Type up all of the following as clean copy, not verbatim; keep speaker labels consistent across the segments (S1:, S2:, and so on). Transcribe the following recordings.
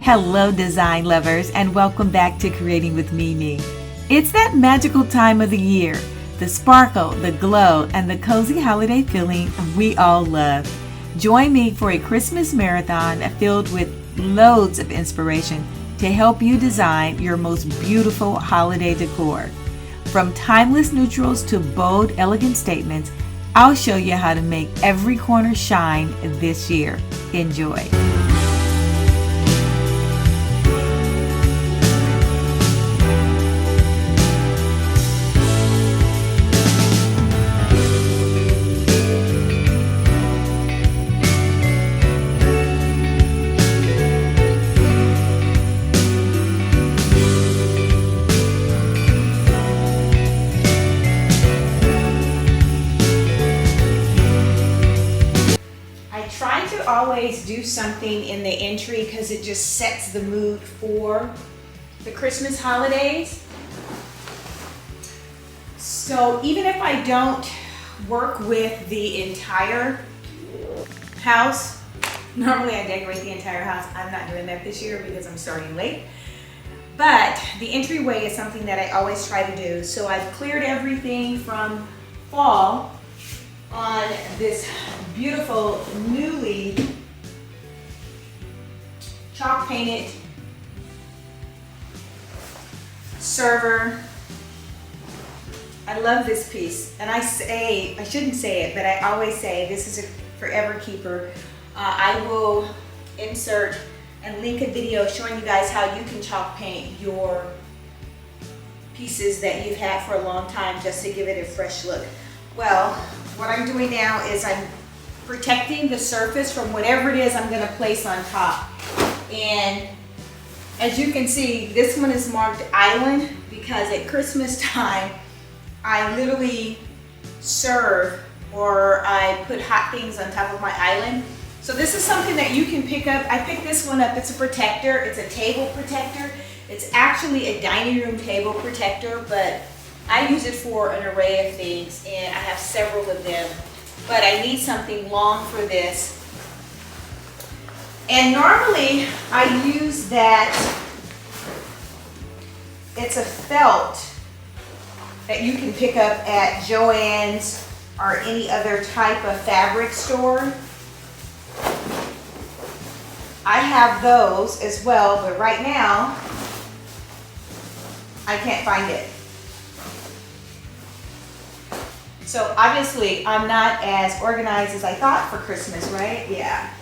S1: Hello, design lovers, and welcome back to Creating with Mimi. It's that magical time of the year, the sparkle, the glow, and the cozy holiday feeling we all love. Join me for a Christmas marathon filled with loads of inspiration to help you design your most beautiful holiday decor. From timeless neutrals to bold, elegant statements, I'll show you how to make every corner shine this year. Enjoy. Always do something in the entry because it just sets the mood for the Christmas holidays. So even if I don't work with the entire house, normally I decorate the entire house. I'm not doing that this year because I'm starting late. But the entryway is something that I always try to do. So I've cleared everything from fall on this beautiful newly chalk painted server. I love this piece, and I shouldn't say it, but I always say this is a forever keeper. I will insert and link a video showing you guys how you can chalk paint your pieces that you've had for a long time just to give it a fresh look. Well, what I'm doing now is I'm protecting the surface from whatever it is I'm going to place on top. And as you can see, this one is marked island because at Christmas time, I literally serve or I put hot things on top of my island. So this is something that you can pick up. I picked this one up. It's a protector. It's a table protector. It's actually a dining room table protector, but I use it for an array of things, and I have several of them. But I need something long for this. And normally I use that, it's a felt that you can pick up at Joann's or any other type of fabric store. I have those as well, but right now I can't find it. So obviously I'm not as organized as I thought for Christmas, right? Yeah.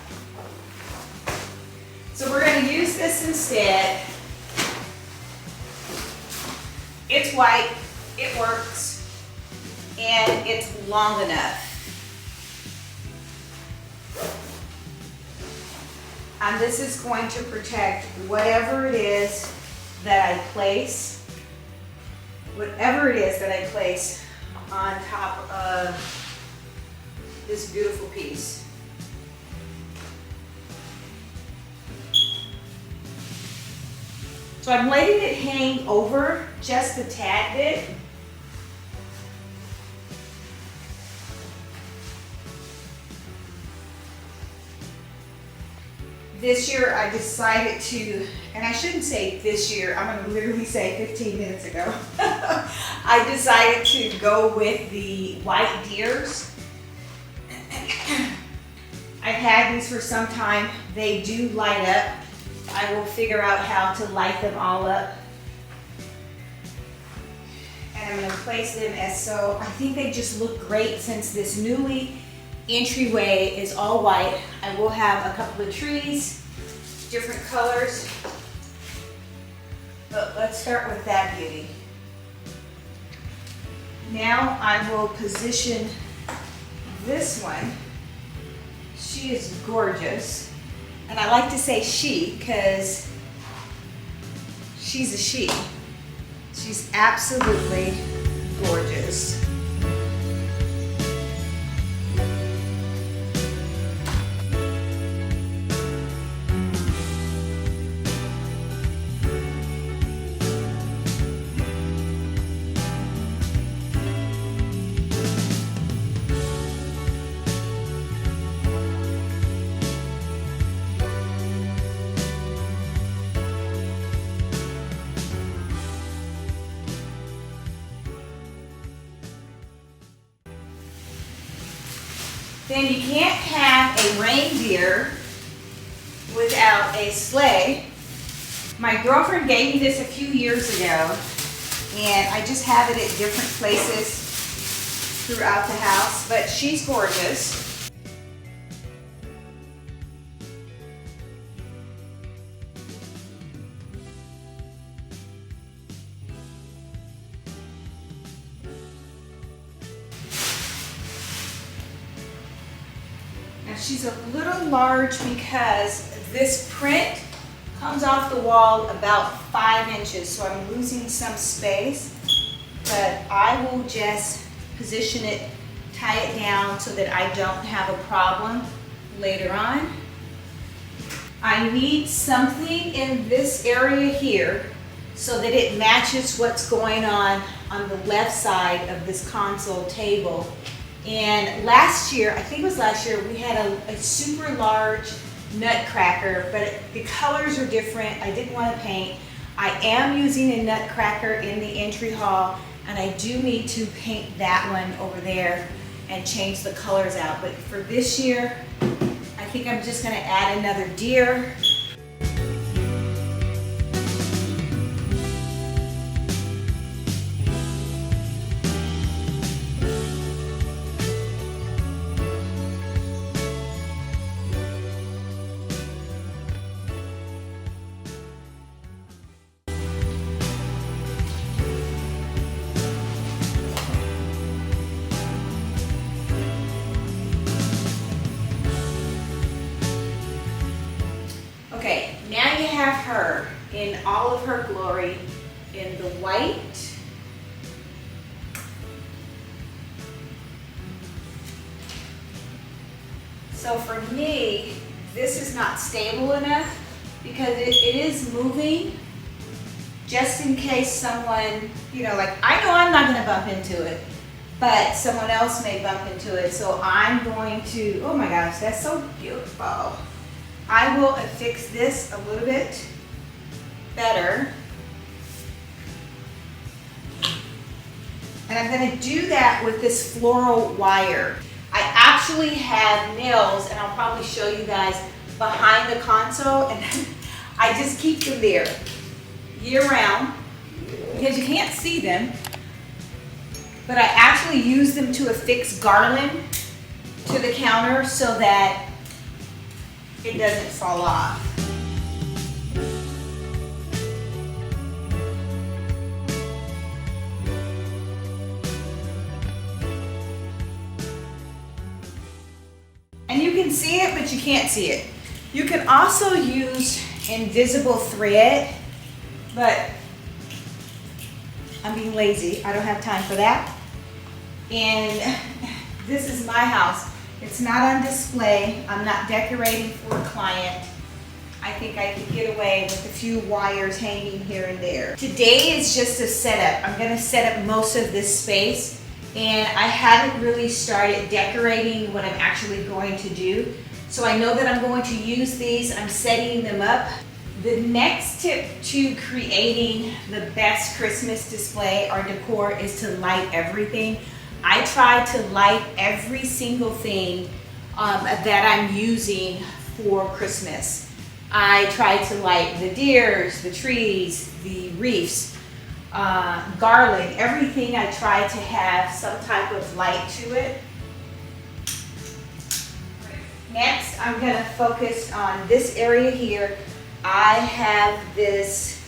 S1: So we're going to use this instead. It's white, it works, and it's long enough. And this is going to protect whatever it is that I place, on top of this beautiful piece. So I'm letting it hang over just a tad bit. This year I decided to, and I shouldn't say this year, I'm going to literally say 15 minutes ago. I decided to go with the white deers. I've had these for some time. They do light up. I will figure out how to light them all up. And I'm going to place them as so. I think they just look great since this newly entryway is all white. I will have a couple of trees, different colors. But let's start with that beauty. Now I will position this one. She is gorgeous. And I like to say she because she's a she. She's absolutely gorgeous. then you can't have a reindeer without a sleigh. My girlfriend gave me this a few years ago, and I just have it at different places throughout the house, but she's gorgeous. Now she's a little large because this print comes off the wall about 5 inches, so I'm losing some space, but I will just position it, tie it down so that I don't have a problem later on. I need something in this area here so that it matches what's going on the left side of this console table. And last year, I think it was last year, we had a super large Nutcracker, but the colors are different. I didn't want to paint. I am using a Nutcracker in the entry hall, and I do need to paint that one over there and change the colors out. But for this year, I think I'm just going to add another deer. Okay, now you have her in all of her glory in the white. So for me, this is not stable enough because it is moving just in case someone, you know, like I know I'm not going to bump into it, but someone else may bump into it. So I'm going to, oh my gosh, that's so beautiful. I will affix this a little bit better. And I'm going to do that with this floral wire. I actually have nails, and I'll probably show you guys behind the console, and I just keep them there year round because you can't see them. But I actually use them to affix garland to the counter so that it doesn't fall off. And you can see it, but you can't see it. You can also use invisible thread, but I'm being lazy. I don't have time for that. And this is my house. It's not on display. I'm not decorating for a client. I think I could get away with a few wires hanging here and there. Today is just a setup. I'm gonna set up most of this space, and I haven't really started decorating what I'm actually going to do. So I know that I'm going to use these. I'm setting them up. The next tip to creating the best Christmas display or decor is to light everything. I try to light every single thing that I'm using for Christmas. I try to light the deers, the trees, the wreaths, garland, everything. I try to have some type of light to it. Next, I'm going to focus on this area here. I have this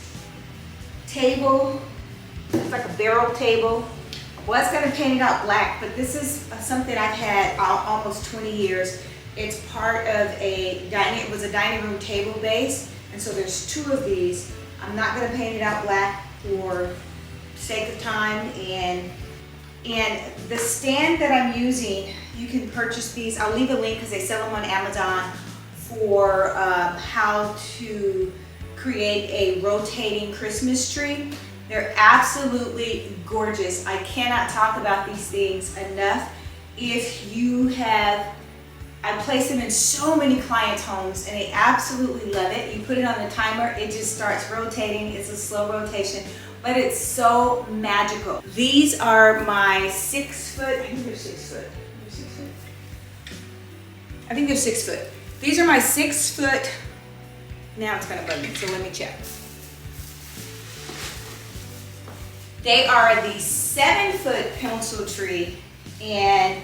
S1: table, it's like a barrel table. I was going to paint it out black, but this is something I've had almost 20 years. It's part of it was a dining room table base, and so there's 2 of these. I'm not going to paint it out black for sake of time, and the stand that I'm using, you can purchase these. I'll leave a link because they sell them on Amazon for how to create a rotating Christmas tree. They're absolutely gorgeous. I cannot talk about these things enough. If you have, I place them in so many clients' homes and they absolutely love it. You put it on the timer, it just starts rotating. It's a slow rotation, but it's so magical. These are my 6 foot, I think they're 6 foot. I think they're 6 foot. These are my 6 foot, now it's gonna bug me, so let me check. They are the 7 foot pencil tree, and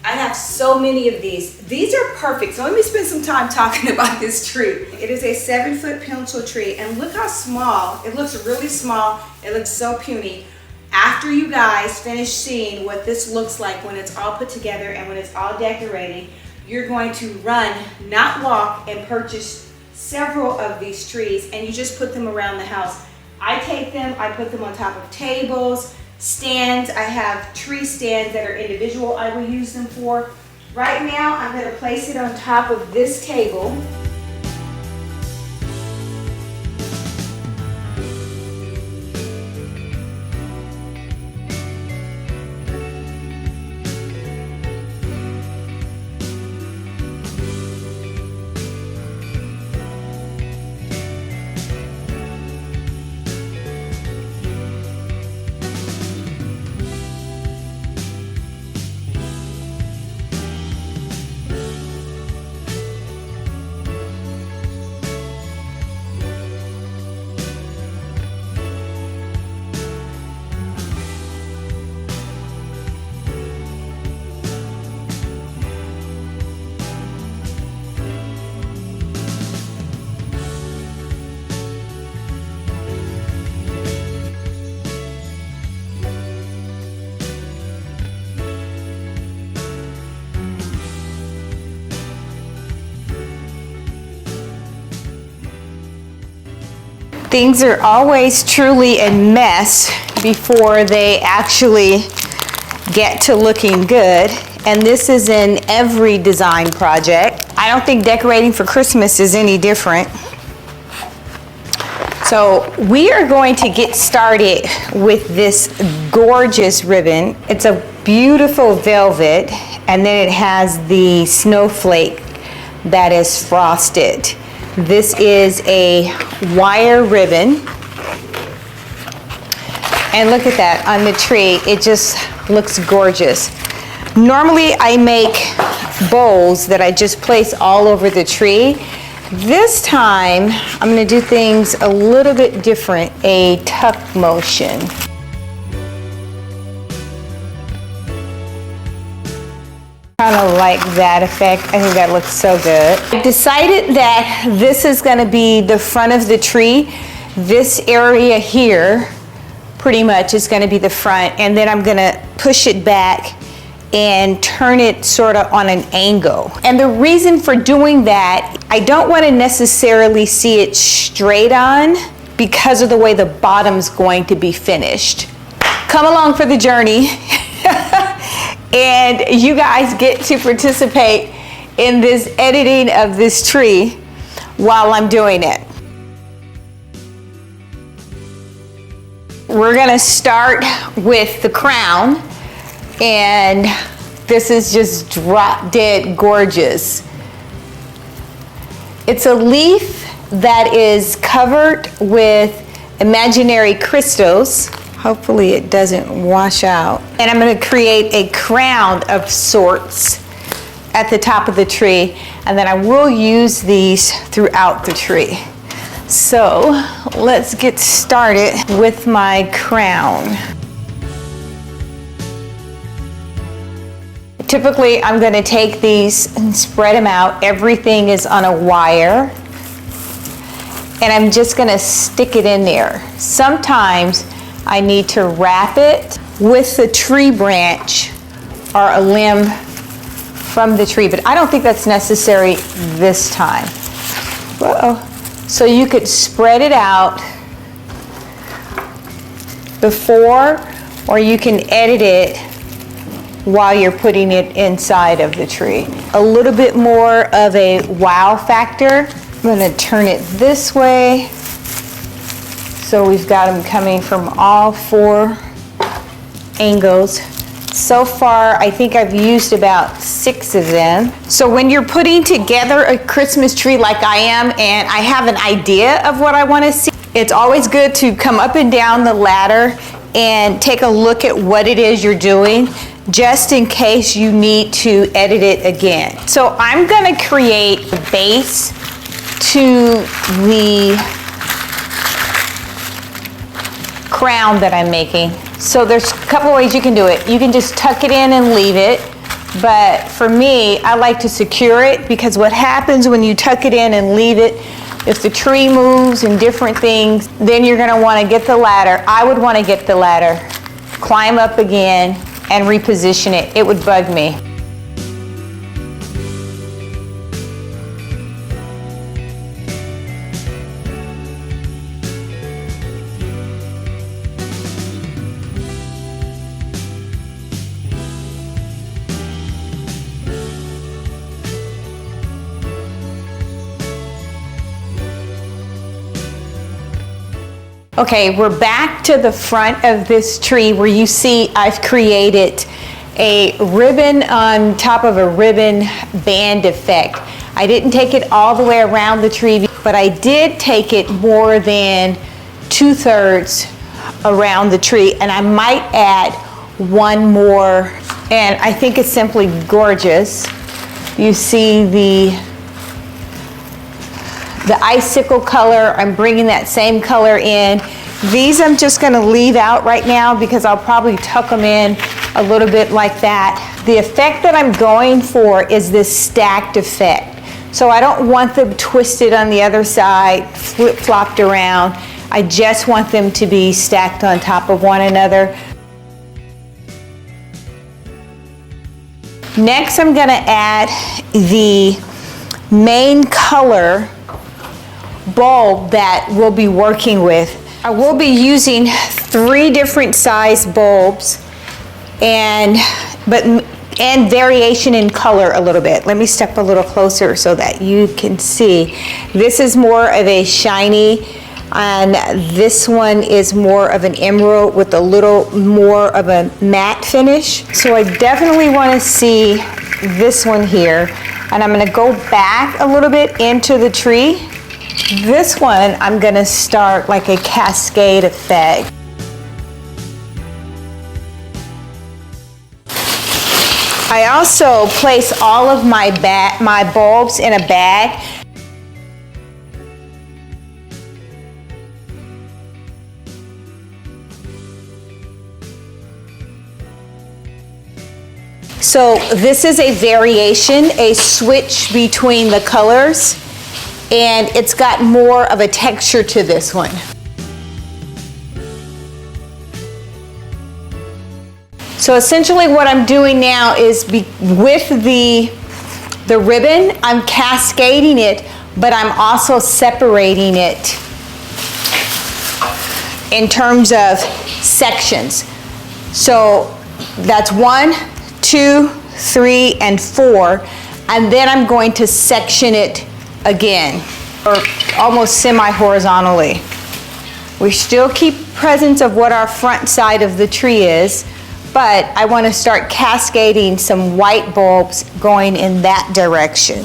S1: I have so many of these. These are perfect, so let me spend some time talking about this tree. It is a 7 foot pencil tree, and look how small. It looks really small. It looks so puny. After you guys finish seeing what this looks like when it's all put together and when it's all decorated, you're going to run, not walk, and purchase several of these trees, and you just put them around the house. I take them, I put them on top of tables, stands. I have tree stands that are individual I will use them for. Right now, I'm going to place it on top of this table. Things are always truly a mess before they actually get to looking good, and this is in every design project. I don't think decorating for Christmas is any different. So we are going to get started with this gorgeous ribbon. It's a beautiful velvet, and then it has the snowflake that is frosted. This is a wire ribbon, and look at that on the tree. It just looks gorgeous. Normally I make bows that I just place all over the tree. This time I'm going to do things a little bit different, a tuck motion. Kind of like that effect. I think that looks so good. I decided that this is going to be the front of the tree. This area here pretty much is going to be the front, and then I'm going to push it back and turn it sort of on an angle. And the reason for doing that, I don't want to necessarily see it straight on because of the way the bottom's going to be finished. Come along for the journey. And you guys get to participate in this editing of this tree while I'm doing it. We're gonna start with the crown, and this is just drop dead gorgeous. It's a leaf that is covered with imaginary crystals. Hopefully it doesn't wash out. And I'm going to create a crown of sorts at the top of the tree, and then I will use these throughout the tree. So let's get started with my crown. Typically I'm going to take these and spread them out. Everything is on a wire, and I'm just going to stick it in there. Sometimes I need to wrap it with the tree branch or a limb from the tree, but I don't think that's necessary this time. Whoa. So you could spread it out before, or you can edit it while you're putting it inside of the tree. A little bit more of a wow factor. I'm going to turn it this way. So we've got them coming from all 4 angles. So far, I think I've used about 6 of them. So when you're putting together a Christmas tree like I am, and I have an idea of what I want to see, it's always good to come up and down the ladder and take a look at what it is you're doing just in case you need to edit it again. So I'm gonna create the base to the crown that I'm making. So there's a couple ways you can do it. You can just tuck it in and leave it. But for me, I like to secure it, because what happens when you tuck it in and leave it, if the tree moves and different things, then you're gonna wanna get the ladder. I would wanna get the ladder, climb up again, and reposition it. It would bug me. Okay, we're back to the front of this tree where you see I've created a ribbon on top of a ribbon band effect. I didn't take it all the way around the tree, but I did take it more than 2/3 around the tree, and I might add one more, and I think it's simply gorgeous. You see the icicle color, I'm bringing that same color in. These I'm just gonna leave out right now because I'll probably tuck them in a little bit like that. The effect that I'm going for is this stacked effect. So I don't want them twisted on the other side, flip-flopped around. I just want them to be stacked on top of one another. Next, I'm gonna add the main color bulb that we'll be working with. I will be using 3 different size bulbs and variation in color a little bit. Let me step a little closer so that you can see. This is more of a shiny, and this one is more of an emerald with a little more of a matte finish. So I definitely want to see this one here, and I'm going to go back a little bit into the tree. This one, I'm gonna start like a cascade effect. I also place all of my bulbs in a bag. So this is a variation, a switch between the colors, and it's got more of a texture to this one. So essentially what I'm doing now is with the ribbon, I'm cascading it, but I'm also separating it in terms of sections. So that's 1, 2, 3, and 4, and then I'm going to section it again, or almost semi-horizontally. We still keep presence of what our front side of the tree is, but I want to start cascading some white bulbs going in that direction.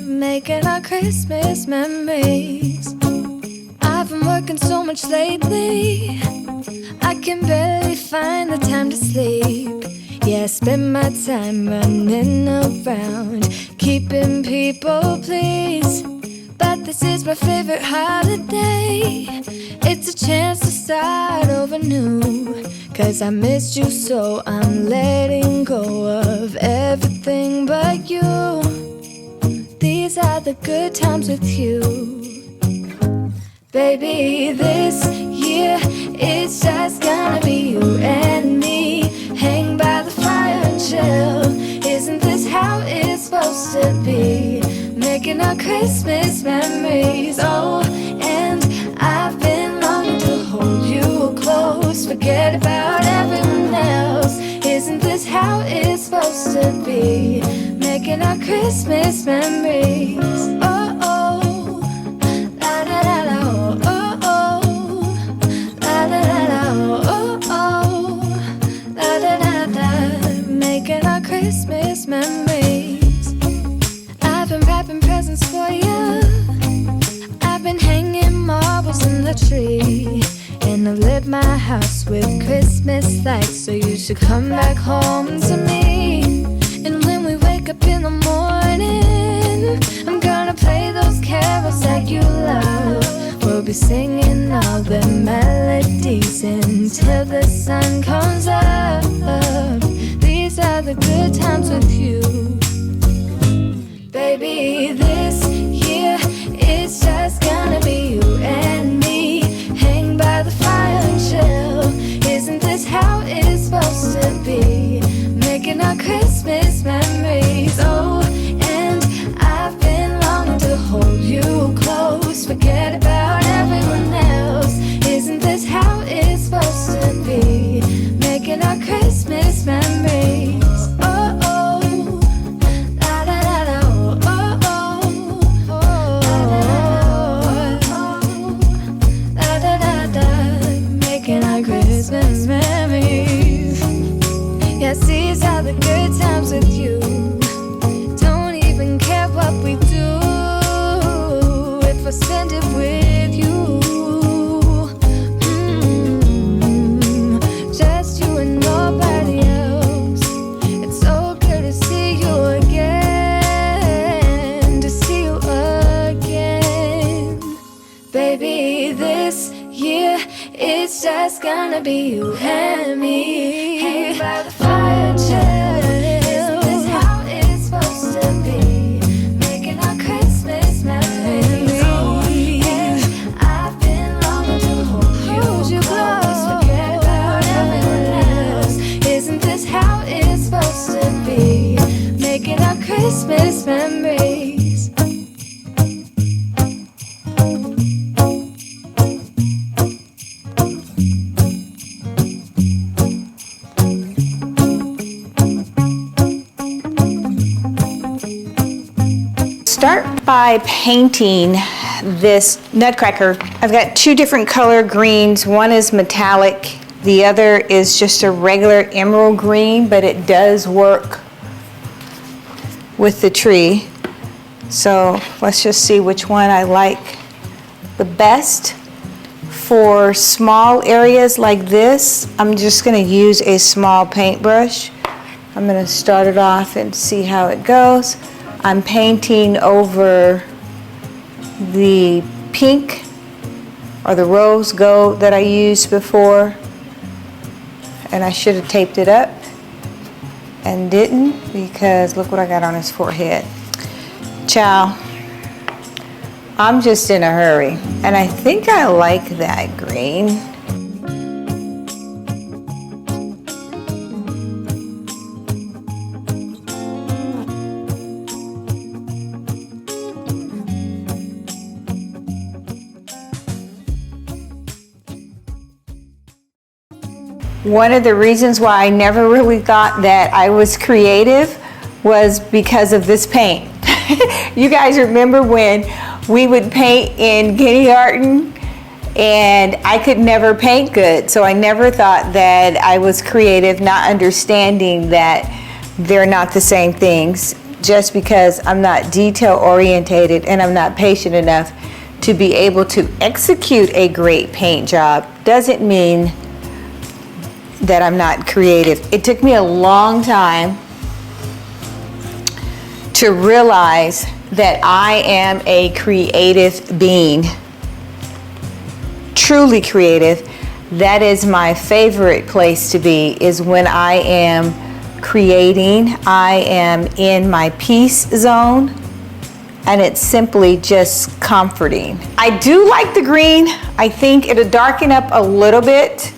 S2: Making our Christmas memories. I've been working so much lately, I can barely find the time to sleep. Yeah, I spend my time running around, keeping people pleased. But this is my favorite holiday. It's a chance to start over new. Cause I missed you, so I'm letting go of everything but you. These are the good times with you. Baby, this year it's just gonna be you and me. Hang by the fire and chill. Isn't this how it's supposed to be? Making our Christmas memories. Oh, and I've been longing to hold you close. Forget about everyone else. Isn't this how it's supposed to be? Making our Christmas memories. Oh, oh, la da da da, oh, oh, la da da da, oh, oh, la da da da. Making our Christmas memories. I've been wrapping presents for you. the tree, and I've lit my house with Christmas lights. So you should come back home to me. And when we wake up in the morning, I'm gonna play those carols that you love. We'll be singing all the melodies until the sun comes up. These are the good times with you. Baby, this year it's just gonna be you and me. Hang by the fire and chill. Isn't this how it's supposed to be? Making our Christmas memories. Oh, and I've been longing to hold you close. Forget about everyone else. Isn't this how it's supposed to be? Making our Christmas memories. Oh, oh, la da da da, oh, oh, oh, la da da da. Making our Christmas memories. Yes, these are the good times with you. Don't even care what we do if I spend it with you. Just you and nobody else. It's so good to see you again, to see you again. Baby, this year it's just gonna be you and me. Hang by the fire and chill. Isn't this how it's supposed to be? Making our Christmas memories. Oh, and I've been longing to hold you close. Forget about everyone else. Isn't this how it's supposed to be? Making our Christmas memories.
S1: Start by painting this Nutcracker. I've got two different color greens. One is metallic, the other is just a regular emerald green, but it does work with the tree. So let's just see which one I like the best. For small areas like this, I'm just going to use a small paintbrush. I'm going to start it off and see how it goes. I'm painting over the pink or the rose gold that I used before, and I should have taped it up and didn't, because look what I got on his forehead. Ciao. I'm just in a hurry, and I think I like that green. One of the reasons why I never really thought that I was creative was because of this paint. You guys remember when we would paint in kindergarten and I could never paint good, so I never thought that I was creative, not understanding that they're not the same things. Just because I'm not detail orientated and I'm not patient enough to be able to execute a great paint job doesn't mean that I'm not creative. It took me a long time to realize that I am a creative being, truly creative. That is my favorite place to be, is when I am creating. I am in my peace zone, and it's simply just comforting. I do like the green. I think it'll darken up a little bit.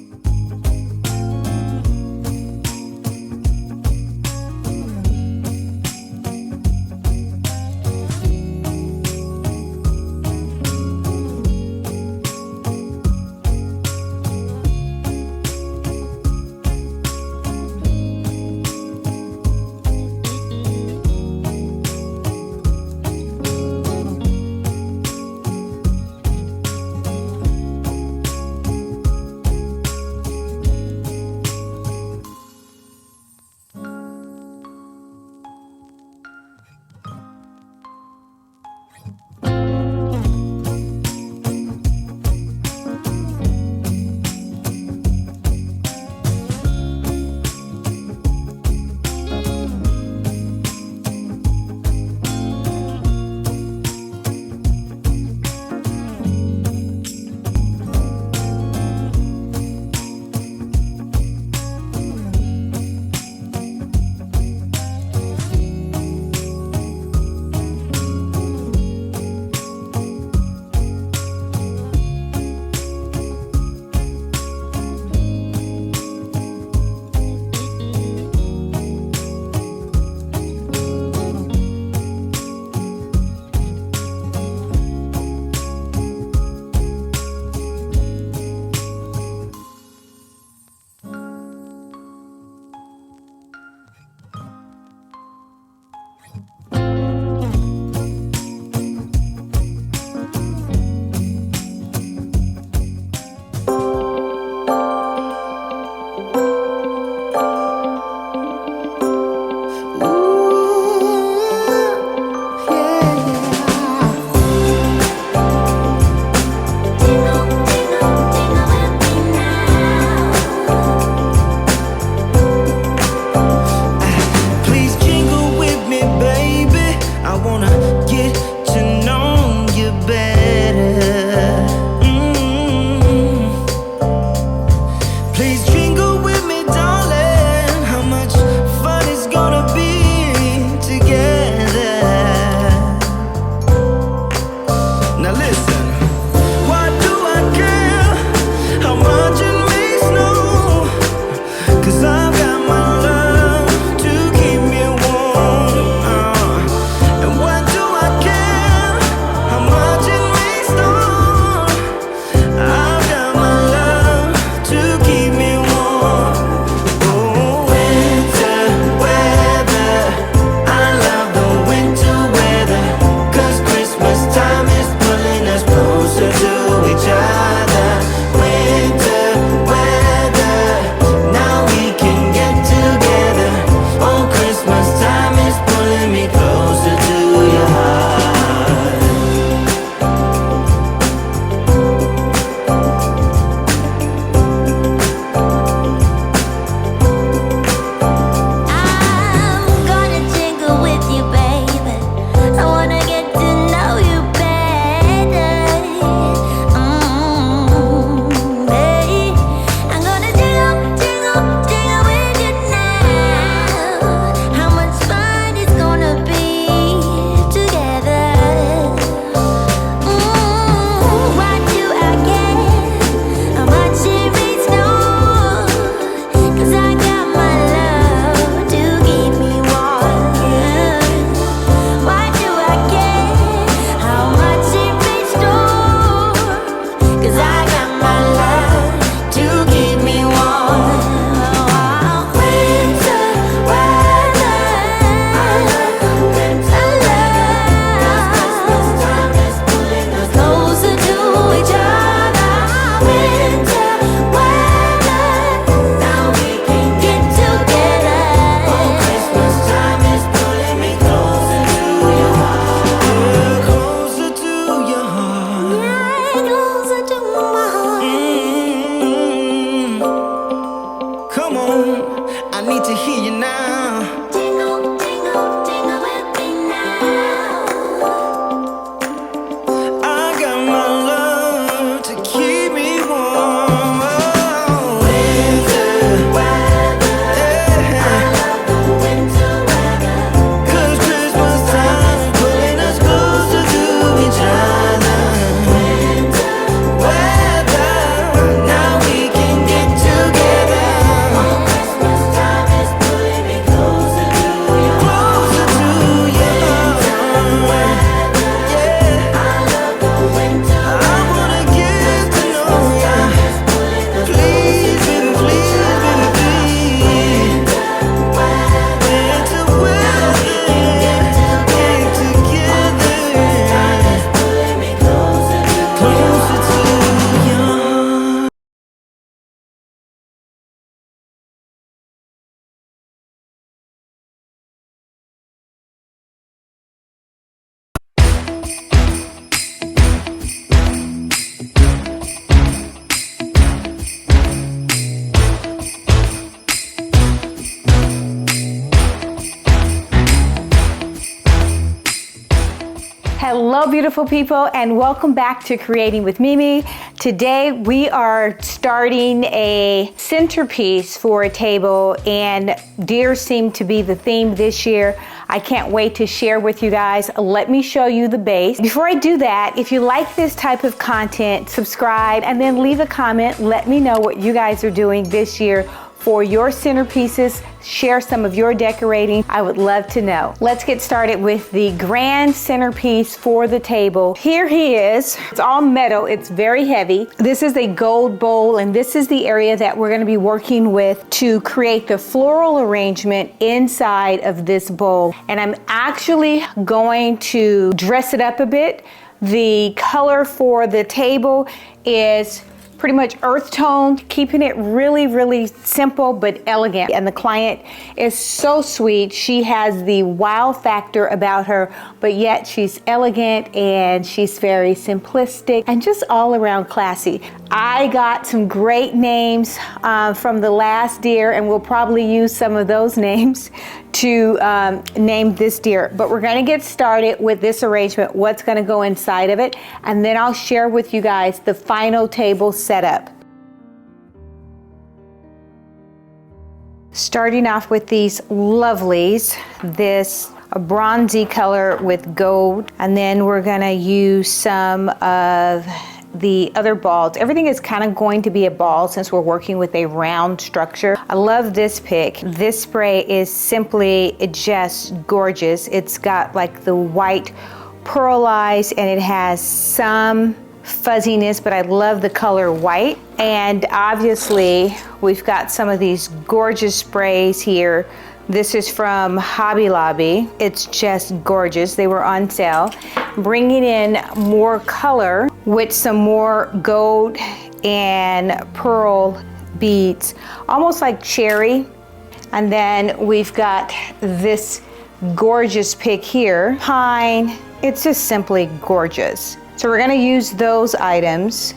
S3: need to hear you now.
S2: Jingle, jingle, jingle with me now.
S3: I got my love to keep me warm.
S2: Winter weather, I love the winter weather.
S3: 'Cause Christmas time is pulling us closer to each other.
S2: Winter
S3: Weather, now we can get together.
S2: Christmas time is pulling me closer to your
S3: Closer to you.
S2: weather.
S3: Yeah,
S2: I love the winter
S3: I wanna get to know ya.
S2: is pulling us
S3: Please, baby, please, baby, please. Winter weather, get together.
S2: pulling me closer to
S3: Closer to you.
S1: Hello, beautiful people, and welcome back to Creating with Mimi. Today we are starting a centerpiece for a table, and deer seem to be the theme this year. I can't wait to share with you guys. Let me show you the base. Before I do that, if you like this type of content, subscribe and then leave a comment. Let me know what you guys are doing this year for your centerpieces. Share some of your decorating. I would love to know. Let's get started with the grand centerpiece for the table. Here he is. It's all metal. It's very heavy. This is a gold bowl, and this is the area that we're going to be working with to create the floral arrangement inside of this bowl. And I'm actually going to dress it up a bit. The color for the table is pretty much earth tone, keeping it really, really simple but elegant. And the client is so sweet. She has the wow factor about her, but yet she's elegant and she's very simplistic and just all around classy. I got some great names from the last deer, and we'll probably use some of those names to name this deer. But we're gonna get started with this arrangement, what's gonna go inside of it, and then I'll share with you guys the final table setup. Starting off with these lovelies, this a bronzy color with gold, and then we're gonna use some of the other balls. Everything is kind of going to be a ball since we're working with a round structure. I love this pick. This spray is simply just gorgeous. It's got like the white pearlized, and it has some fuzziness, but I love the color white. And obviously we've got some of these gorgeous sprays here. This is from Hobby Lobby. It's just gorgeous. They were on sale. Bringing in more color with some more gold and pearl beads, almost like cherry. And then we've got this gorgeous pick here, pine. It's just simply gorgeous. So we're gonna use those items.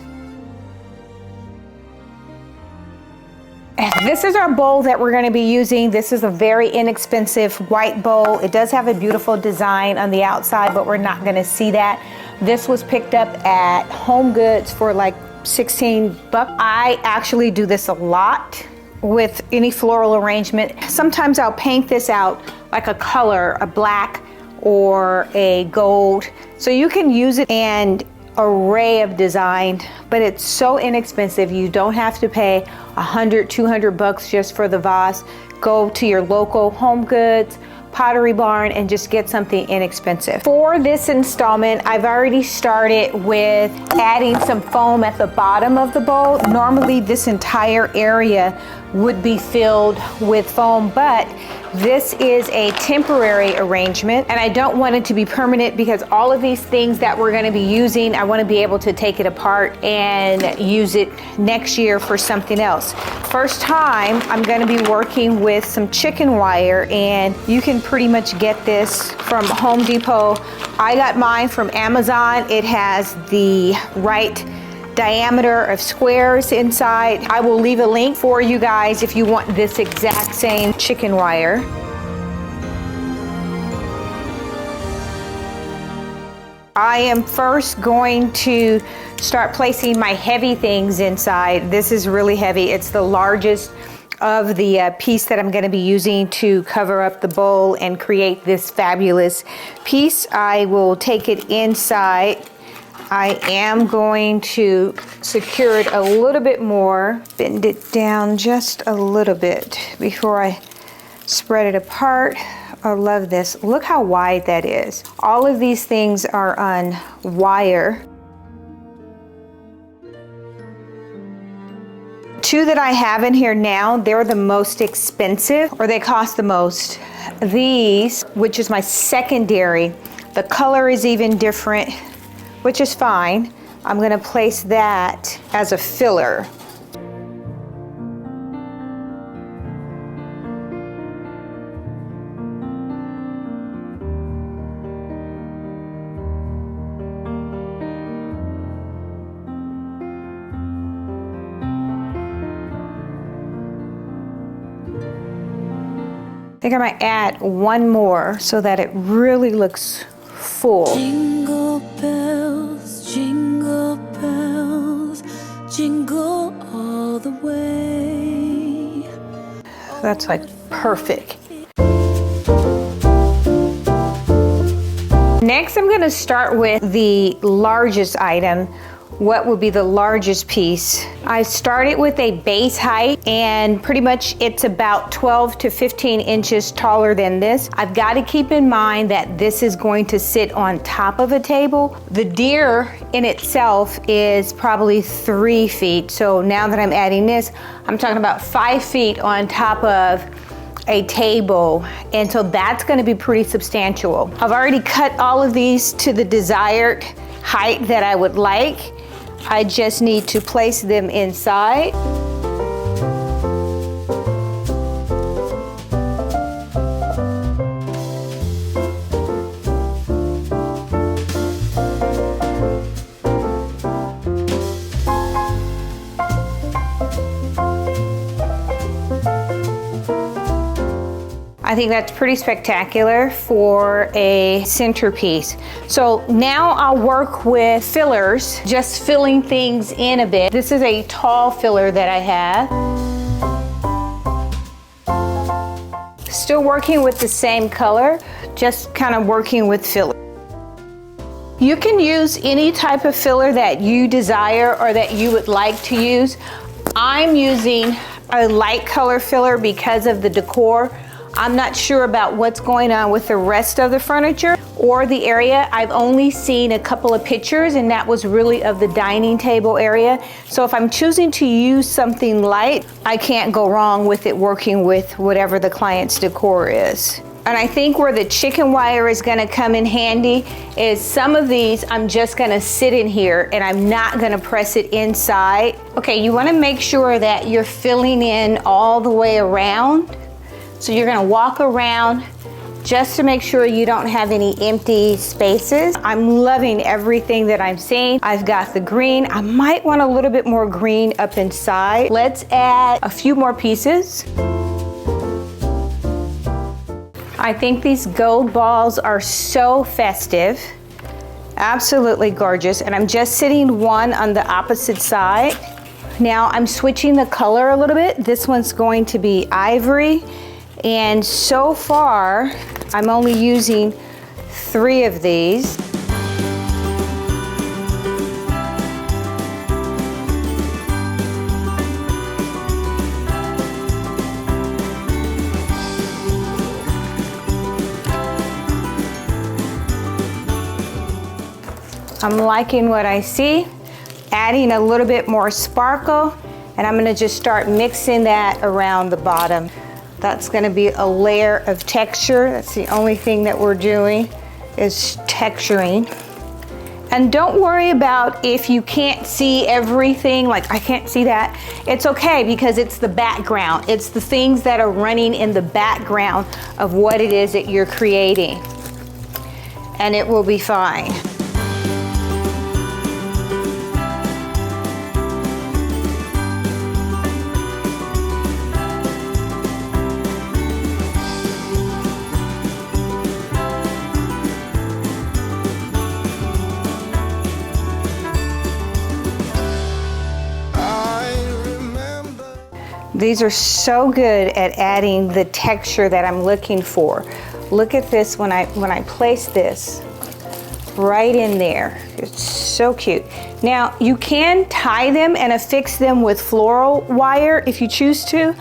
S1: This is our bowl that we're going to be using. This is a very inexpensive white bowl. It does have a beautiful design on the outside, but we're not going to see that. This was picked up at Home Goods for like 16 bucks. I actually do this a lot with any floral arrangement. Sometimes I'll paint this out like a color, a black or a gold. So you can use it and array of design, but it's so inexpensive. You don't have to pay 100, 200 bucks just for the vase. Go to your local Home Goods, Pottery Barn, and just get something inexpensive. For this installment, I've already started with adding some foam at the bottom of the bowl. Normally this entire area would be filled with foam, but this is a temporary arrangement, and I don't want it to be permanent because all of these things that we're going to be using, I want to be able to take it apart and use it next year for something else. First time, I'm going to be working with some chicken wire, and you can pretty much get this from Home Depot. I got mine from Amazon. It has the right diameter of squares inside. I will leave a link for you guys if you want this exact same chicken wire. I am first going to start placing my heavy things inside. This is really heavy. It's the largest of the piece that I'm going to be using to cover up the bowl and create this fabulous piece. I will take it inside. I am going to secure it a little bit more, bend it down just a little bit before I spread it apart. I love this. Look how wide that is. All of these things are on wire. Two that I have in here now, they're the most expensive, or they cost the most. These, which is my secondary, the color is even different, which is fine. I'm gonna place that as a filler. I think I might add one more so that it really looks full.
S2: Jingle bells, jingle all the way.
S1: That's like perfect. Next, I'm gonna start with the largest item. What would be the largest piece? I started with a base height, and pretty much it's about 12 to 15 inches taller than this. I've got to keep in mind that this is going to sit on top of a table. The deer in itself is probably 3 feet. So now that I'm adding this, I'm talking about 5 feet on top of a table, and so that's going to be pretty substantial. I've already cut all of these to the desired height that I would like. I just need to place them inside. I think that's pretty spectacular for a centerpiece. So now I'll work with fillers, just filling things in a bit. This is a tall filler that I have. Still working with the same color, just kind of working with filler. You can use any type of filler that you desire or that you would like to use. I'm using a light color filler because of the decor. I'm not sure about what's going on with the rest of the furniture or the area. I've only seen a couple of pictures, and that was really of the dining table area. So if I'm choosing to use something light, I can't go wrong with it working with whatever the client's decor is. And I think where the chicken wire is gonna come in handy is some of these I'm just gonna sit in here and I'm not gonna press it inside. Okay, you wanna make sure that you're filling in all the way around. So you're gonna walk around just to make sure you don't have any empty spaces. I'm loving everything that I'm seeing. I've got the green. I might want a little bit more green up inside. Let's add a few more pieces. I think these gold balls are so festive. Absolutely gorgeous. And I'm just sitting one on the opposite side. Now I'm switching the color a little bit. This one's going to be ivory. And so far, I'm only using 3 of these. I'm liking what I see, adding a little bit more sparkle, and I'm gonna just start mixing that around the bottom. That's gonna be a layer of texture. That's the only thing that we're doing is texturing. And don't worry about if you can't see everything, like I can't see that. It's okay because it's the background. It's the things that are running in the background of what it is that you're creating. And it will be fine. These are so good at adding the texture that I'm looking for. Look at this when I place this right in there. It's so cute. Now, you can tie them and affix them with floral wire if you choose to.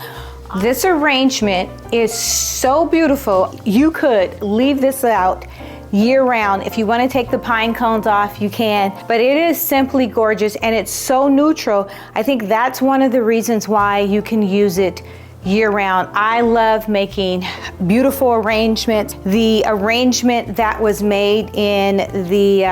S1: This arrangement is so beautiful. You could leave this out year round. If you want to take the pine cones off, you can, but it is simply gorgeous and it's so neutral. I think that's one of the reasons why you can use it year round. I love making beautiful arrangements. The arrangement that was made in the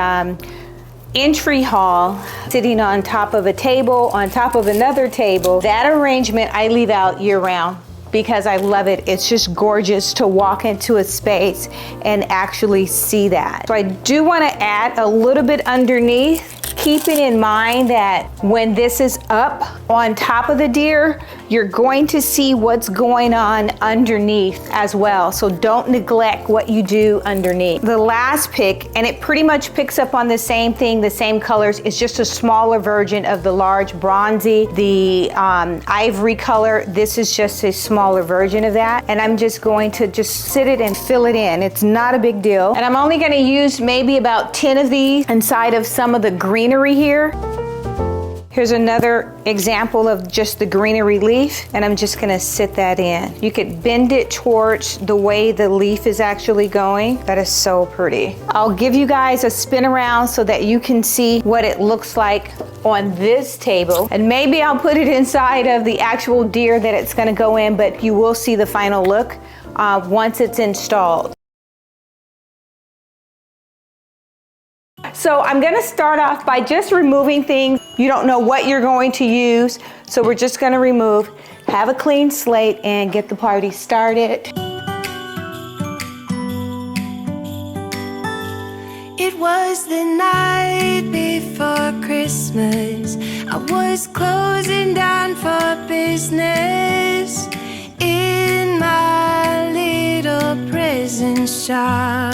S1: entry hall, sitting on top of a table, on top of another table, that arrangement I leave out year round because I love it. It's just gorgeous to walk into a space and actually see that. So I do want to add a little bit underneath, keeping in mind that when this is up on top of the deer, you're going to see what's going on underneath as well. So don't neglect what you do underneath. The last pick, and it pretty much picks up on the same thing, the same colors. It's just a smaller version of the large bronzy, the ivory color. This is just a smaller version of that. And I'm just going to just sit it and fill it in. It's not a big deal. And I'm only gonna use maybe about 10 of these inside of some of the greenery here. Here's another example of just the greenery leaf, and I'm just gonna sit that in. You could bend it towards the way the leaf is actually going. That is so pretty. I'll give you guys a spin around so that you can see what it looks like on this table, and maybe I'll put it inside of the actual deer that it's gonna go in, but you will see the final look once it's installed. So I'm gonna start off by just removing things. You don't know what you're going to use, so we're just gonna remove, have a clean slate, and get the party started.
S2: It was the night before Christmas. I was closing down for business in my little present shop.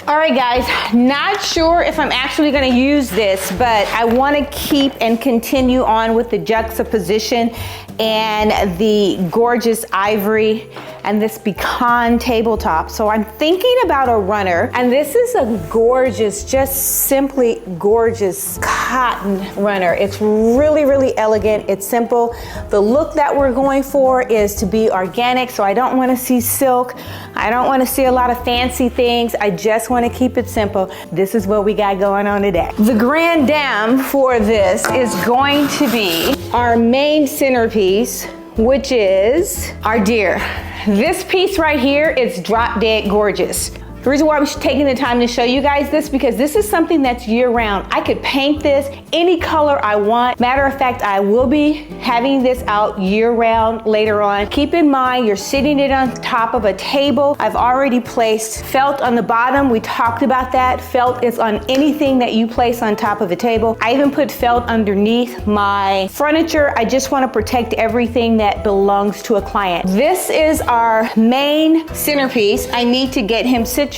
S1: All right, guys, not sure if I'm actually gonna use this, but I wanna keep and continue on with the juxtaposition and the gorgeous ivory and this pecan tabletop. So I'm thinking about a runner, and this is a gorgeous, just simply gorgeous cotton runner. It's really, really elegant. It's simple. The look that we're going for is to be organic, so I don't want to see silk. I don't want to see a lot of fancy things. I just want to keep it simple. This is what we got going on today. The grand dame for this is going to be our main centerpiece, which is our deer. This piece right here is drop dead gorgeous. The reason why I'm taking the time to show you guys this, because this is something that's year round. I could paint this any color I want. Matter of fact, I will be having this out year round later on. Keep in mind, you're sitting it on top of a table. I've already placed felt on the bottom. We talked about that. Felt is on anything that you place on top of a table. I even put felt underneath my furniture. I just want to protect everything that belongs to a client. This is our main centerpiece. I need to get him situated.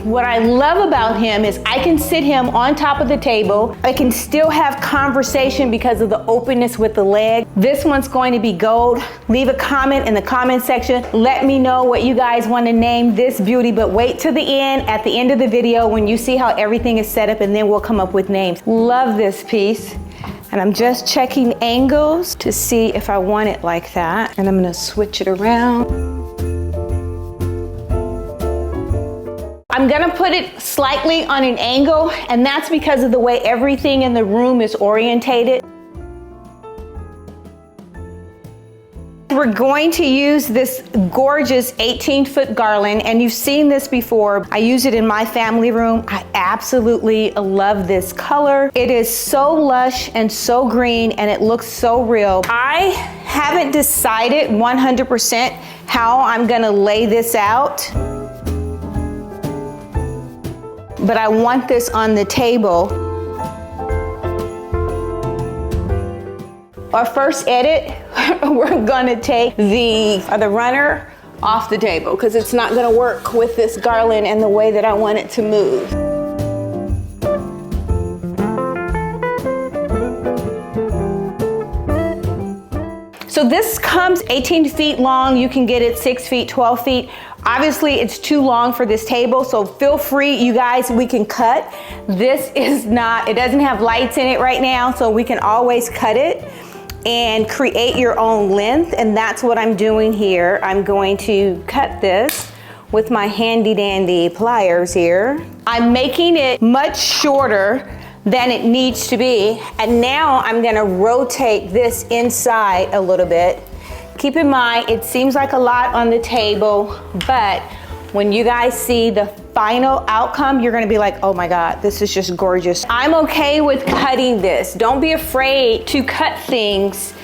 S1: What I love about him is I can sit him on top of the table. I can still have conversation because of the openness with the leg. This one's going to be gold. Leave a comment in the comment section. Let me know what you guys want to name this beauty, but wait till the end, at the end of the video, when you see how everything is set up, and then we'll come up with names. Love this piece. And I'm just checking angles to see if I want it like that. And I'm gonna switch it around. I'm gonna put it slightly on an angle, and that's because of the way everything in the room is orientated. We're going to use this gorgeous 18-foot garland, and you've seen this before. I use it in my family room. I absolutely love this color. It is so lush and so green, and it looks so real. I haven't decided 100% how I'm gonna lay this out, but I want this on the table. Our first edit, we're gonna take the runner off the table because it's not gonna work with this garland and the way that I want it to move. So this comes 18 feet long. You can get it 6 feet, 12 feet. Obviously it's too long for this table, so feel free, you guys, we can cut. This is not, it doesn't have lights in it right now, so we can always cut it and create your own length, and that's what I'm doing here. I'm going to cut this with my handy dandy pliers here. I'm making it much shorter than it needs to be, and now I'm gonna rotate this inside a little bit. Keep in mind, it seems like a lot on the table, but when you guys see the final outcome, you're gonna be like, oh my God, this is just gorgeous. I'm okay with cutting this. Don't be afraid to cut things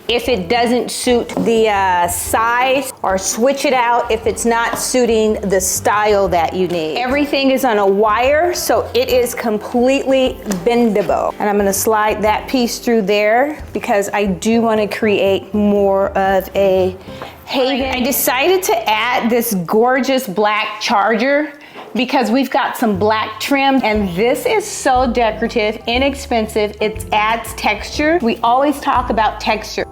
S1: if it doesn't suit the size, or switch it out if it's not suiting the style that you need. Everything is on a wire, so it is completely bendable. And I'm gonna slide that piece through there because I do wanna create more of a haven. I decided to add this gorgeous black charger because we've got some black trim, and this is so decorative, inexpensive, it adds texture. We always talk about texture.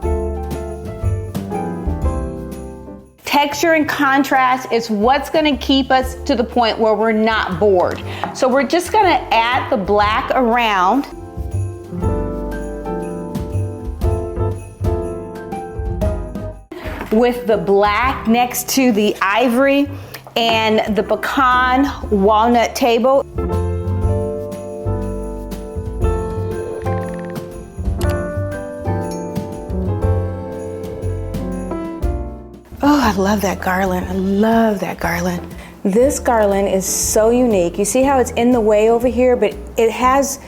S1: Texture and contrast is what's gonna keep us to the point where we're not bored. So we're just gonna add the black around. With the black next to the ivory and the pecan walnut table. Oh, I love that garland. I love that garland. This garland is so unique. You see how it's in the way over here, but it has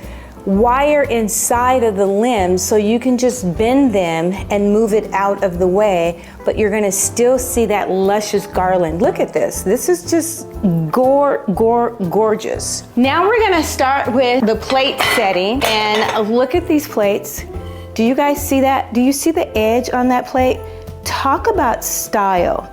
S1: wire inside of the limbs, so you can just bend them and move it out of the way, but you're gonna still see that luscious garland. Look at this. This is just gorgeous. Now we're gonna start with the plate setting, and look at these plates. Do you guys see that? Do you see the edge on that plate? Talk about style.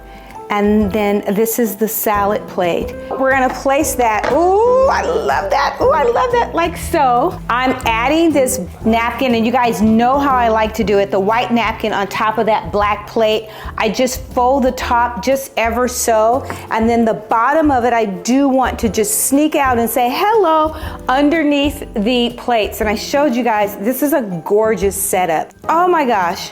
S1: And then this is the salad plate. We're gonna place that. Ooh, I love that. Ooh, I love that, like so. I'm adding this napkin, and you guys know how I like to do it. The white napkin on top of that black plate. I just fold the top just ever so. And then the bottom of it, I do want to just sneak out and say hello underneath the plates. And I showed you guys, this is a gorgeous setup. Oh my gosh.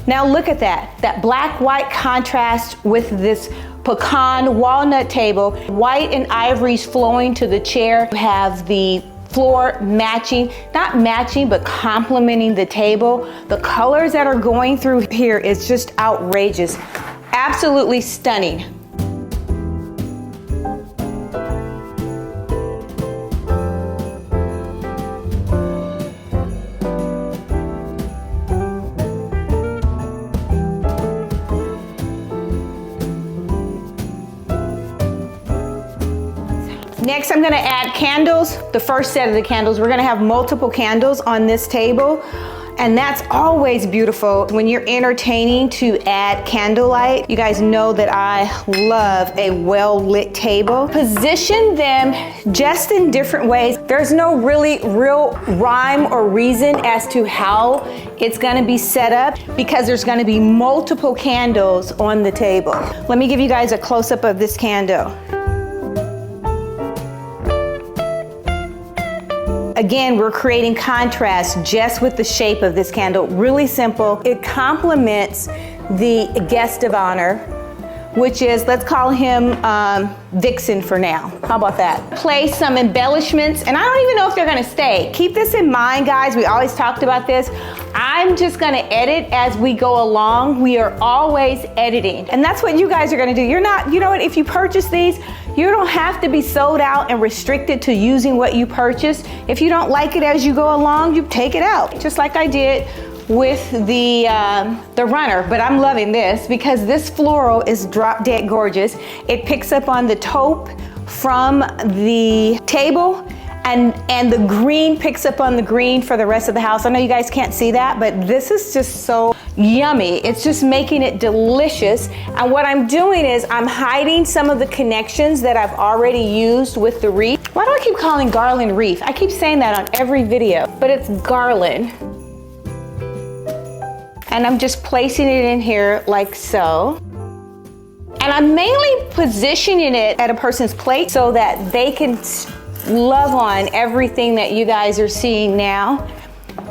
S1: Now look at that black-white contrast with this pecan walnut table. White and ivory's flowing to the chair. You have the floor matching, not matching, but complementing the table. The colors that are going through here is just outrageous. Absolutely stunning. Next, I'm gonna add candles. The first set of the candles, we're gonna have multiple candles on this table, and that's always beautiful when you're entertaining to add candlelight. You guys know that I love a well-lit table. Position them just in different ways. There's no real rhyme or reason as to how it's gonna be set up, because there's gonna be multiple candles on the table. Let me give you guys a close-up of this candle. Again, we're creating contrast just with the shape of this candle. Really simple. It complements the guest of honor, which is, let's call him Vixen for now. How about that? Place some embellishments, and I don't even know if they're gonna stay. Keep this in mind, guys. We always talked about this. I'm just gonna edit as we go along. We are always editing. And that's what you guys are gonna do. You're not, you know what, if you purchase these, you don't have to be sold out and restricted to using what you purchased. If you don't like it as you go along, you take it out. Just like I did with the runner, but I'm loving this because this floral is drop dead gorgeous. It picks up on the taupe from the table, and the green picks up on the green for the rest of the house. I know you guys can't see that, but this is just so yummy. It's just making it delicious. And what I'm doing is I'm hiding some of the connections that I've already used with the wreath. Why do I keep calling garland wreath? I keep saying that on every video, but it's garland. And I'm just placing it in here like so. And I'm mainly positioning it at a person's plate so that they can love on everything that you guys are seeing now.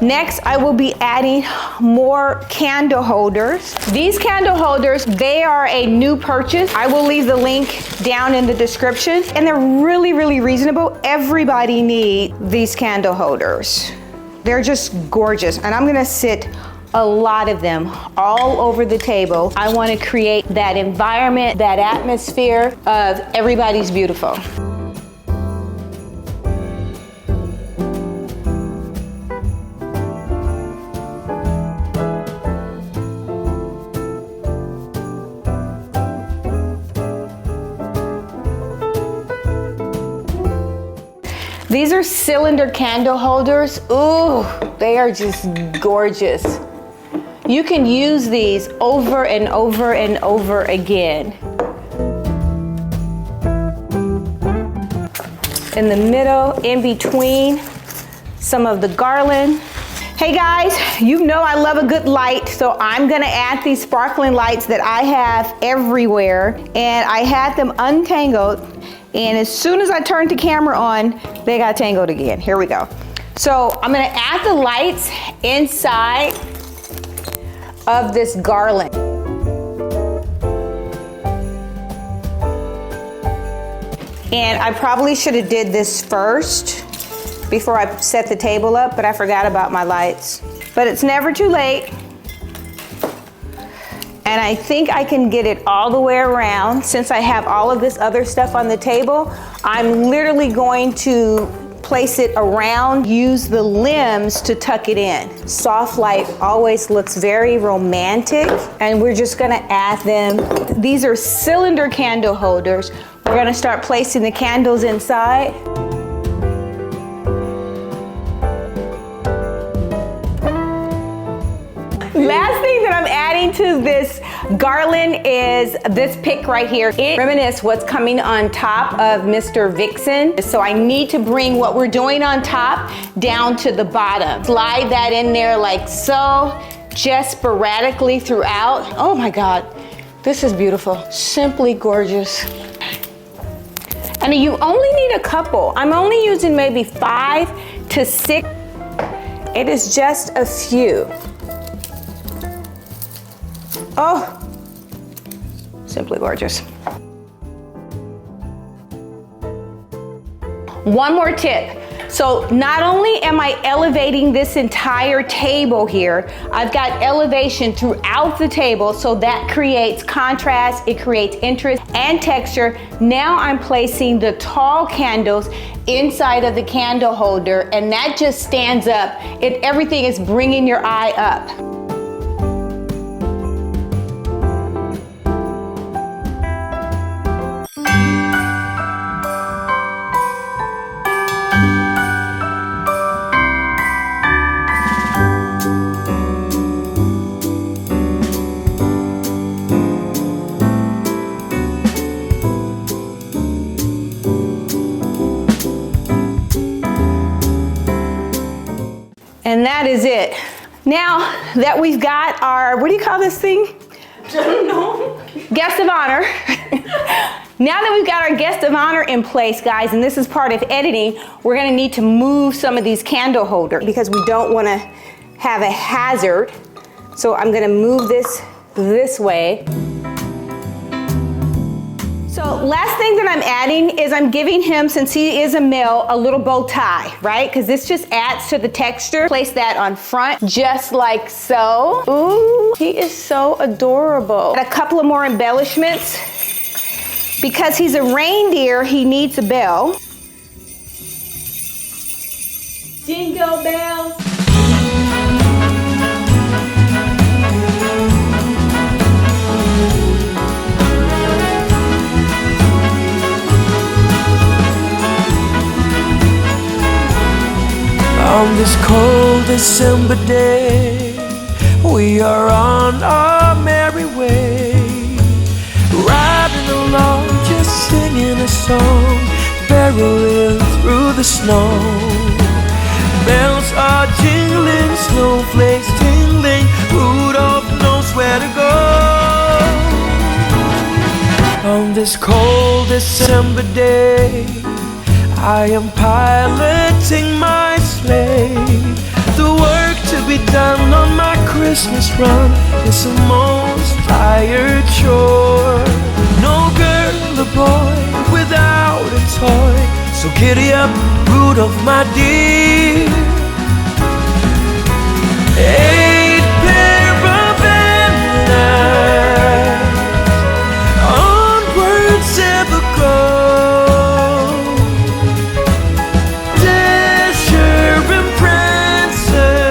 S1: Next, I will be adding more candle holders. These candle holders, they are a new purchase. I will leave the link down in the description. And they're really, really reasonable. Everybody needs these candle holders. They're just gorgeous. And I'm gonna sit a lot of them all over the table. I want to create that environment, that atmosphere of everybody's beautiful. These are cylinder candle holders. Ooh, they are just gorgeous. You can use these over and over and over again. In the middle, in between some of the garland. Hey guys, you know I love a good light, so I'm gonna add these sparkling lights that I have everywhere, and I had them untangled, and as soon as I turned the camera on, they got tangled again. Here we go. So I'm gonna add the lights inside of this garland. And I probably should have did this first before I set the table up, but I forgot about my lights. But it's never too late. And I think I can get it all the way around. Since I have all of this other stuff on the table, I'm literally going to place it around, use the limbs to tuck it in. Soft light always looks very romantic, and we're just gonna add them. These are cylinder candle holders. We're gonna start placing the candles inside. Last thing that I'm adding to this garland is this pick right here. It reminisces what's coming on top of Mr. Vixen. So I need to bring what we're doing on top down to the bottom. Slide that in there like so, just sporadically throughout. Oh my God, this is beautiful. Simply gorgeous. And you only need a couple. I'm only using maybe 5 to 6. It is just a few. Oh, simply gorgeous. One more tip. So not only am I elevating this entire table here, I've got elevation throughout the table, so that creates contrast, it creates interest and texture. Now I'm placing the tall candles inside of the candle holder, and that just stands up. Everything is bringing your eye up. And that is it. Now that we've got our, what do you call this thing?
S4: I don't know.
S1: Guest of honor. Now that we've got our guest of honor in place, guys, and this is part of editing, we're gonna need to move some of these candle holders because we don't wanna have a hazard. So I'm gonna move this way. So last thing that I'm adding is I'm giving him, since he is a male, a little bow tie, right? Because this just adds to the texture. Place that on front, just like so. Ooh, he is so adorable. And a couple of more embellishments. Because he's a reindeer, he needs a bell.
S4: Jingle bells.
S3: On this cold December day, we are on our merry way, riding along, just singing a song, barreling through the snow. Bells are jingling, snowflakes tingling, Rudolph On this cold December day, I am piloting my sleigh. The work to be done on my Christmas run is the most tired chore. No girl or boy without a toy, so giddy up, Rudolph, my dear. 8 pair of antlers, onwards ever go. Dasher and Prancer,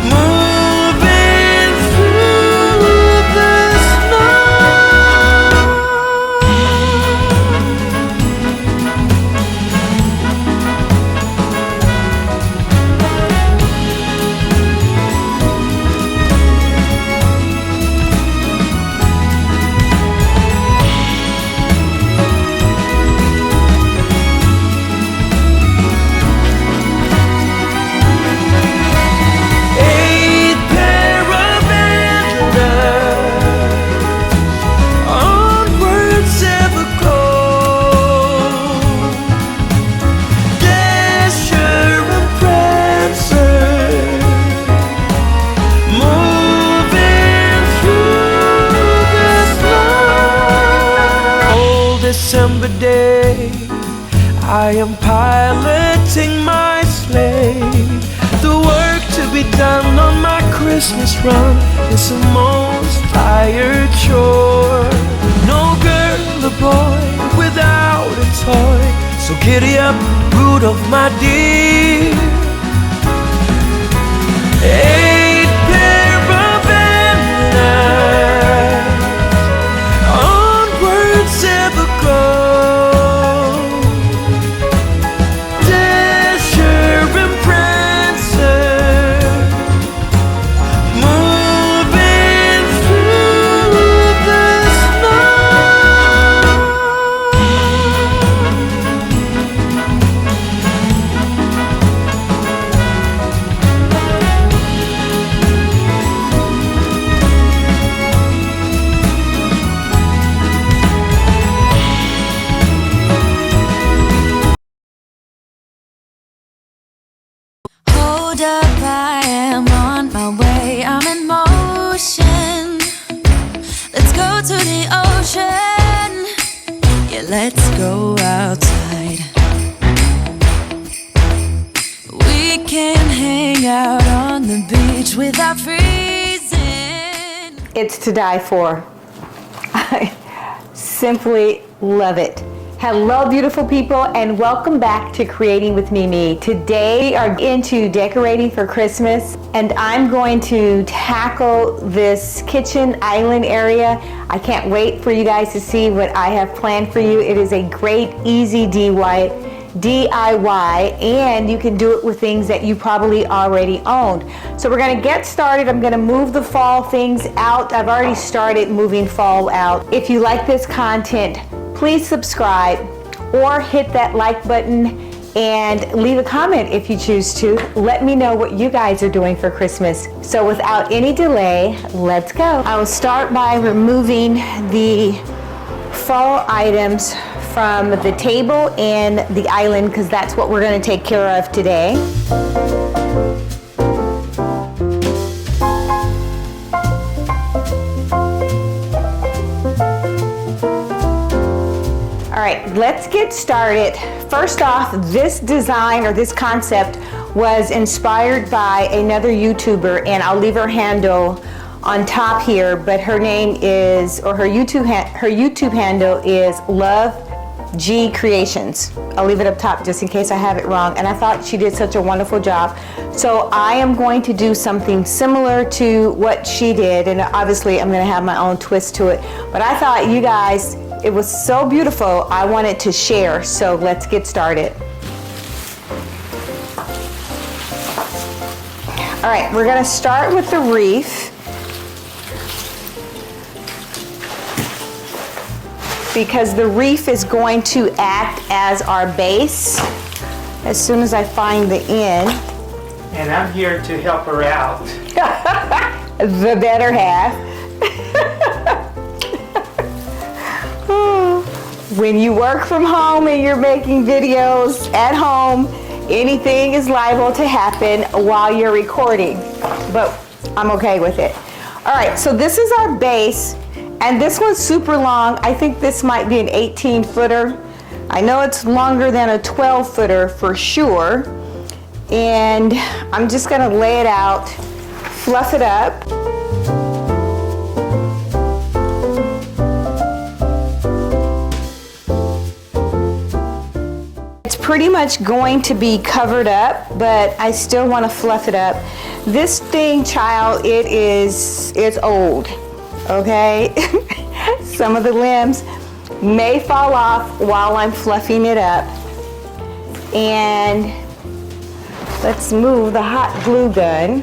S3: moving through the snow. December day, I am piloting my sleigh. The work to be done on my Christmas run is the most tired chore. No girl or boy without a toy, so giddy up, Rudolph, my dear. 8 pair of antlers, onwards ever go. Dasher and Prancer, moving through the snow.
S2: Hold up, I am on my way, I'm in motion. Let's go to the ocean, yeah, let's go outside. We can hang out on the beach without freezing.
S1: It's to die for. I simply love it. Hello, beautiful people, and welcome back to Creating with Mimi. Today we are into decorating for Christmas, and I'm going to tackle this kitchen island area. I can't wait for you guys to see what I have planned for you. It is a great, easy DIY, and you can do it with things that you probably already owned. So we're gonna get started. I'm gonna move the fall things out. I've already started moving fall out. If you like this content, please subscribe or hit that like button and leave a comment if you choose to. Let me know what you guys are doing for Christmas. So without any delay, let's go. I will start by removing the fall items from the table and the island, because that's what we're going to take care of today. All right, let's get started. First off, this design or this concept was inspired by another YouTuber, and I'll leave her handle on top here, but her name is, or her YouTube handle is Love G Creations. I'll leave it up top just in case I have it wrong, and I thought she did such a wonderful job. So I am going to do something similar to what she did, and obviously I'm gonna have my own twist to it, but I thought you guys, it was so beautiful, I wanted to share, so let's get started. All right, we're gonna start with the wreath, because the wreath is going to act as our base as soon as I find the end.
S5: And I'm here to help her out.
S1: The better half. when you work from home and you're making videos at home, anything is liable to happen while you're recording, but I'm okay with it. All right, so this is our base, and this one's super long. I think this might be an 18-footer. I know it's longer than a 12-footer for sure. And I'm just gonna lay it out, fluff it up. It's pretty much going to be covered up, but I still want to fluff it up. This thing, child, it's old, okay? Some of the limbs may fall off while I'm fluffing it up. And let's move the hot glue gun.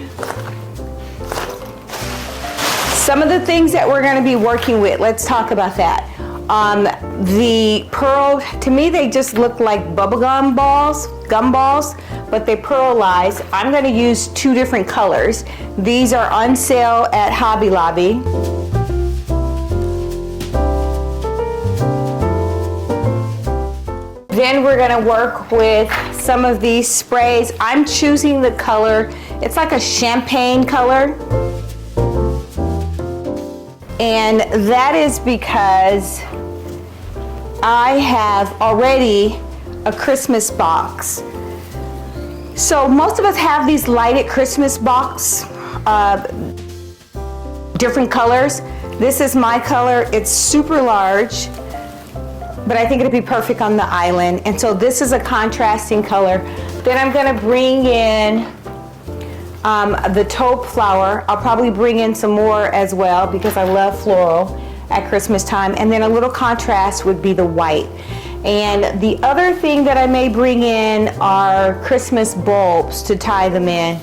S1: Some of the things that we're going to be working with, let's talk about that. The pearl, to me they just look like bubblegum balls, gumballs, but they pearlize. I'm going to use two different colors. These are on sale at Hobby Lobby. Then we're gonna work with some of these sprays. I'm choosing the color, it's like a champagne color. And that is because I have already a Christmas box. So most of us have these lighted Christmas box, different colors. This is my color, it's super large, but I think it'd be perfect on the island. And so this is a contrasting color. Then I'm gonna bring in the taupe flower. I'll probably bring in some more as well because I love floral at Christmas time. And then a little contrast would be the white. And the other thing that I may bring in are Christmas bulbs to tie them in.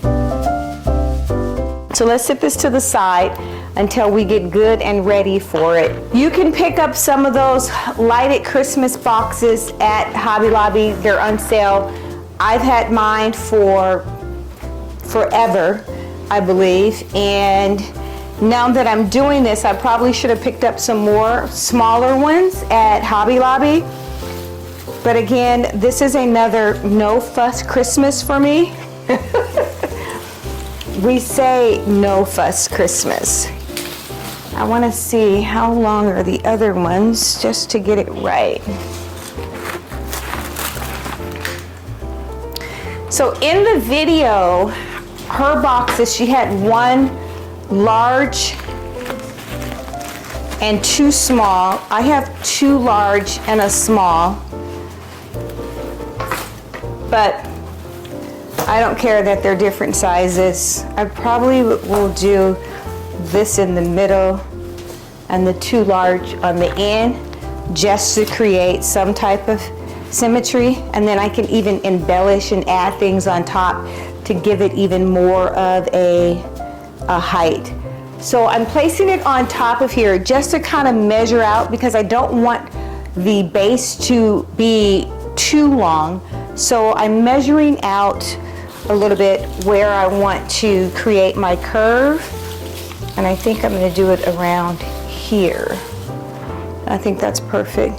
S1: So let's set this to the side until we get good and ready for it. You can pick up some of those lighted Christmas boxes at Hobby Lobby. They're on sale. I've had mine for forever, I believe. And now that I'm doing this, I probably should have picked up some more smaller ones at Hobby Lobby. But again, this is another no fuss Christmas for me. We say no fuss Christmas. I want to see how long are the other ones just to get it right. So in the video, her boxes, she had one large and two small. I have two large and a small, but I don't care that they're different sizes. I probably will do this in the middle and the two large on the end just to create some type of symmetry, and then I can even embellish and add things on top to give it even more of a height. So I'm placing it on top of here just to kind of measure out because I don't want the base to be too long. So I'm measuring out a little bit where I want to create my curve. And I think I'm going to do it around here. I think that's perfect.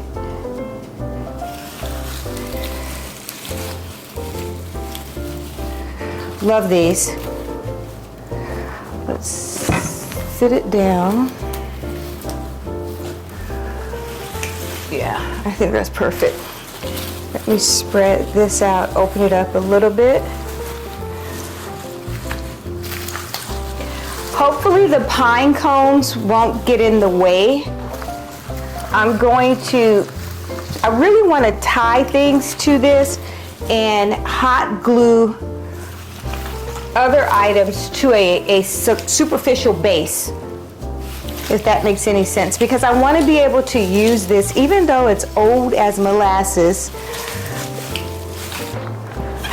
S1: Love these. Let's sit it down. Yeah, I think that's perfect. Let me spread this out, open it up a little bit. Hopefully the pine cones won't get in the way. I really want to tie things to this and hot glue other items to a superficial base, if that makes any sense, because I want to be able to use this even though it's old as molasses.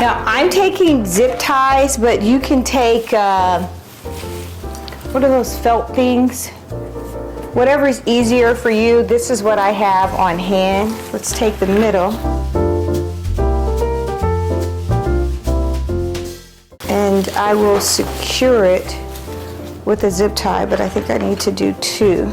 S1: Now I'm taking zip ties, but you can take what are those felt things? Whatever is easier for you. This is what I have on hand. Let's take the middle. And I will secure it with a zip tie, but I think I need to do two.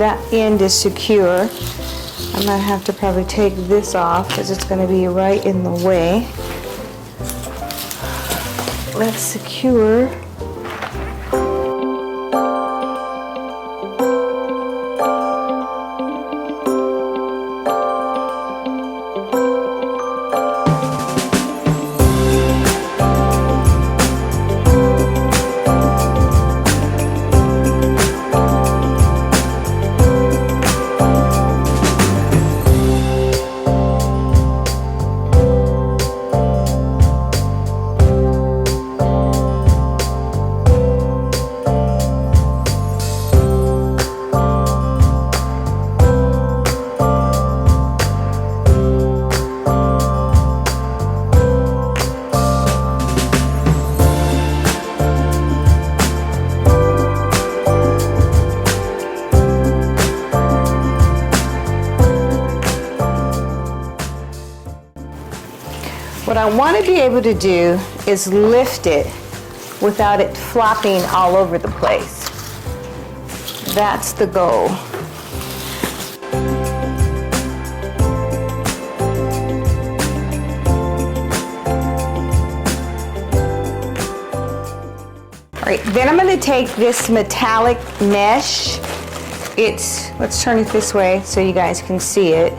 S1: that end is secure. I'm gonna have to probably take this off because it's gonna be right in the way. Let's secure. What I want to be able to do is lift it without it flopping all over the place. That's the goal. All right, then I'm going to take this metallic mesh. Let's turn it this way so you guys can see it.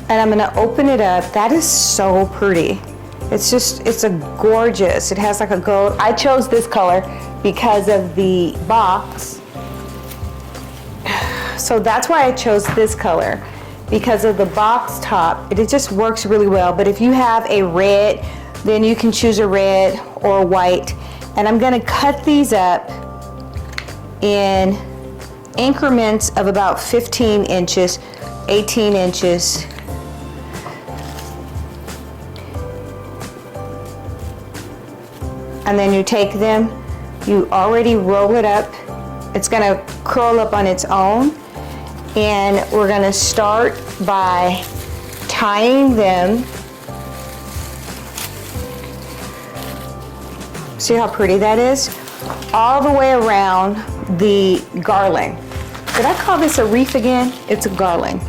S1: And I'm gonna open it up. That is so pretty. It's a gorgeous, it has like a gold. I chose this color because of the box. So that's why I chose this color, because of the box top. It just works really well. But if you have a red, then you can choose a red or white. And I'm gonna cut these up in increments of about 15 inches, 18 inches. And then you take them, you already roll it up. It's gonna curl up on its own. And we're gonna start by tying them. See how pretty that is? All the way around the garland. Did I call this a wreath again? It's a garland.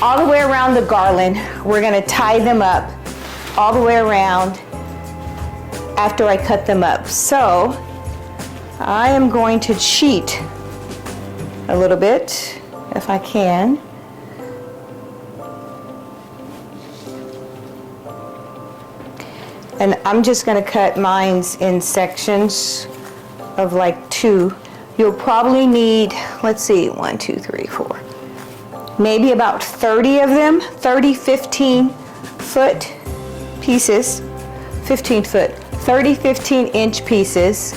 S1: All the way around the garland, we're gonna tie them up all the way around after I cut them up. So I am going to cheat a little bit if I can. And I'm just gonna cut mines in sections of like 2. You'll probably need, let's see, 1, 2, 3, 4. Maybe about 30 of them, 30 15-foot pieces, 15-foot, 30 15-inch pieces.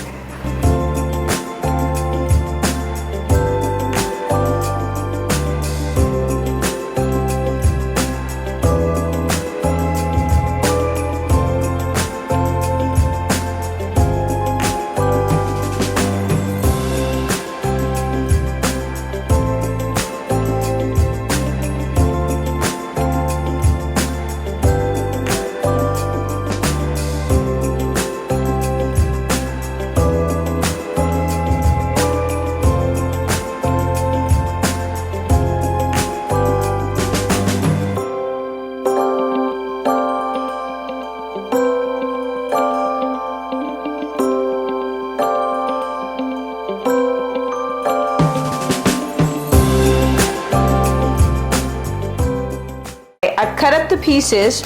S1: I've cut up the pieces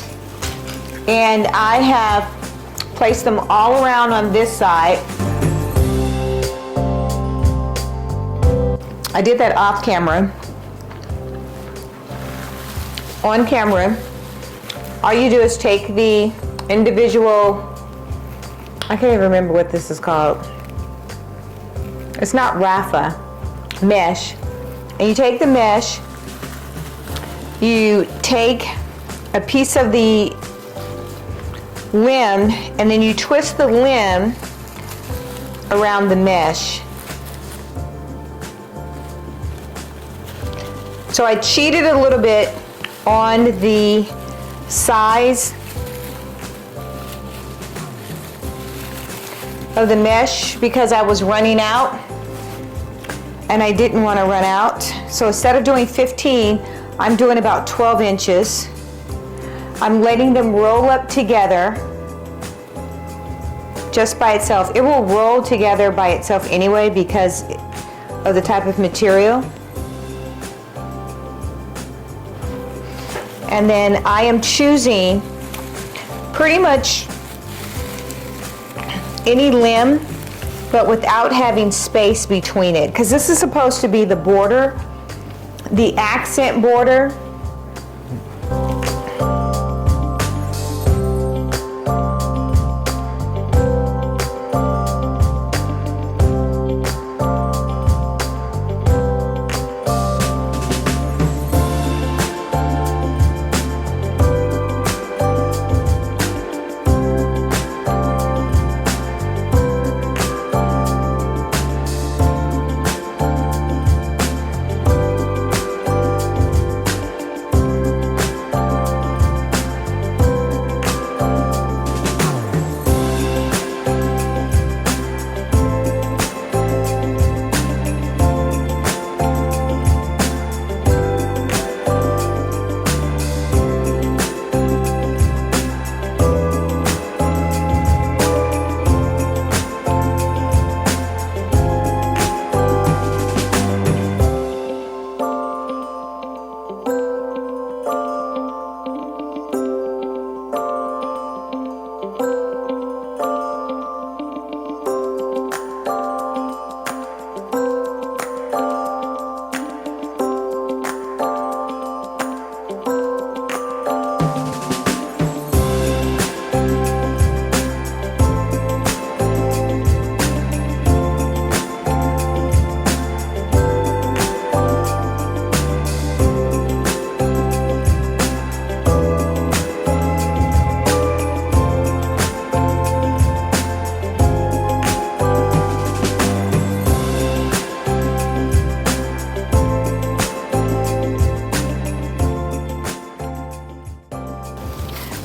S1: and I have placed them all around on this side. I did that off camera. On camera, all you do is take the individual, I can't even remember what this is called. It's not Rafa, mesh. And you take the mesh, you take a piece of the limb and then you twist the limb around the mesh. So I cheated a little bit on the size of the mesh because I was running out and I didn't want to run out. So instead of doing 15, I'm doing about 12 inches. I'm letting them roll up together just by itself. It will roll together by itself anyway because of the type of material. And then I am choosing pretty much any limb, but without having space between it, because this is supposed to be the border, the accent border.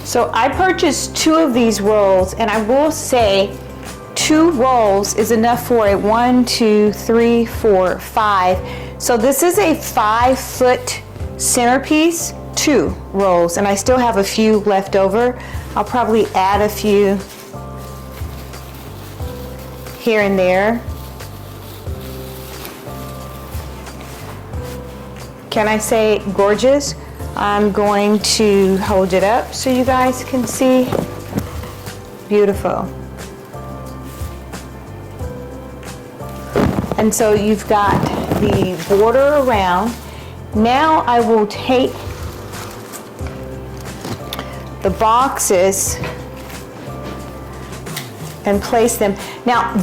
S1: So I purchased 2 of these rolls, and I will say 2 rolls is enough for a 1, 2, 3, 4, 5. So this is a 5-foot centerpiece, 2 rolls, and I still have a few left over. I'll probably add a few here and there. Can I say gorgeous? I'm going to hold it up so you guys can see. Beautiful. And so you've got the border around. Now I will take the boxes and place them. Now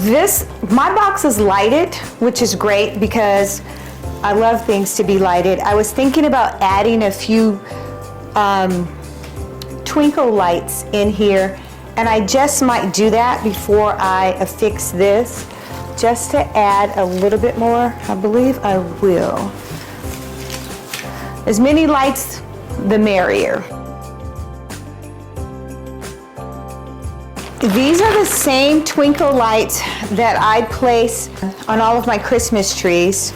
S1: my box is lighted, which is great because I love things to be lighted. I was thinking about adding a few twinkle lights in here, and I just might do that before I affix this, just to add a little bit more. I believe I will. As many lights, the merrier. These are the same twinkle lights that I place on all of my Christmas trees.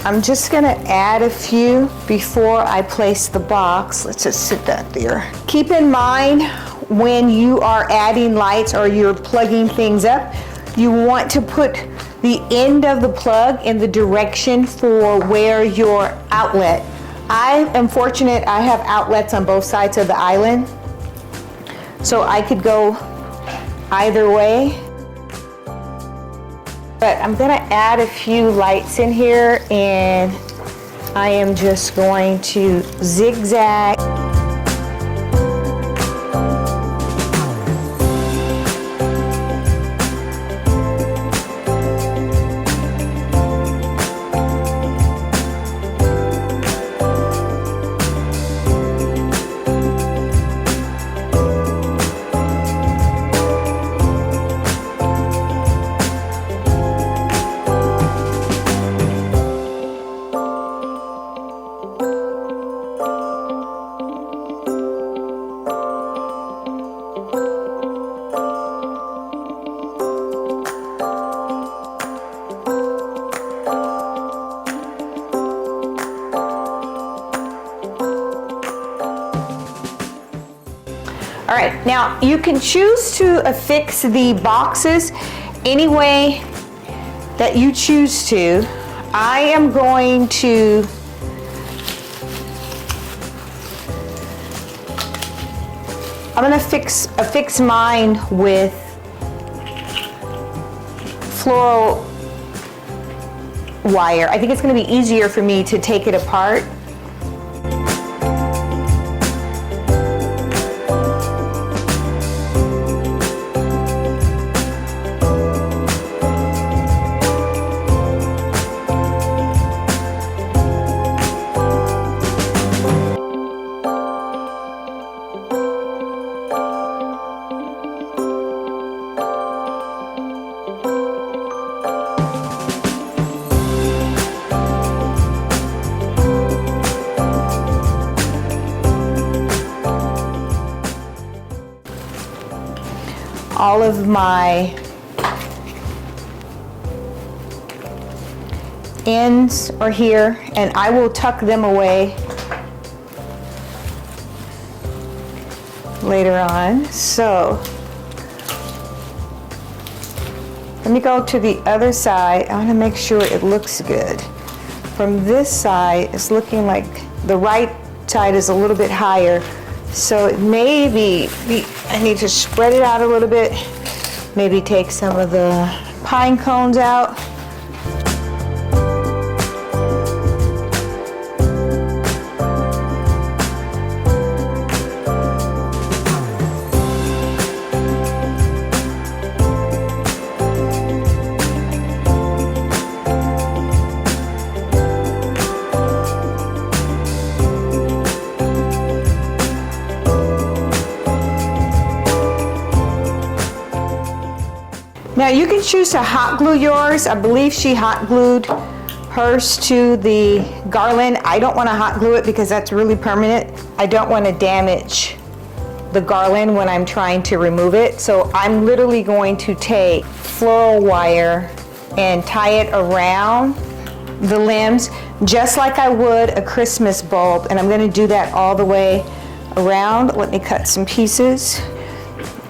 S1: I'm just gonna add a few before I place the box. Let's just sit that there. Keep in mind when you are adding lights or you're plugging things up, you want to put the end of the plug in the direction for where your outlet. I am fortunate I have outlets on both sides of the island, so I could go either way. But I'm gonna add a few lights in here, and I am just going to zigzag. All right, now you can choose to affix the boxes any way that you choose to. I am going to affix mine with floral wire. I think it's going to be easier for me to take it apart. All of my ends are here, and I will tuck them away later on. So let me go to the other side. I want to make sure it looks good. From this side, it's looking like the right side is a little bit higher. So it may be, I need to spread it out a little bit, maybe take some of the pine cones out. Now you can choose to hot glue yours. I believe she hot glued hers to the garland. I don't want to hot glue it because that's really permanent. I don't want to damage the garland when I'm trying to remove it. So I'm literally going to take floral wire and tie it around the limbs just like I would a Christmas bulb. And I'm going to do that all the way around. Let me cut some pieces.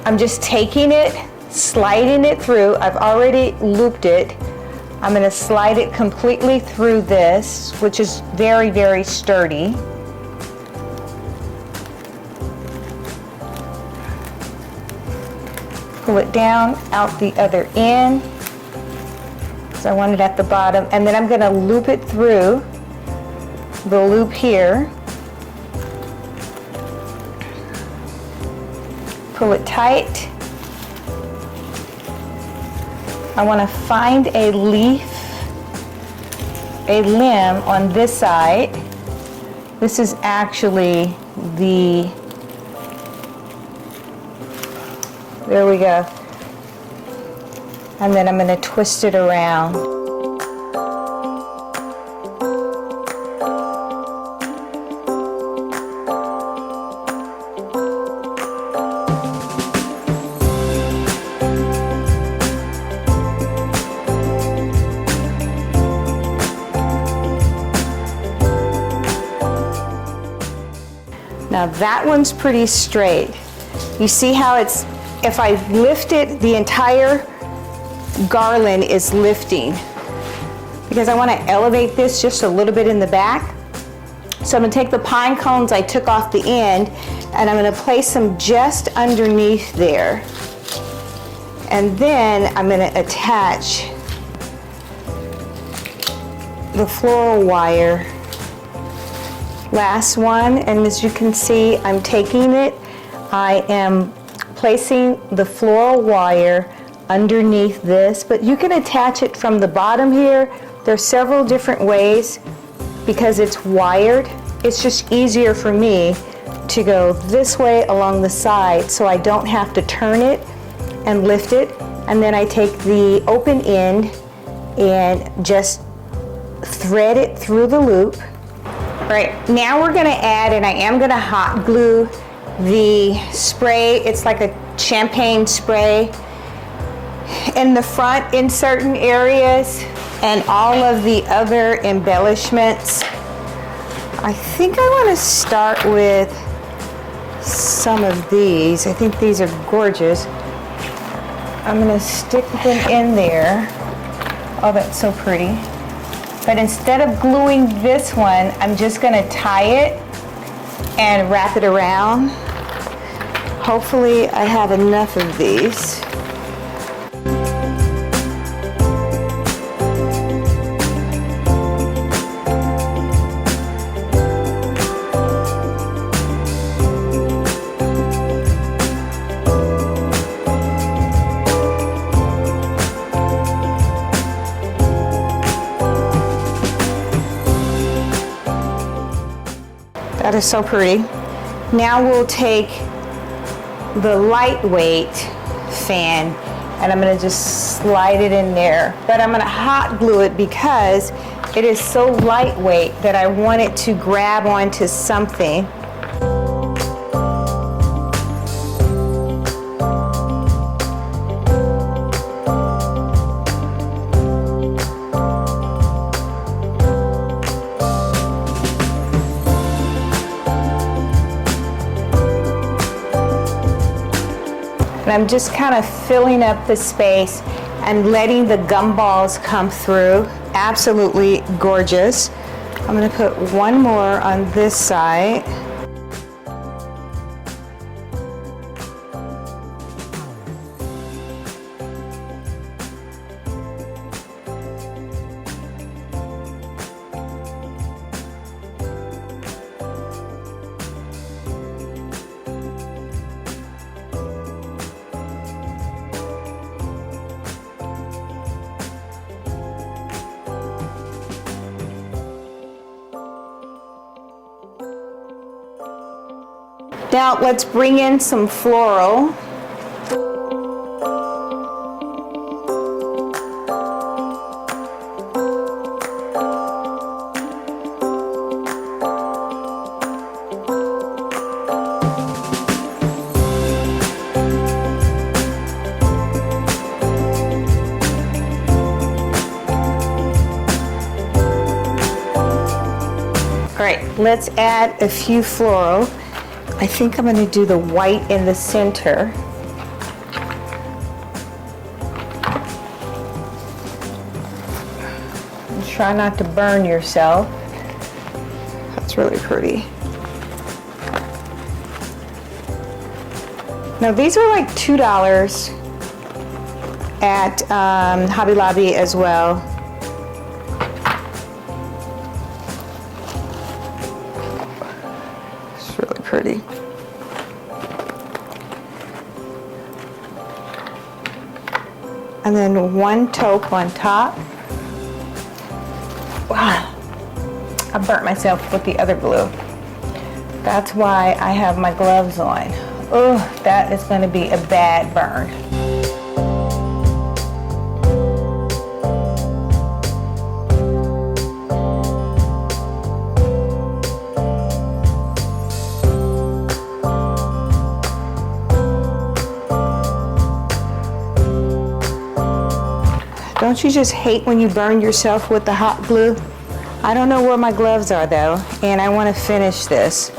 S1: I'm just taking it, sliding it through. I've already looped it. I'm going to slide it completely through this, which is very, very sturdy. Pull it down out the other end. So I want it at the bottom, and then I'm going to loop it through the loop here. Pull it tight. I want to find a leaf, a limb on this side. This is actually the, there we go. And then I'm going to twist it around. Now that one's pretty straight. You see how it's, if I lift it, the entire garland is lifting because I want to elevate this just a little bit in the back. So I'm going to take the pine cones I took off the end and I'm going to place them just underneath there. And then I'm going to attach the floral wire. Last one, and as you can see, I'm taking it, I am placing the floral wire underneath this, but you can attach it from the bottom here. There's several different ways because it's wired. It's just easier for me to go this way along the side so I don't have to turn it and lift it. And then I take the open end and just thread it through the loop. All right, now we're gonna add, and I am gonna hot glue the spray. It's like a champagne spray in the front in certain areas and all of the other embellishments. I think I wanna start with some of these. I think these are gorgeous. I'm gonna stick them in there. Oh, that's so pretty. But instead of gluing this one, I'm just gonna tie it and wrap it around. Hopefully I have enough of these. That is so pretty. Now we'll take the lightweight fan and I'm gonna just slide it in there. But I'm gonna hot glue it because it is so lightweight that I want it to grab onto something. And I'm just kind of filling up the space and letting the gumballs come through. Absolutely gorgeous. I'm going to put one more on this side. Now let's bring in some floral. All right, let's add a few floral. I think I'm going to do the white in the center. And try not to burn yourself. That's really pretty. Now these are like $2 at Hobby Lobby as well. It's really pretty. And then one taupe on top. Wow, I burnt myself with the other glue. That's why I have my gloves on. Oh, that is going to be a bad burn. Don't you just hate when you burn yourself with the hot glue? I don't know where my gloves are though, and I want to finish this.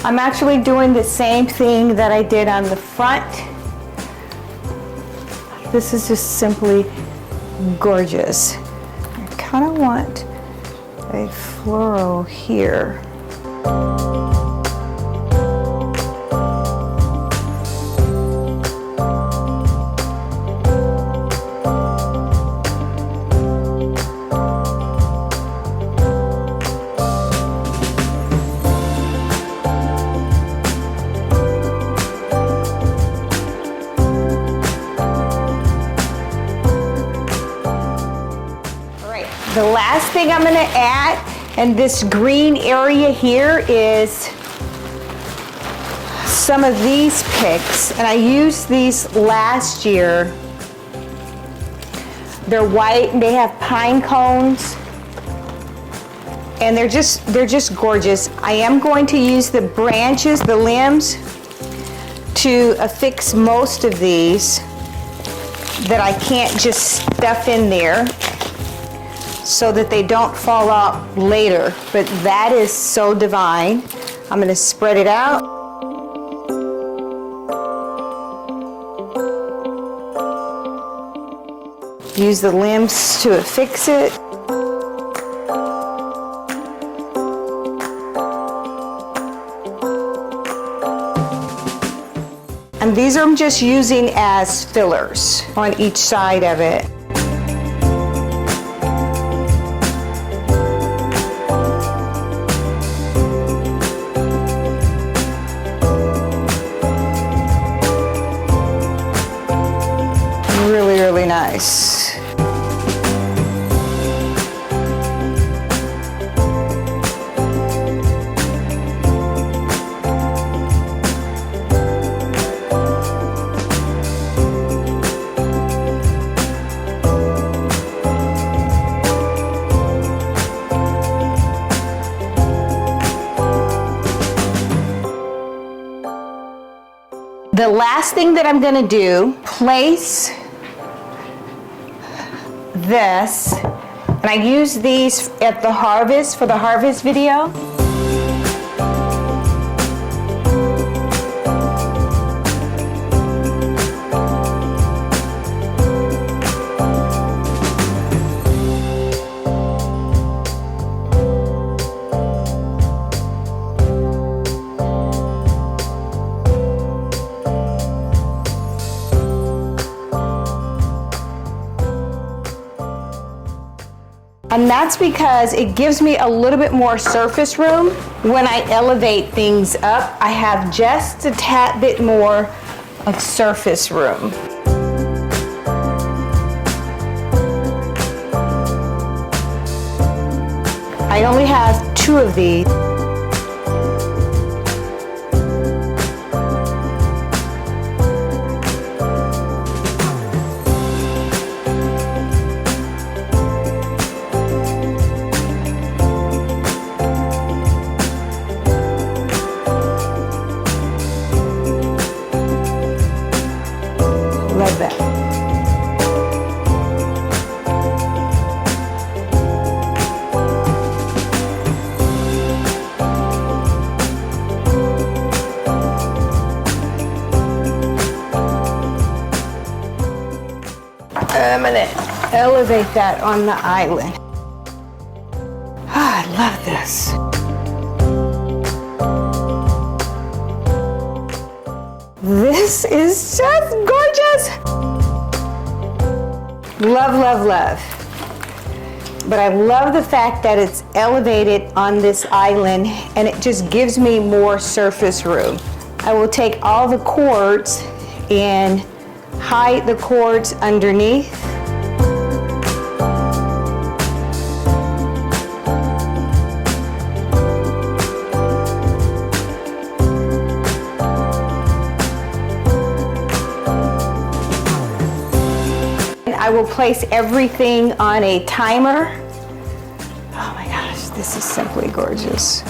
S1: I'm actually doing the same thing that I did on the front. This is just simply gorgeous. I kind of want a floral here. The last thing I'm gonna add, and this green area here, is some of these picks, and I used these last year. They're white and they have pine cones, and they're just gorgeous. I am going to use the branches, the limbs, to affix most of these that I can't just stuff in there, so that they don't fall out later. But that is so divine. I'm gonna spread it out. Use the limbs to affix it. And these I'm just using as fillers on each side of it. Really, really nice. The last thing that I'm gonna do, place this, and I use these at the harvest, for the harvest video. And that's because it gives me a little bit more surface room. When I elevate things up, I have just a tad bit more of surface room. I only have 2 of these. Love that. I'm gonna elevate that on the island. Oh, I love this. This is just gorgeous. Love, love, love. But I love the fact that it's elevated on this island, and it just gives me more surface room. I will take all the cords and hide the cords underneath. I will place everything on a timer. Oh my gosh, this is simply gorgeous.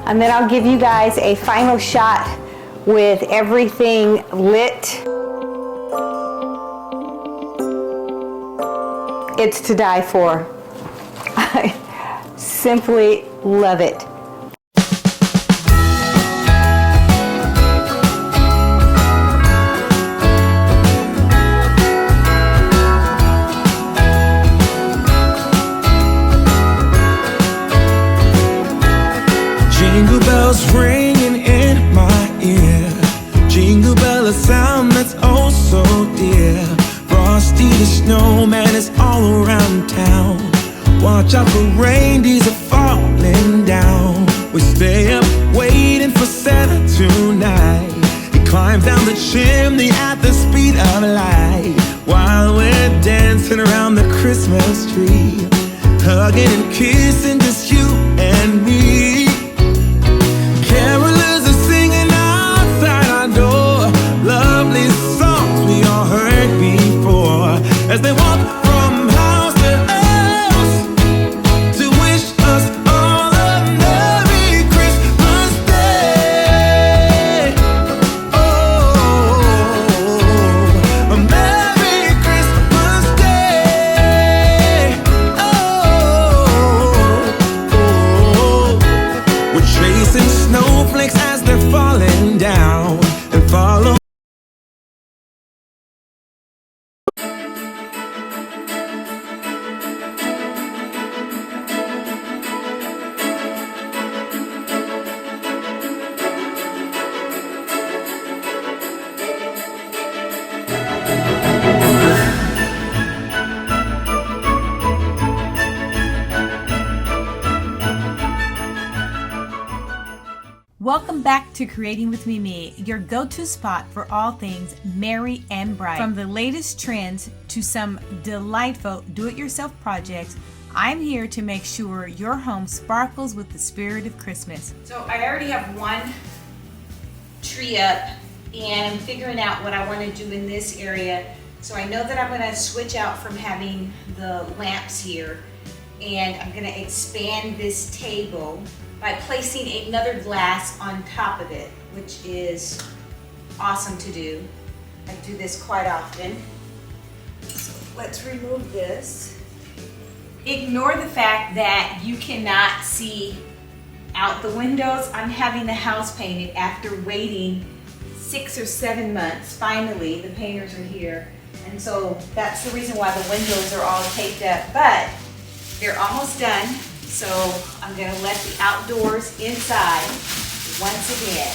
S1: And then I'll give you guys a final shot with everything lit. It's to die for. I simply love it.
S3: Jingle bells ringing in my ear. Jingle bell, a sound that's oh so dear. Frosty the snowman is all around town. Watch out for reindeers are falling down. We stay up tonight. He climbs down the chimney at the speed of light, while we're dancing around the Christmas tree, hugging and kissing, just you and me. Carolers are singing outside our door, lovely songs we all heard before, as they walk from house to house to wish us all a Merry Christmas Day. Oh, a Merry Christmas Day. Oh, we're chasing snowflakes as they're falling down, and follow.
S6: Welcome back to Creating with Mimi, your go-to spot for all things merry and bright. From the latest trends to some delightful do-it-yourself projects, I'm here to make sure your home sparkles with the spirit of Christmas.
S1: So I already have one tree up, and I'm figuring out what I want to do in this area. So I know that I'm going to switch out from having the lamps here, and I'm going to expand this table by placing another glass on top of it, which is awesome to do. I do this quite often. So let's remove this. Ignore the fact that you cannot see out the windows. I'm having the house painted after waiting 6 or 7 months. Finally, the painters are here. And so that's the reason why the windows are all taped up, but they're almost done. So I'm gonna let the outdoors inside once again.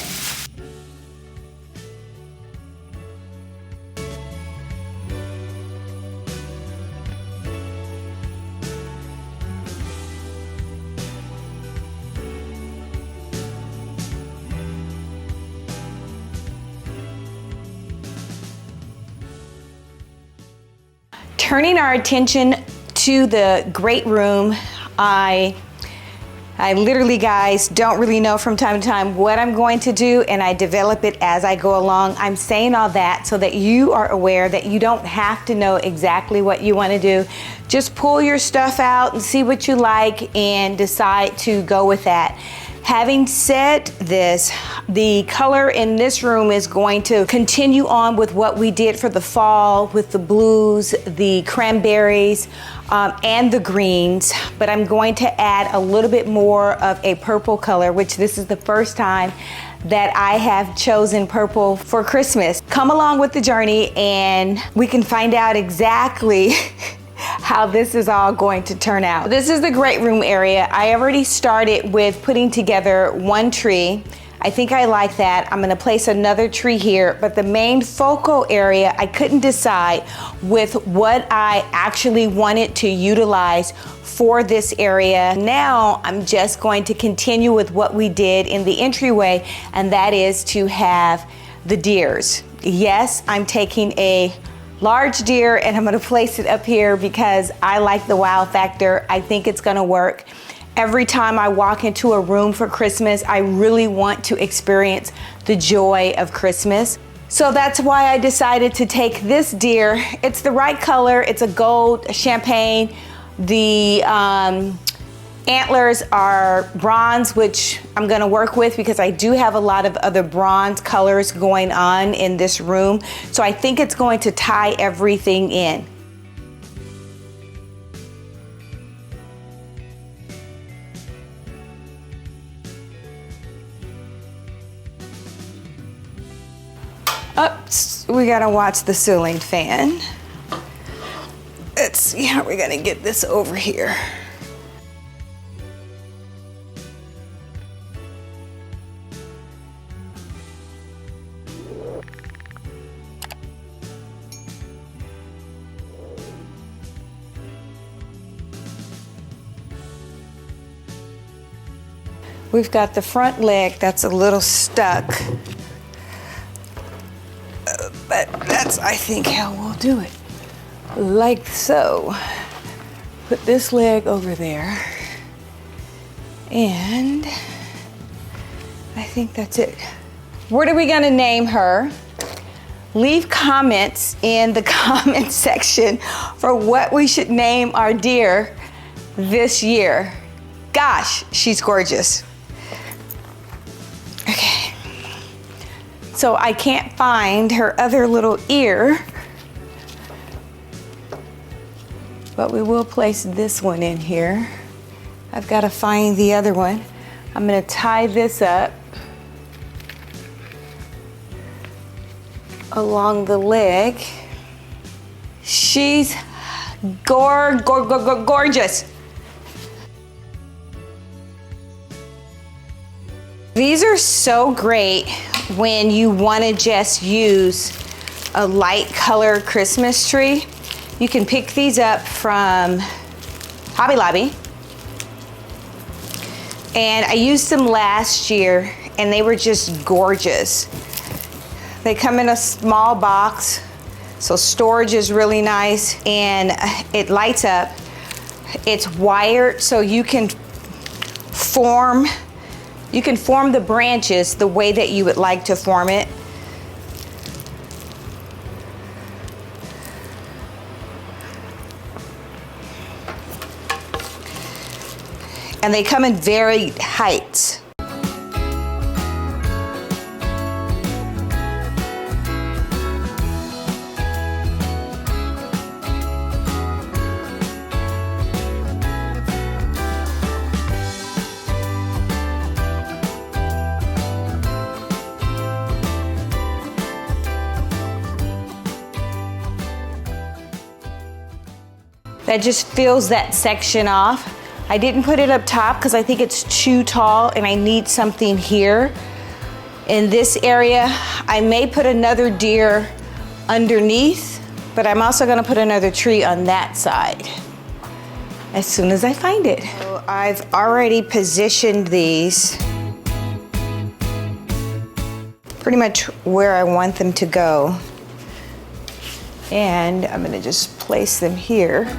S1: Turning our attention to the great room, I literally, guys, don't really know from time to time what I'm going to do, and I develop it as I go along. I'm saying all that so that you are aware that you don't have to know exactly what you want to do. Just pull your stuff out and see what you like and decide to go with that. Having said this, the color in this room is going to continue on with what we did for the fall with the blues, the cranberries, and the greens, but I'm going to add a little bit more of a purple color, which this is the first time that I have chosen purple for Christmas. Come along with the journey and we can find out exactly how this is all going to turn out. This is the great room area. I already started with putting together one tree. I think I like that. I'm gonna place another tree here, but the main focal area, I couldn't decide with what I actually wanted to utilize for this area. Now I'm just going to continue with what we did in the entryway, and that is to have the deers. Yes, I'm taking a large deer and I'm gonna place it up here because I like the wow factor. I think it's gonna work. Every time I walk into a room for Christmas, I really want to experience the joy of Christmas. So that's why I decided to take this deer. It's the right color. It's a gold champagne. The antlers are bronze, which I'm gonna work with because I do have a lot of other bronze colors going on in this room. So I think it's going to tie everything in. Oops, we gotta watch the ceiling fan. Let's see how we're gonna get this over here. We've got the front leg that's a little stuck. But that's, I think, how we'll do it. Like so. Put this leg over there. And I think that's it. What are we gonna name her? Leave comments in the comment section for what we should name our deer this year. Gosh, she's gorgeous. Okay. So I can't find her other little ear, but we will place this one in here. I've got to find the other one. I'm gonna tie this up along the leg. She's gorgeous. These are so great when you want to just use a light color Christmas tree. You can pick these up from Hobby Lobby. And I used them last year and they were just gorgeous. They come in a small box, so storage is really nice, and it lights up. It's wired, so you can form the branches the way that you would like to form it. And they come in varied heights. That just fills that section off. I didn't put it up top because I think it's too tall and I need something here. In this area, I may put another deer underneath, but I'm also gonna put another tree on that side as soon as I find it. So I've already positioned these pretty much where I want them to go. And I'm gonna just place them here.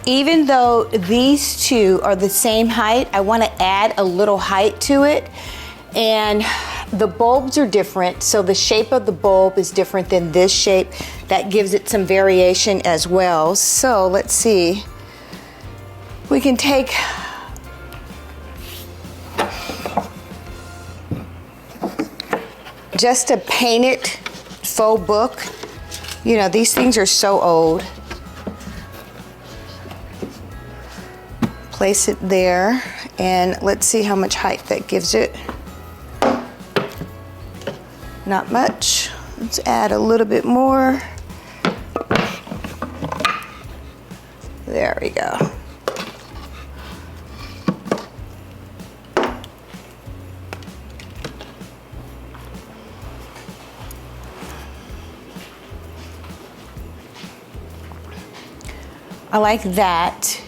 S1: Even though these two are the same height, I want to add a little height to it. And the bulbs are different, so the shape of the bulb is different than this shape. That gives it some variation as well. So let's see. We can take just a painted faux book. You know, these things are so old. Place it there, and let's see how much height that gives it. Not much. Let's add a little bit more. There we go. I like that.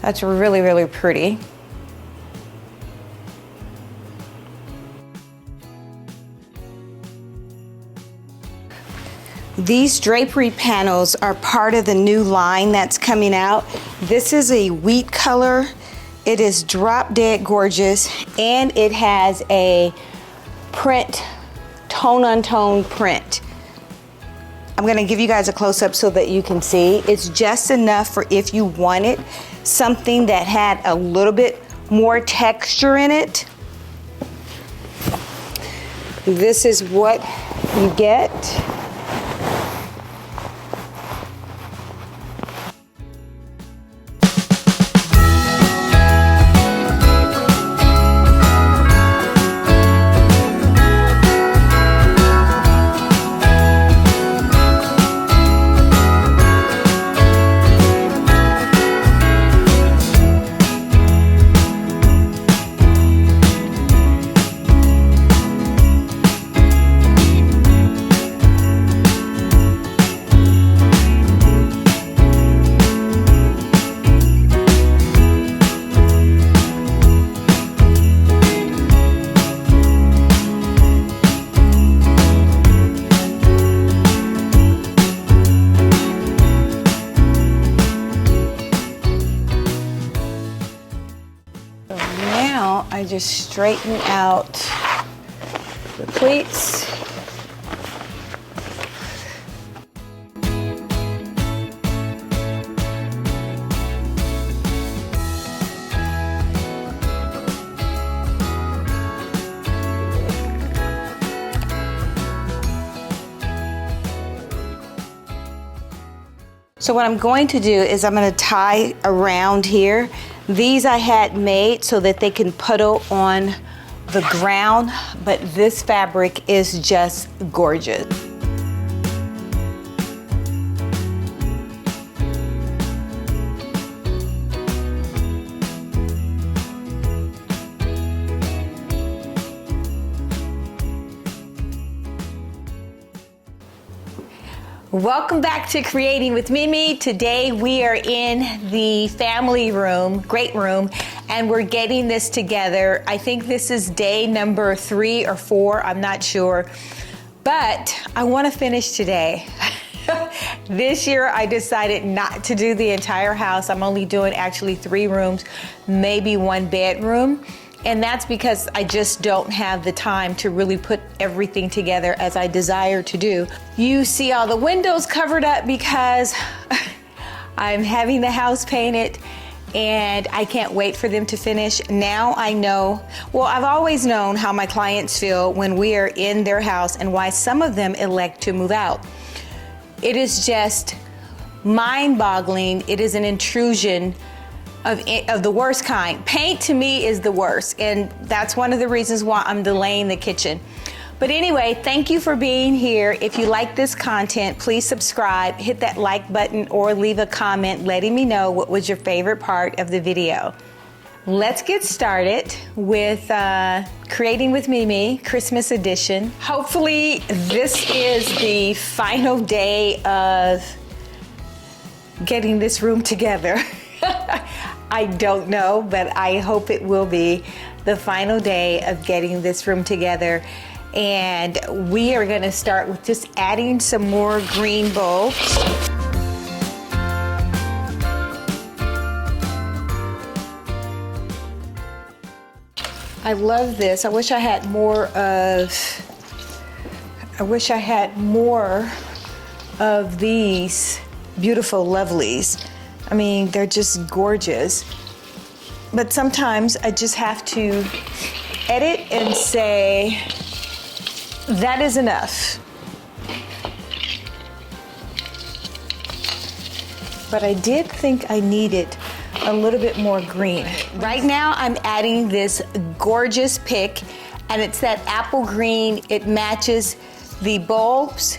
S1: That's really, really pretty. These drapery panels are part of the new line that's coming out. This is a wheat color. It is drop dead gorgeous, and it has a print, tone on tone print. I'm gonna give you guys a close up so that you can see. It's just enough for if you wanted something that had a little bit more texture in it. This is what you get. now I just straighten out the pleats. So what I'm going to do is I'm going to tie around here. These I had made so that they can puddle on the ground, but this fabric is just gorgeous. Welcome back to Creating with Mimi. Today we are in the family room, great room, and we're getting this together. I think this is day number 3 or 4, I'm not sure, but I want to finish today. This year I decided not to do the entire house. I'm only doing actually 3 rooms, maybe 1 bedroom. And that's because I just don't have the time to really put everything together as I desire to do. You see all the windows covered up because I'm having the house painted and I can't wait for them to finish. Now I know, well, I've always known how my clients feel when we are in their house and why some of them elect to move out. It is just mind-boggling. It is an intrusion of the worst kind. Paint to me is the worst, and that's one of the reasons why I'm delaying the kitchen. But anyway, thank you for being here. If you like this content, please subscribe, hit that like button, or leave a comment letting me know what was your favorite part of the video. Let's get started with Creating with Mimi, Christmas edition. Hopefully this is the final day of getting this room together. I don't know, but I hope it will be the final day of getting this room together. And we are going to start with just adding some more green bulbs. I love this. I wish I had more of these beautiful lovelies. I mean, they're just gorgeous. But sometimes I just have to edit and say, that is enough. But I did think I needed a little bit more green. Right now I'm adding this gorgeous pick, and it's that apple green. It matches the bulbs.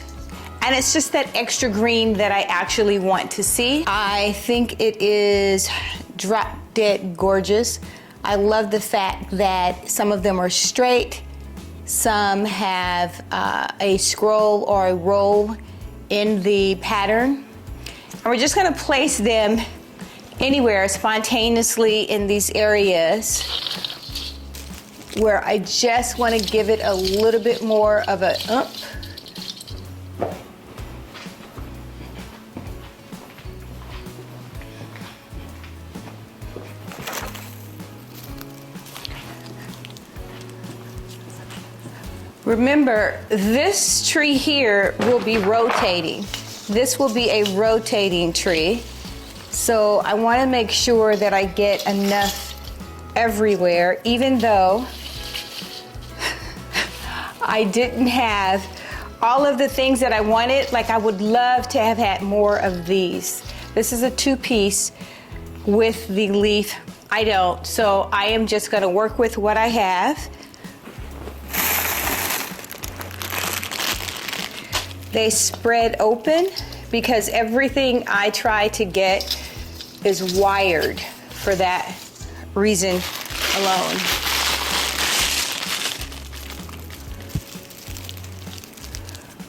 S1: And it's just that extra green that I actually want to see. I think it is drop dead gorgeous. I love the fact that some of them are straight, some have a scroll or a roll in the pattern. And we're just gonna place them anywhere spontaneously in these areas where I just wanna give it a little bit more of a oomph. Remember, this tree here will be rotating. This will be a rotating tree. So I want to make sure that I get enough everywhere, even though I didn't have all of the things that I wanted. Like, I would love to have had more of these. This is a 2-piece with the leaf. I don't, so I am just going to work with what I have. They spread open because everything I try to get is wired for that reason alone.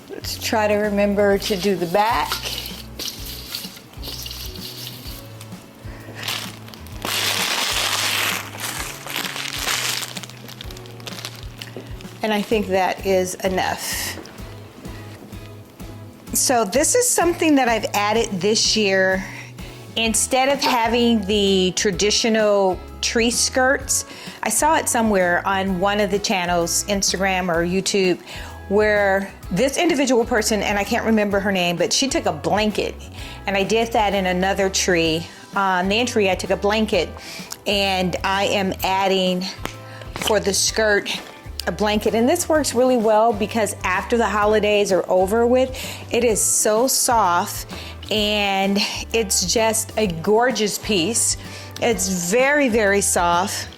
S1: Let's try to remember to do the back. And I think that is enough. So this is something that I've added this year instead of having the traditional tree skirts, I saw it somewhere on one of the channels, Instagram or YouTube, where this individual person, and I can't remember her name, but she took a blanket, and I did that in another tree. On the entry, I took a blanket, and I am adding for the skirt a blanket, and this works really well because after the holidays are over with, it is so soft and it's just a gorgeous piece. It's very, very soft.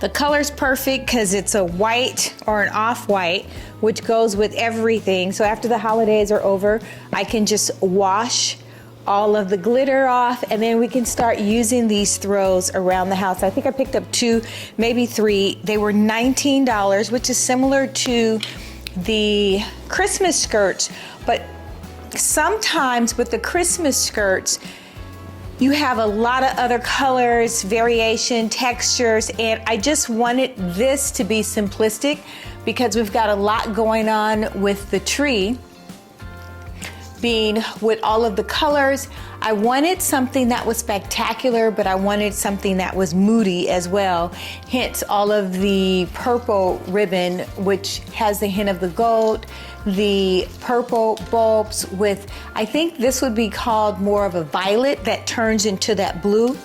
S1: The color's perfect because it's a white or an off-white, which goes with everything. So after the holidays are over, I can just wash all of the glitter off, and then we can start using these throws around the house. I think I picked up 2, maybe 3. They were $19, which is similar to the Christmas skirts, but sometimes with the Christmas skirts, you have a lot of other colors, variation, textures, and I just wanted this to be simplistic because we've got a lot going on with the tree. Being with all of the colors, I wanted something that was spectacular, but I wanted something that was moody as well. Hence all of the purple ribbon, which has the hint of the gold, the purple bulbs with, I think this would be called more of a violet that turns into that blue.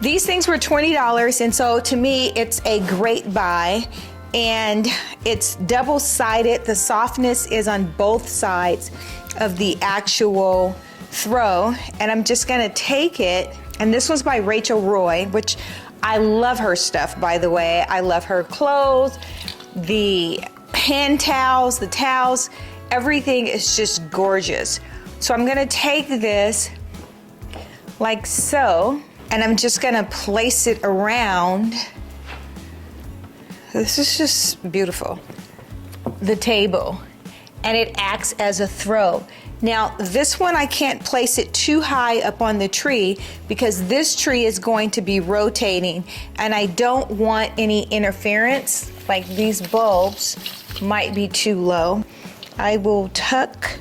S1: These things were $20, and so to me, it's a great buy. And it's double-sided. The softness is on both sides of the actual throw. And I'm just gonna take it, and this was by Rachel Roy, which I love her stuff, by the way. I love her clothes, the hand towels, the towels, everything is just gorgeous. So I'm gonna take this like so, and I'm just gonna place it around. This is just beautiful. The table, and it acts as a throw. Now, this one I can't place it too high up on the tree because this tree is going to be rotating, and I don't want any interference, like these bulbs might be too low. I will tuck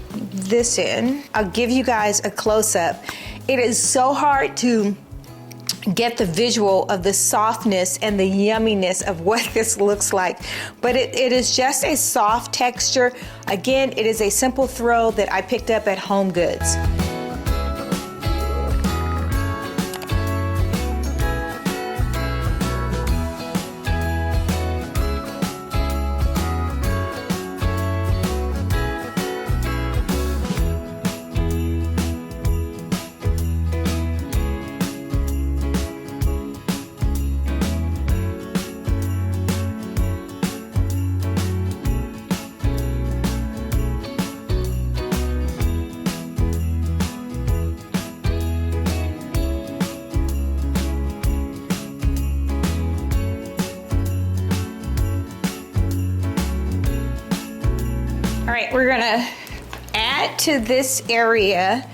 S1: this in. I'll give you guys a close-up. It is so hard to get the visual of the softness and the yumminess of what this looks like, but it is just a soft texture. Again, it is a simple throw that I picked up at Home Goods. All right, we're gonna add to this area,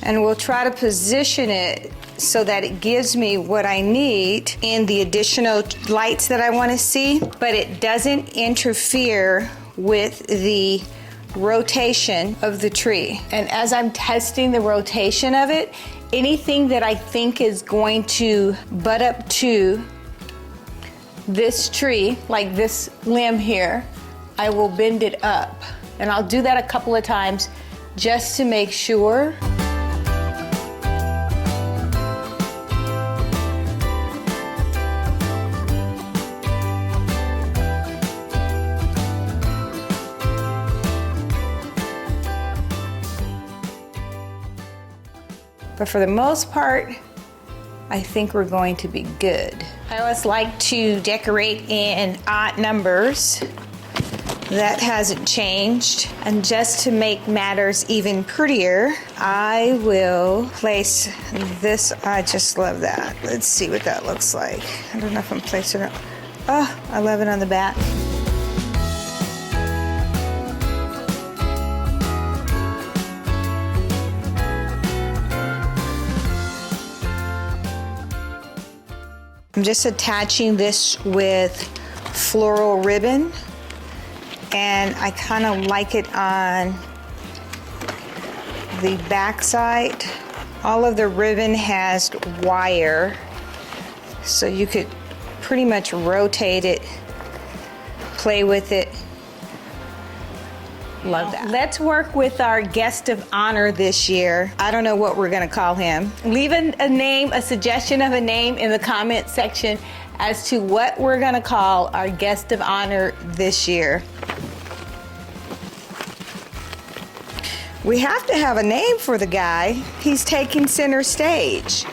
S1: and we'll try to position it so that it gives me what I need in the additional lights that I want to see, but it doesn't interfere with the rotation of the tree. And as I'm testing the rotation of it, anything that I think is going to butt up to this tree, like this limb here, I will bend it up. And I'll do that a couple of times just to make sure. But for the most part, I think we're going to be good. I always like to decorate in odd numbers. That hasn't changed. And just to make matters even prettier, I will place this. I just love that. Let's see what that looks like. I don't know if I'm placing it. Oh, I love it on the back. I'm just attaching this with floral ribbon, and I kind of like it on the back side. All of the ribbon has wire, so you could pretty much rotate it, play with it. Love that. Let's work with our guest of honor this year. I don't know what we're gonna call him. Leave a name, a suggestion of a name in the comment section as to what we're gonna call our guest of honor this year. We have to have a name for the guy. He's taking center stage.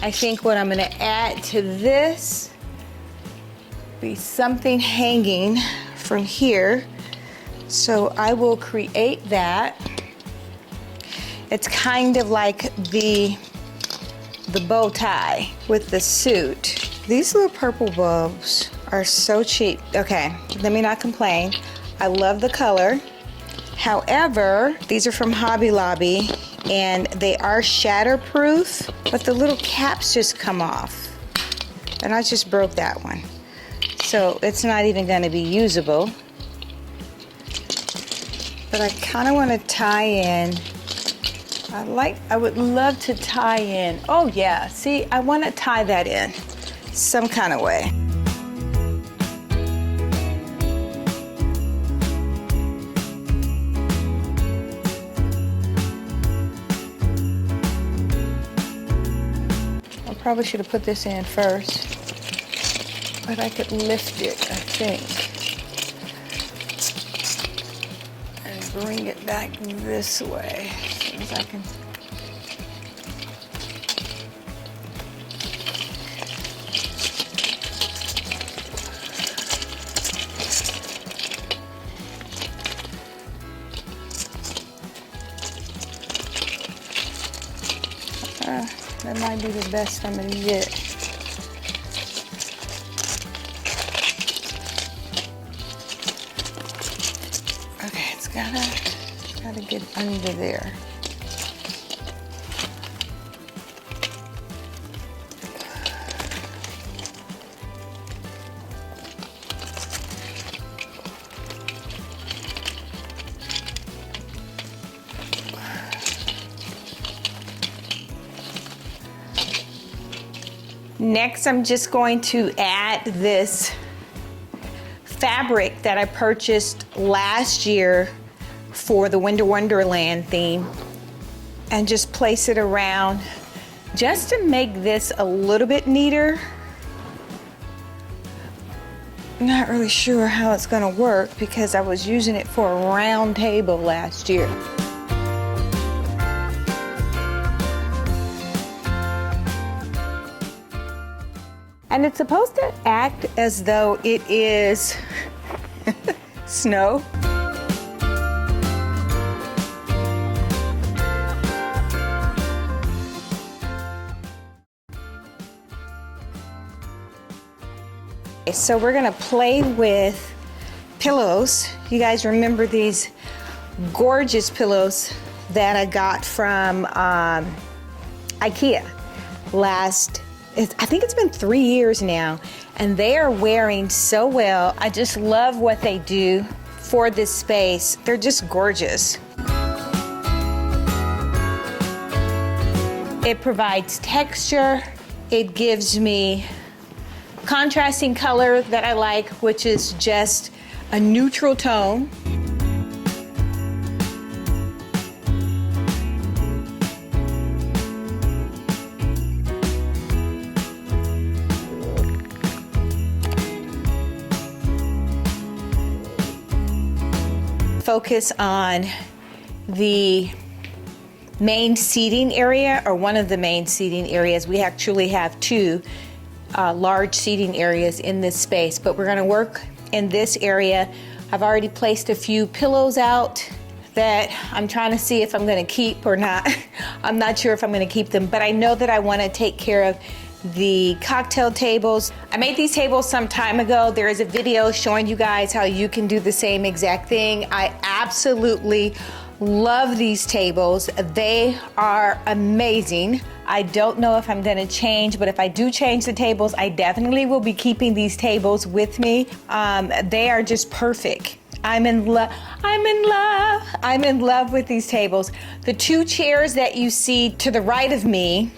S1: I think what I'm gonna add to this be something hanging from here. So I will create that. It's kind of like the bow tie with the suit. These little purple bulbs are so cheap. Okay, let me not complain. I love the color. However, these are from Hobby Lobby and they are shatterproof, but the little caps just come off. And I just broke that one. So it's not even gonna be usable. But I kinda wanna tie in. I would love to tie in. Oh yeah, see, I wanna tie that in some kind of way. Probably should have put this in first, but I could lift it, I think, and bring it back this way as soon as I can. That might be the best I'm gonna get. Okay, it's gotta get under there. Next, I'm just going to add this fabric that I purchased last year for the Winter Wonderland theme and just place it around just to make this a little bit neater. I'm not really sure how it's gonna work because I was using it for a round table last year. And it's supposed to act as though it is snow. So we're gonna play with pillows. You guys remember these gorgeous pillows that I got from IKEA I think it's been 3 years now, and they are wearing so well. I just love what they do for this space. They're just gorgeous. It provides texture. It gives me contrasting color that I like, which is just a neutral tone. Focus on the main seating area, or one of the main seating areas. We actually have two. large seating areas in this space, but we're gonna work in this area. I've already placed a few pillows out that I'm trying to see if I'm gonna keep or not. I'm not sure if I'm gonna keep them, but I know that I wanna take care of the cocktail tables. I made these tables some time ago. There is a video showing you guys how you can do the same exact thing. I absolutely love these tables. They are amazing. I don't know if I'm gonna change, but if I do change the tables, I definitely will be keeping these tables with me. They are just perfect. I'm in love. I'm in love. I'm in love with these tables. The two chairs that you see to the right of me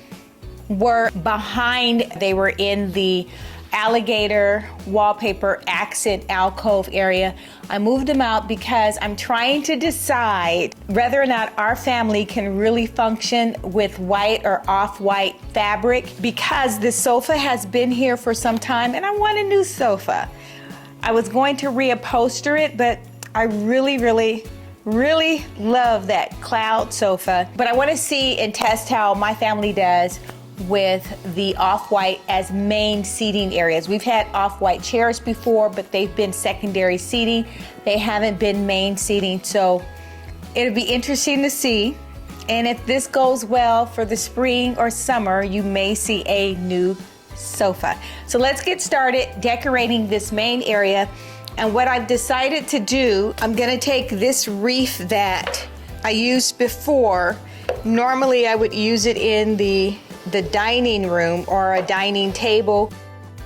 S1: were behind. They were in the alligator wallpaper accent alcove area. I moved them out because I'm trying to decide whether or not our family can really function with white or off-white fabric, because the sofa has been here for some time and I want a new sofa. I was going to reupholster it, but I really love that cloud sofa. But I want to see and test how my family does with the off-white as main seating areas. We've had off-white chairs before, but they've been secondary seating. They haven't been main seating, so it'll be interesting to see. And if this goes well for the spring or summer, you may see a new sofa. So let's get started decorating this main area. And what I've decided to do, I'm gonna take this wreath that I used before. Normally I would use it in the dining room or a dining table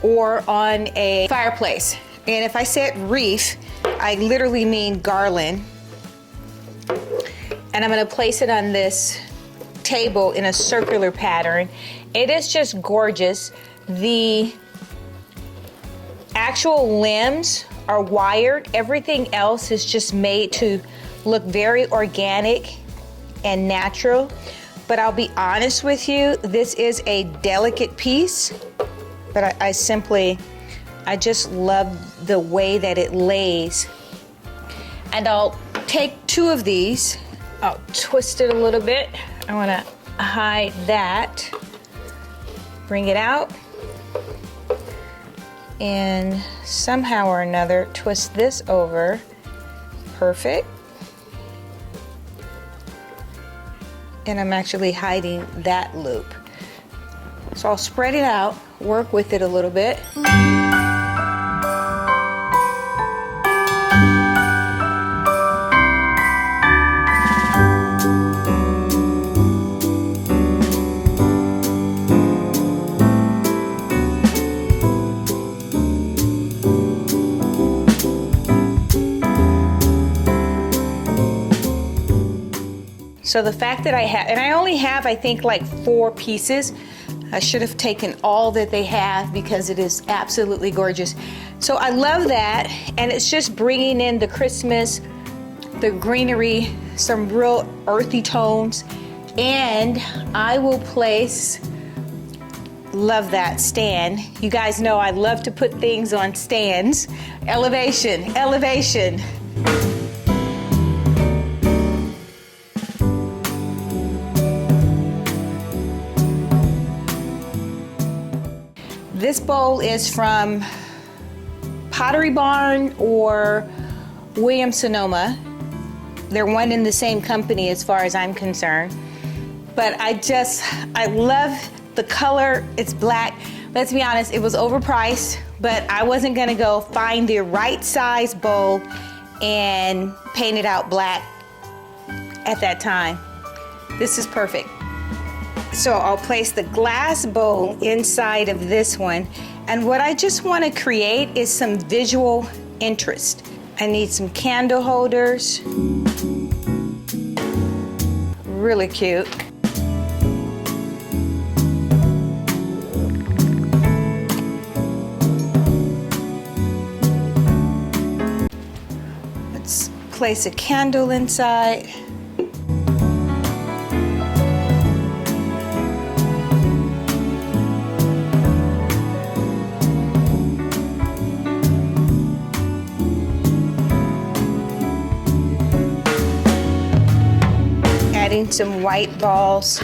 S1: or on a fireplace. And if I said wreath, I literally mean garland. And I'm gonna place it on this table in a circular pattern. It is just gorgeous. The actual limbs are wired. Everything else is just made to look very organic and natural. But I'll be honest with you, this is a delicate piece, but I just love the way that it lays. And I'll take two of these, I'll twist it a little bit. I wanna hide that. Bring it out. And somehow or another, twist this over. Perfect. And I'm actually hiding that loop. So I'll spread it out, work with it a little bit. So the fact that I have, and I only have, I think, like 4 pieces. I should have taken all that they have because it is absolutely gorgeous. So I love that, and it's just bringing in the Christmas, the greenery, some real earthy tones. And I will place, love that stand. You guys know I love to put things on stands. Elevation, elevation. This bowl is from Pottery Barn or Williams-Sonoma. They're one in the same company as far as I'm concerned. But I love the color. It's black. Let's be honest, it was overpriced, but I wasn't gonna go find the right size bowl and paint it out black at that time. This is perfect. So I'll place the glass bowl inside of this one. And what I just want to create is some visual interest. I need some candle holders. Really cute. Let's place a candle inside. Adding some white balls.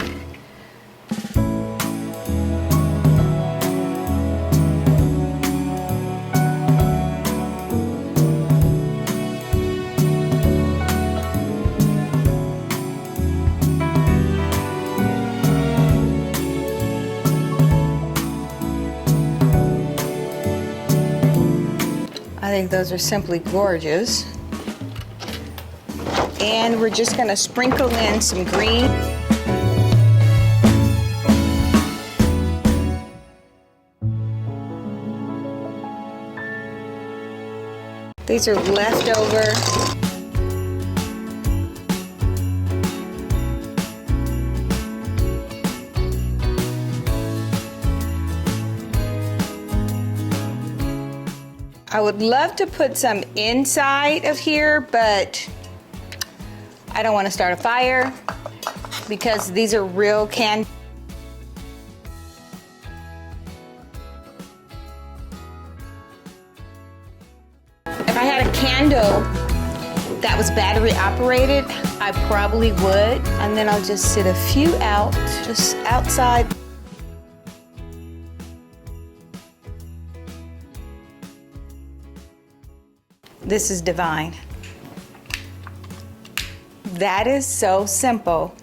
S1: think those are simply gorgeous. And we're just gonna sprinkle in some green. These are leftover. I would love to put some inside of here, but I don't want to start a fire because these are real candles. If I had a candle that was battery operated, I probably would. And then I'll just sit a few out, just outside. This is divine. That is so simple,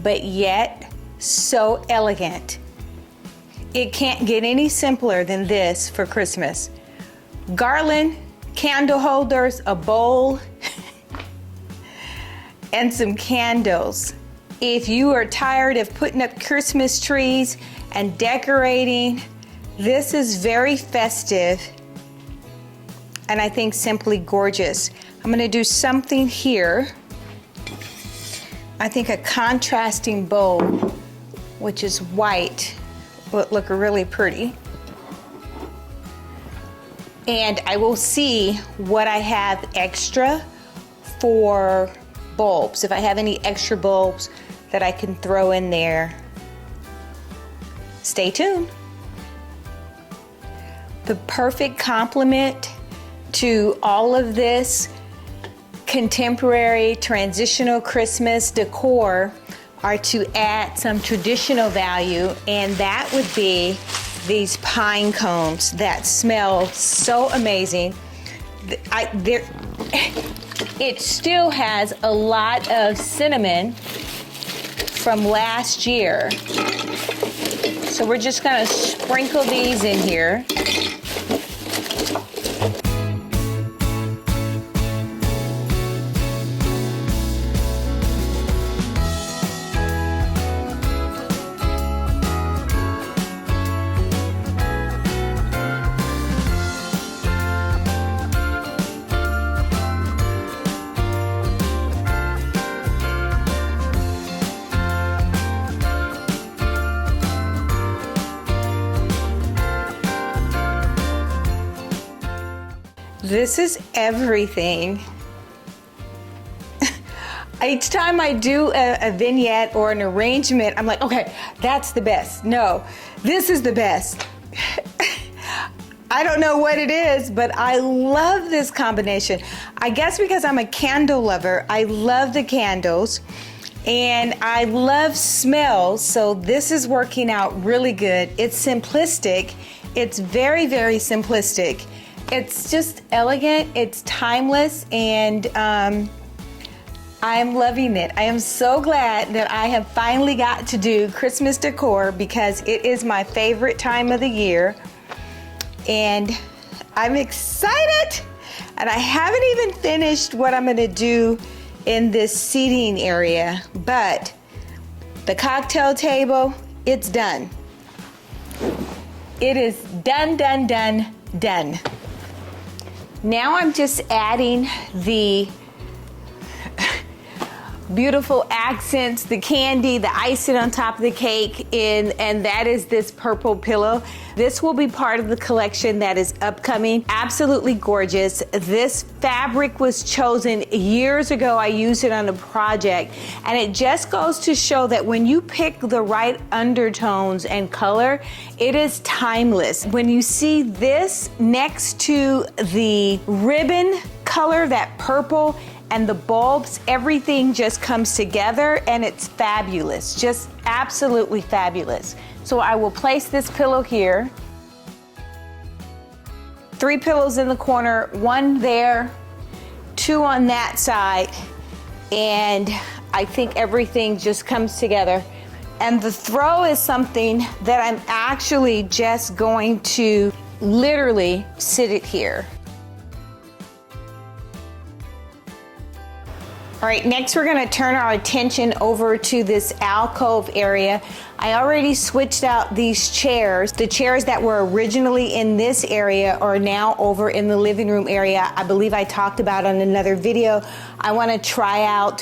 S1: but yet so elegant. It can't get any simpler than this for Christmas. Garland, candle holders, a bowl, and some candles. If you are tired of putting up Christmas trees and decorating, this is very festive and I think simply gorgeous. I'm gonna do something here. I think a contrasting bowl, which is white, will look really pretty. And I will see what I have extra for bulbs, if I have any extra bulbs that I can throw in there. Stay tuned. The perfect complement to all of this contemporary transitional Christmas decor are to add some traditional value, and that would be these pine cones that smell so amazing. It still has a lot of cinnamon from last year. So we're just gonna sprinkle these in here. This is everything. Each time I do a vignette or an arrangement, I'm like, okay, that's the best. No, this is the best. I don't know what it is, but I love this combination. I guess because I'm a candle lover, I love the candles and I love smells, so this is working out really good. It's simplistic. It's very, very simplistic. It's just elegant, it's timeless, and I'm loving it. I am so glad that I have finally got to do Christmas decor because it is my favorite time of the year. And I'm excited. And I haven't even finished what I'm gonna do in this seating area, but the cocktail table, it's done. It is done, done, done, done. Now I'm just adding the beautiful accents, the candy, the icing on top of the cake, and that is this purple pillow. This will be part of the collection that is upcoming. Absolutely gorgeous. This fabric was chosen years ago. I used it on a project, and it just goes to show that when you pick the right undertones and color, it is timeless. When you see this next to the ribbon color, that purple, and the bulbs, everything just comes together and it's fabulous, just absolutely fabulous. So I will place this pillow here. 3 pillows in the corner, 1 there, 2 on that side, and I think everything just comes together. And the throw is something that I'm actually just going to literally sit it here. All right, next we're gonna turn our attention over to this alcove area. I already switched out these chairs. The chairs that were originally in this area are now over in the living room area. I believe I talked about on another video. I wanna try out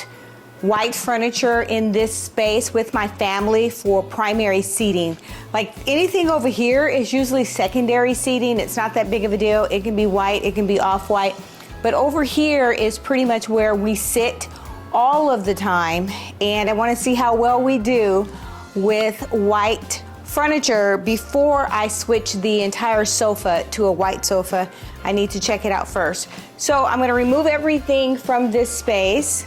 S1: white furniture in this space with my family for primary seating. Like anything over here is usually secondary seating. It's not that big of a deal. It can be white, it can be off-white. But over here is pretty much where we sit all of the time, and I want to see how well we do with white furniture before I switch the entire sofa to a white sofa. I need to check it out first. So I'm going to remove everything from this space.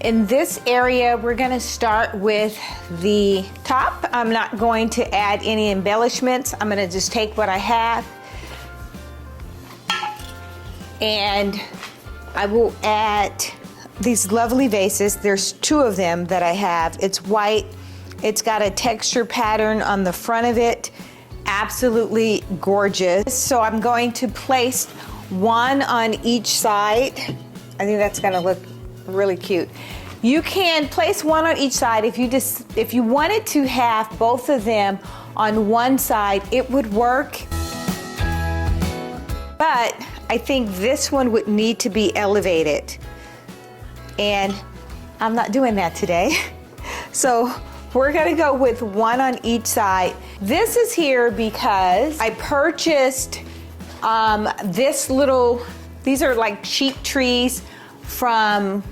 S1: In this area, we're going to start with the top. I'm not going to add any embellishments. I'm going to just take what I have, and I will add these lovely vases. There's 2 of them that I have. It's white. It's got a texture pattern on the front of it. Absolutely gorgeous. So I'm going to place one on each side. I think that's gonna look really cute. You can place one on each side. If you wanted to have both of them on one side, it would work. But I think this one would need to be elevated. And I'm not doing that today. So we're gonna go with one on each side. This is here because I purchased these are like cheap trees from,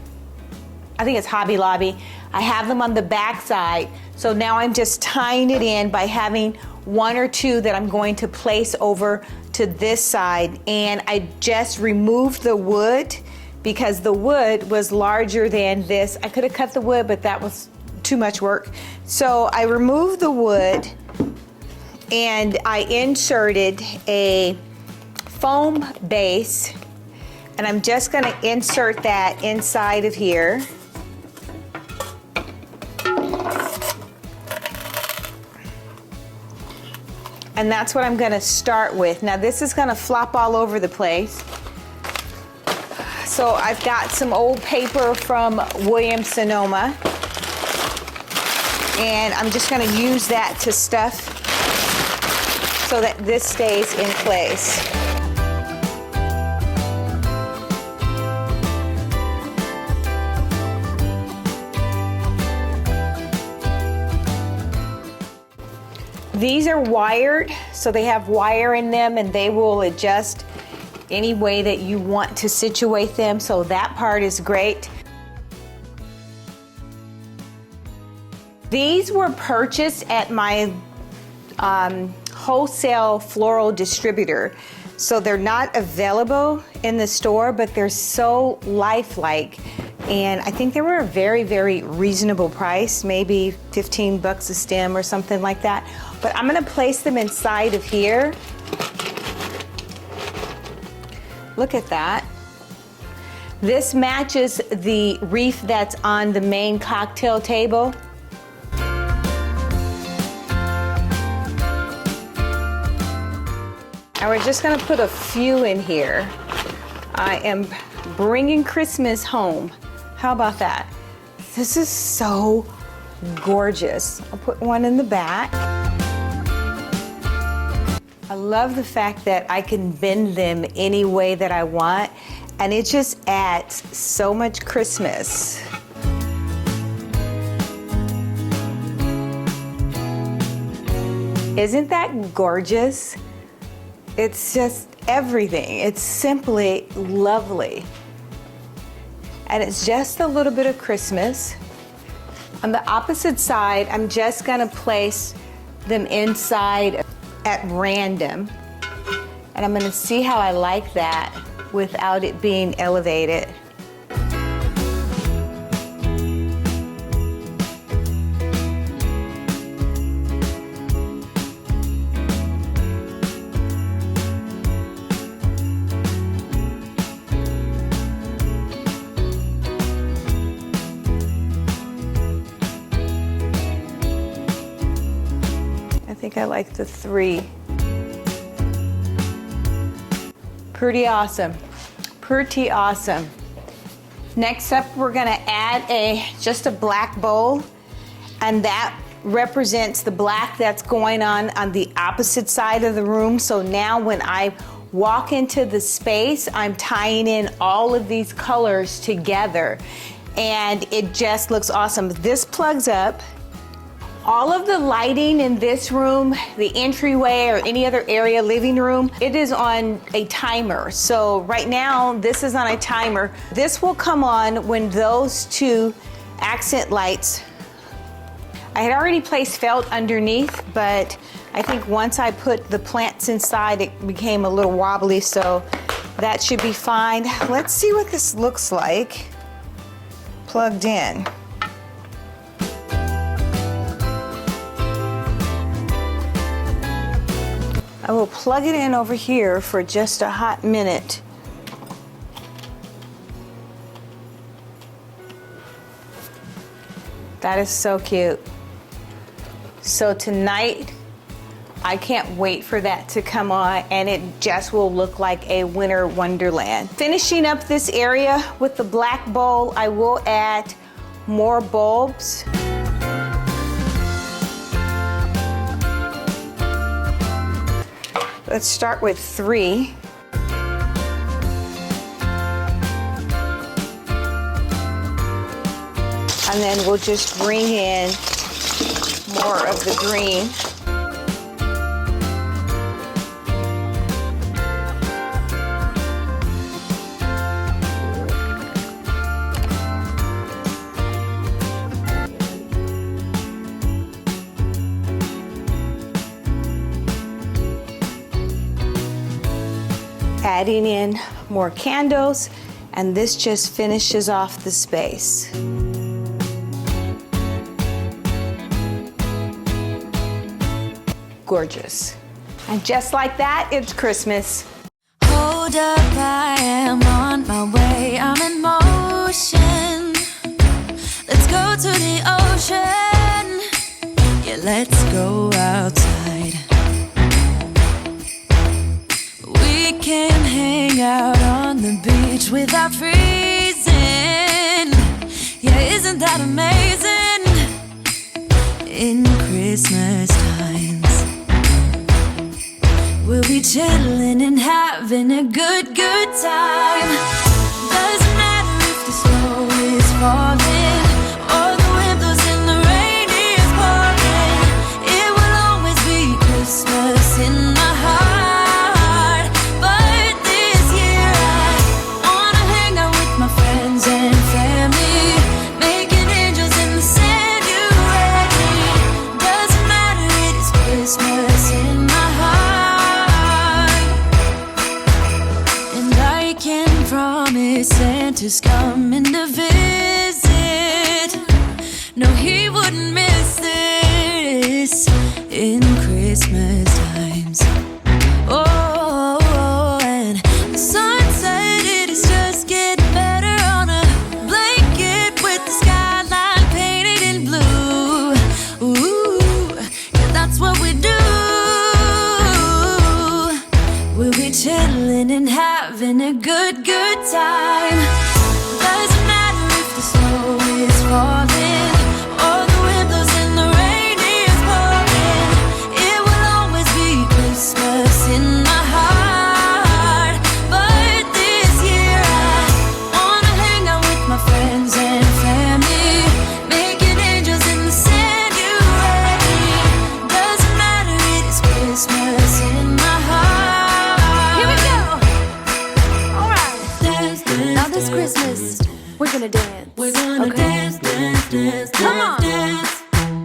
S1: I think it's Hobby Lobby. I have them on the back side. So now I'm just tying it in by having 1 or 2 that I'm going to place over to this side. And I just removed the wood because the wood was larger than this. I could have cut the wood, but that was too much work. So I removed the wood and I inserted a foam base, and I'm just gonna insert that inside of here. And that's what I'm gonna start with. Now this is gonna flop all over the place. So I've got some old paper from Williams-Sonoma, and I'm just gonna use that to stuff so that this stays in place. These are wired, so they have wire in them and they will adjust any way that you want to situate them, so that part is great. These were purchased at my wholesale floral distributor, so they're not available in the store, but they're so lifelike. And I think they were a very, very reasonable price, maybe 15 bucks a stem or something like that. But I'm gonna place them inside of here. Look at that. This matches the wreath that's on the main cocktail table. And we're just gonna put a few in here. I am bringing Christmas home. How about that? This is so gorgeous. I'll put one in the back. I love the fact that I can bend them any way that I want, and it just adds so much Christmas. Isn't that gorgeous? It's just everything. It's simply lovely. And it's just a little bit of Christmas. On the opposite side, I'm just gonna place them inside at random. And I'm gonna see how I like that without it being elevated. I like the 3. Pretty awesome. Pretty awesome. Next up, we're gonna add just a black bowl, and that represents the black that's going on the opposite side of the room. So now when I walk into the space, I'm tying in all of these colors together, and it just looks awesome. This plugs up. All of the lighting in this room, the entryway or any other area, living room, it is on a timer. So right now, this is on a timer. This will come on when those two accent lights. I had already placed felt underneath, but I think once I put the plants inside, it became a little wobbly, so that should be fine. Let's see what this looks like plugged in. I will plug it in over here for just a hot minute. That is so cute. So tonight, I can't wait for that to come on, and it just will look like a winter wonderland. Finishing up this area with the black bowl, I will add more bulbs. Let's start with 3. And then we'll just bring in more of the green. Adding in more candles, and this just finishes off the space. Gorgeous. And just like that, it's Christmas.
S2: Hold up, I am on my way, I'm in motion. Let's go to the ocean. Yeah, let's go outside. We can hang out on the beach without freezing. Yeah, isn't that amazing? In Christmas times, we'll be chilling and having a good time. Doesn't matter if the snow is falling or the wind blows and the rain is pouring. It will always be Christmas in my heart. But this year I wanna hang out with my friends and family, making angels in the sand. You ready? Doesn't matter, it is Christmas in my heart. And I can promise Santa's coming to visit. No, he wouldn't miss this in Christmas times. Oh, and the sunset, it is just getting better on a blanket with the skyline painted in blue. Ooh, yeah, that's what we do. We'll be chilling and having a good time. Doesn't matter if the snow is falling or the wind blows and the rain is pouring. It will always be Christmas in my heart. But this year I wanna hang out with my friends and family, making angels in the sand. You ready? Doesn't matter, it is Christmas in my heart.
S4: Here we go. All right.
S2: Dance, dance,
S4: Now this
S2: dance,
S4: Christmas, we're gonna dance.
S2: we're gonna
S4: Okay.
S2: dance, dance, dance,
S4: Come on.
S2: dance.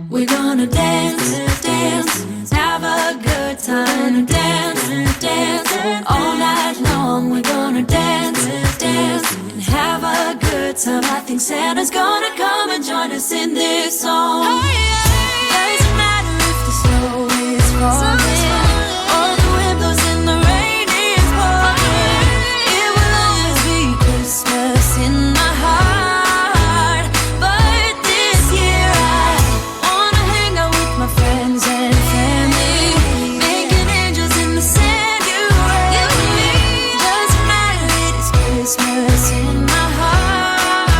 S2: We're gonna dance, dance, have a good time. Dance, dance, all night long. We're gonna dance, dance, and have a good time. I think Santa's gonna come and join us in this song. Doesn't matter if the snow is falling or the wind blows and the rain is pouring. It will always be Christmas in my heart. But this year I wanna hang out with my friends and family, making angels in the sand. You ready? Doesn't matter, it is Christmas in my heart.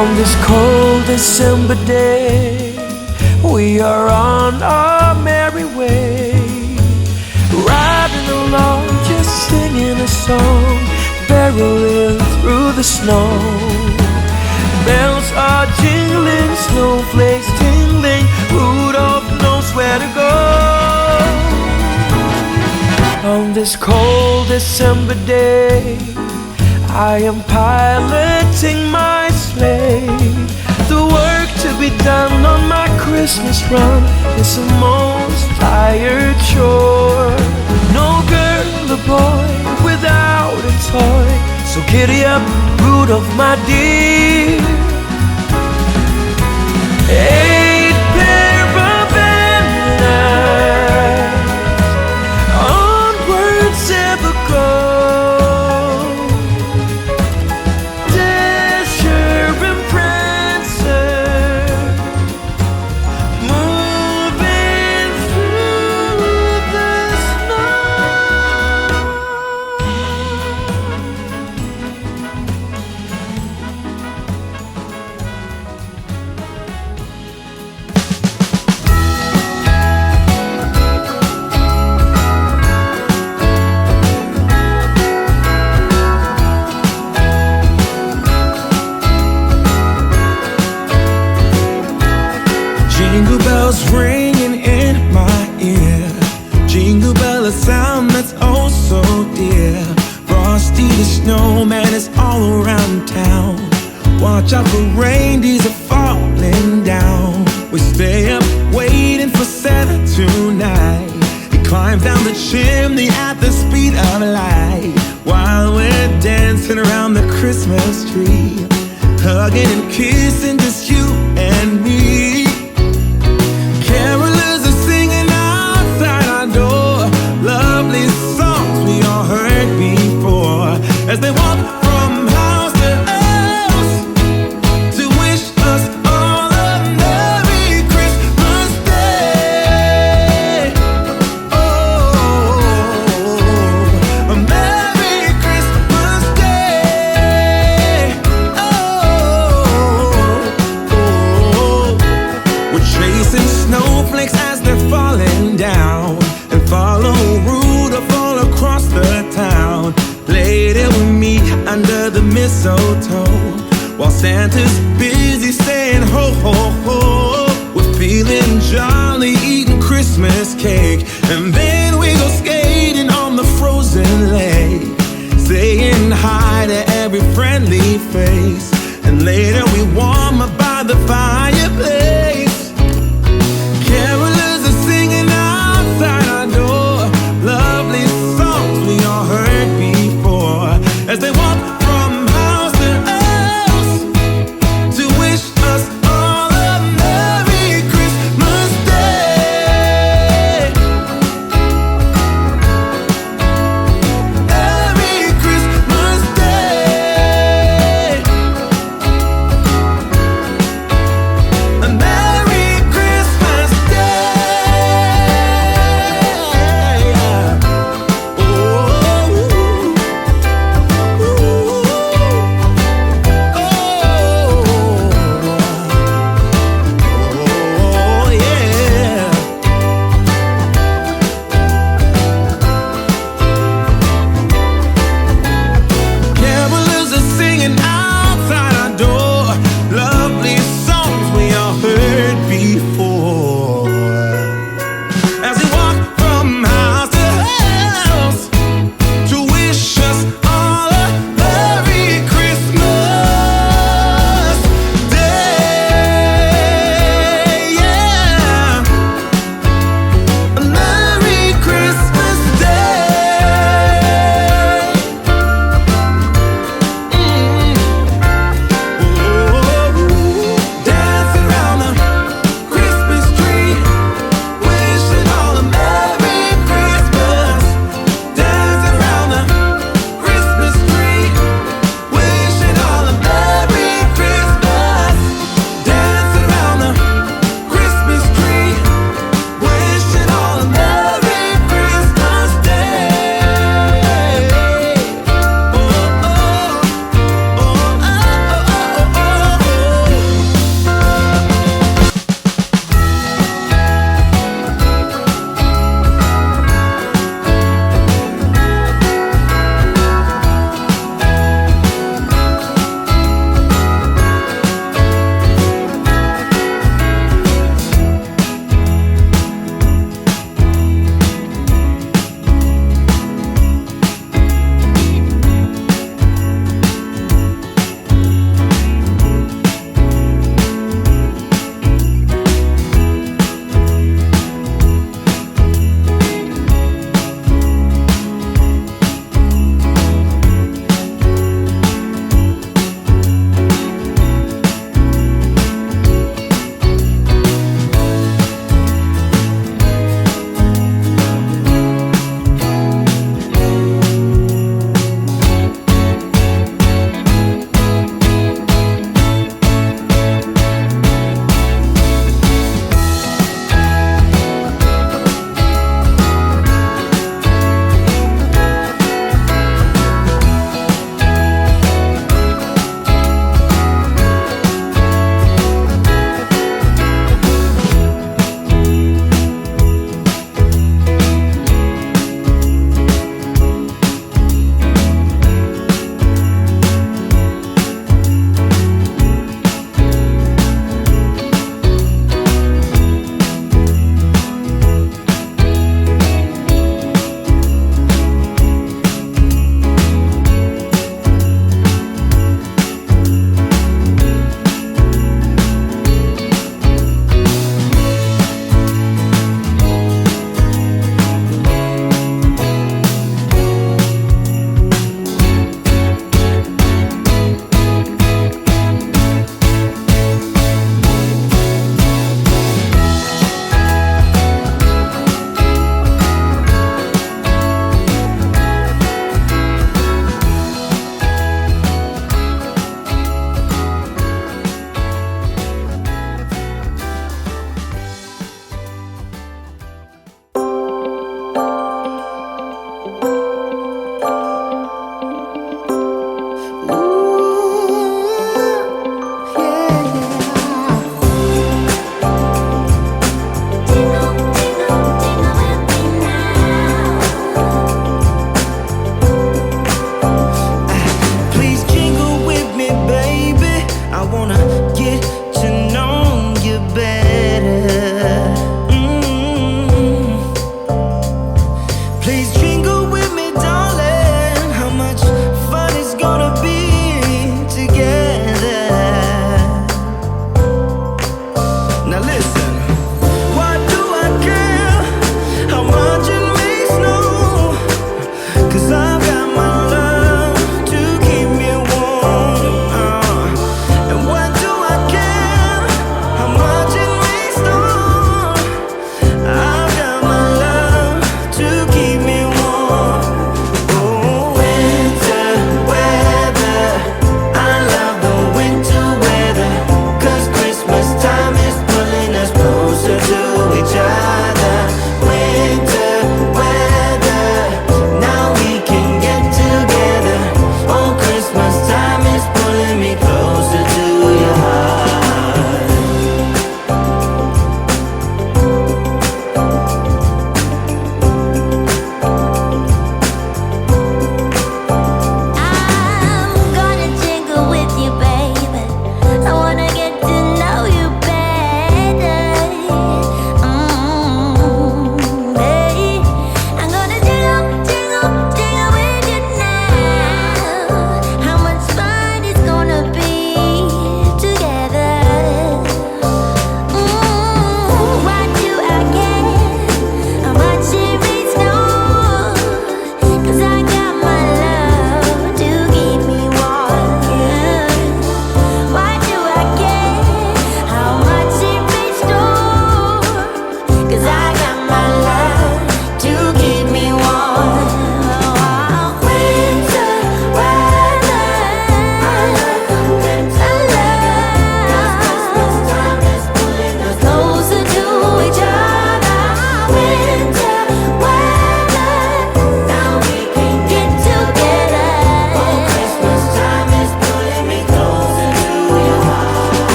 S3: On this cold December day, we are on our merry way, riding along, just singing a song, barreling through the snow. Bells are jingling, snowflakes tingling, Rudolph knows where to go. On this cold December day, I am piloting my sleigh. The work to be done on my Christmas run is the most tired chore. No girl or boy without a toy, so giddy up, Rudolph, my dear. 8 pair of antlers, onwards ever go. Dasher and Prancer, moving through the snow.
S7: Jingle bells ringing in my ear. Jingle bell, a sound that's oh so dear. Frosty the snowman is all around town. Watch out for reindeers are falling down. We stay up waiting for Santa tonight. He climbs down the chimney at the speed of light, while we're dancing around the Christmas tree, hugging and kissing just you and me. Carolers are singing outside our door, lovely songs we all heard before, as they walk from house to house to wish us all a Merry Christmas Day. Oh, a Merry Christmas Day. Oh, we're chasing snowflakes as they're falling down, and follow Rudolph all across the town. Later we meet under the mistletoe, while Santa's busy saying ho ho ho. We're feeling jolly, eating Christmas cake, and then we go skating on the frozen lake, saying hi to every friendly face, and later we warm up by the fireplace. Carolers are singing outside our door, lovely songs we all heard before, as they walk from house to house to wish us all a Merry Christmas Day. Merry Christmas Day.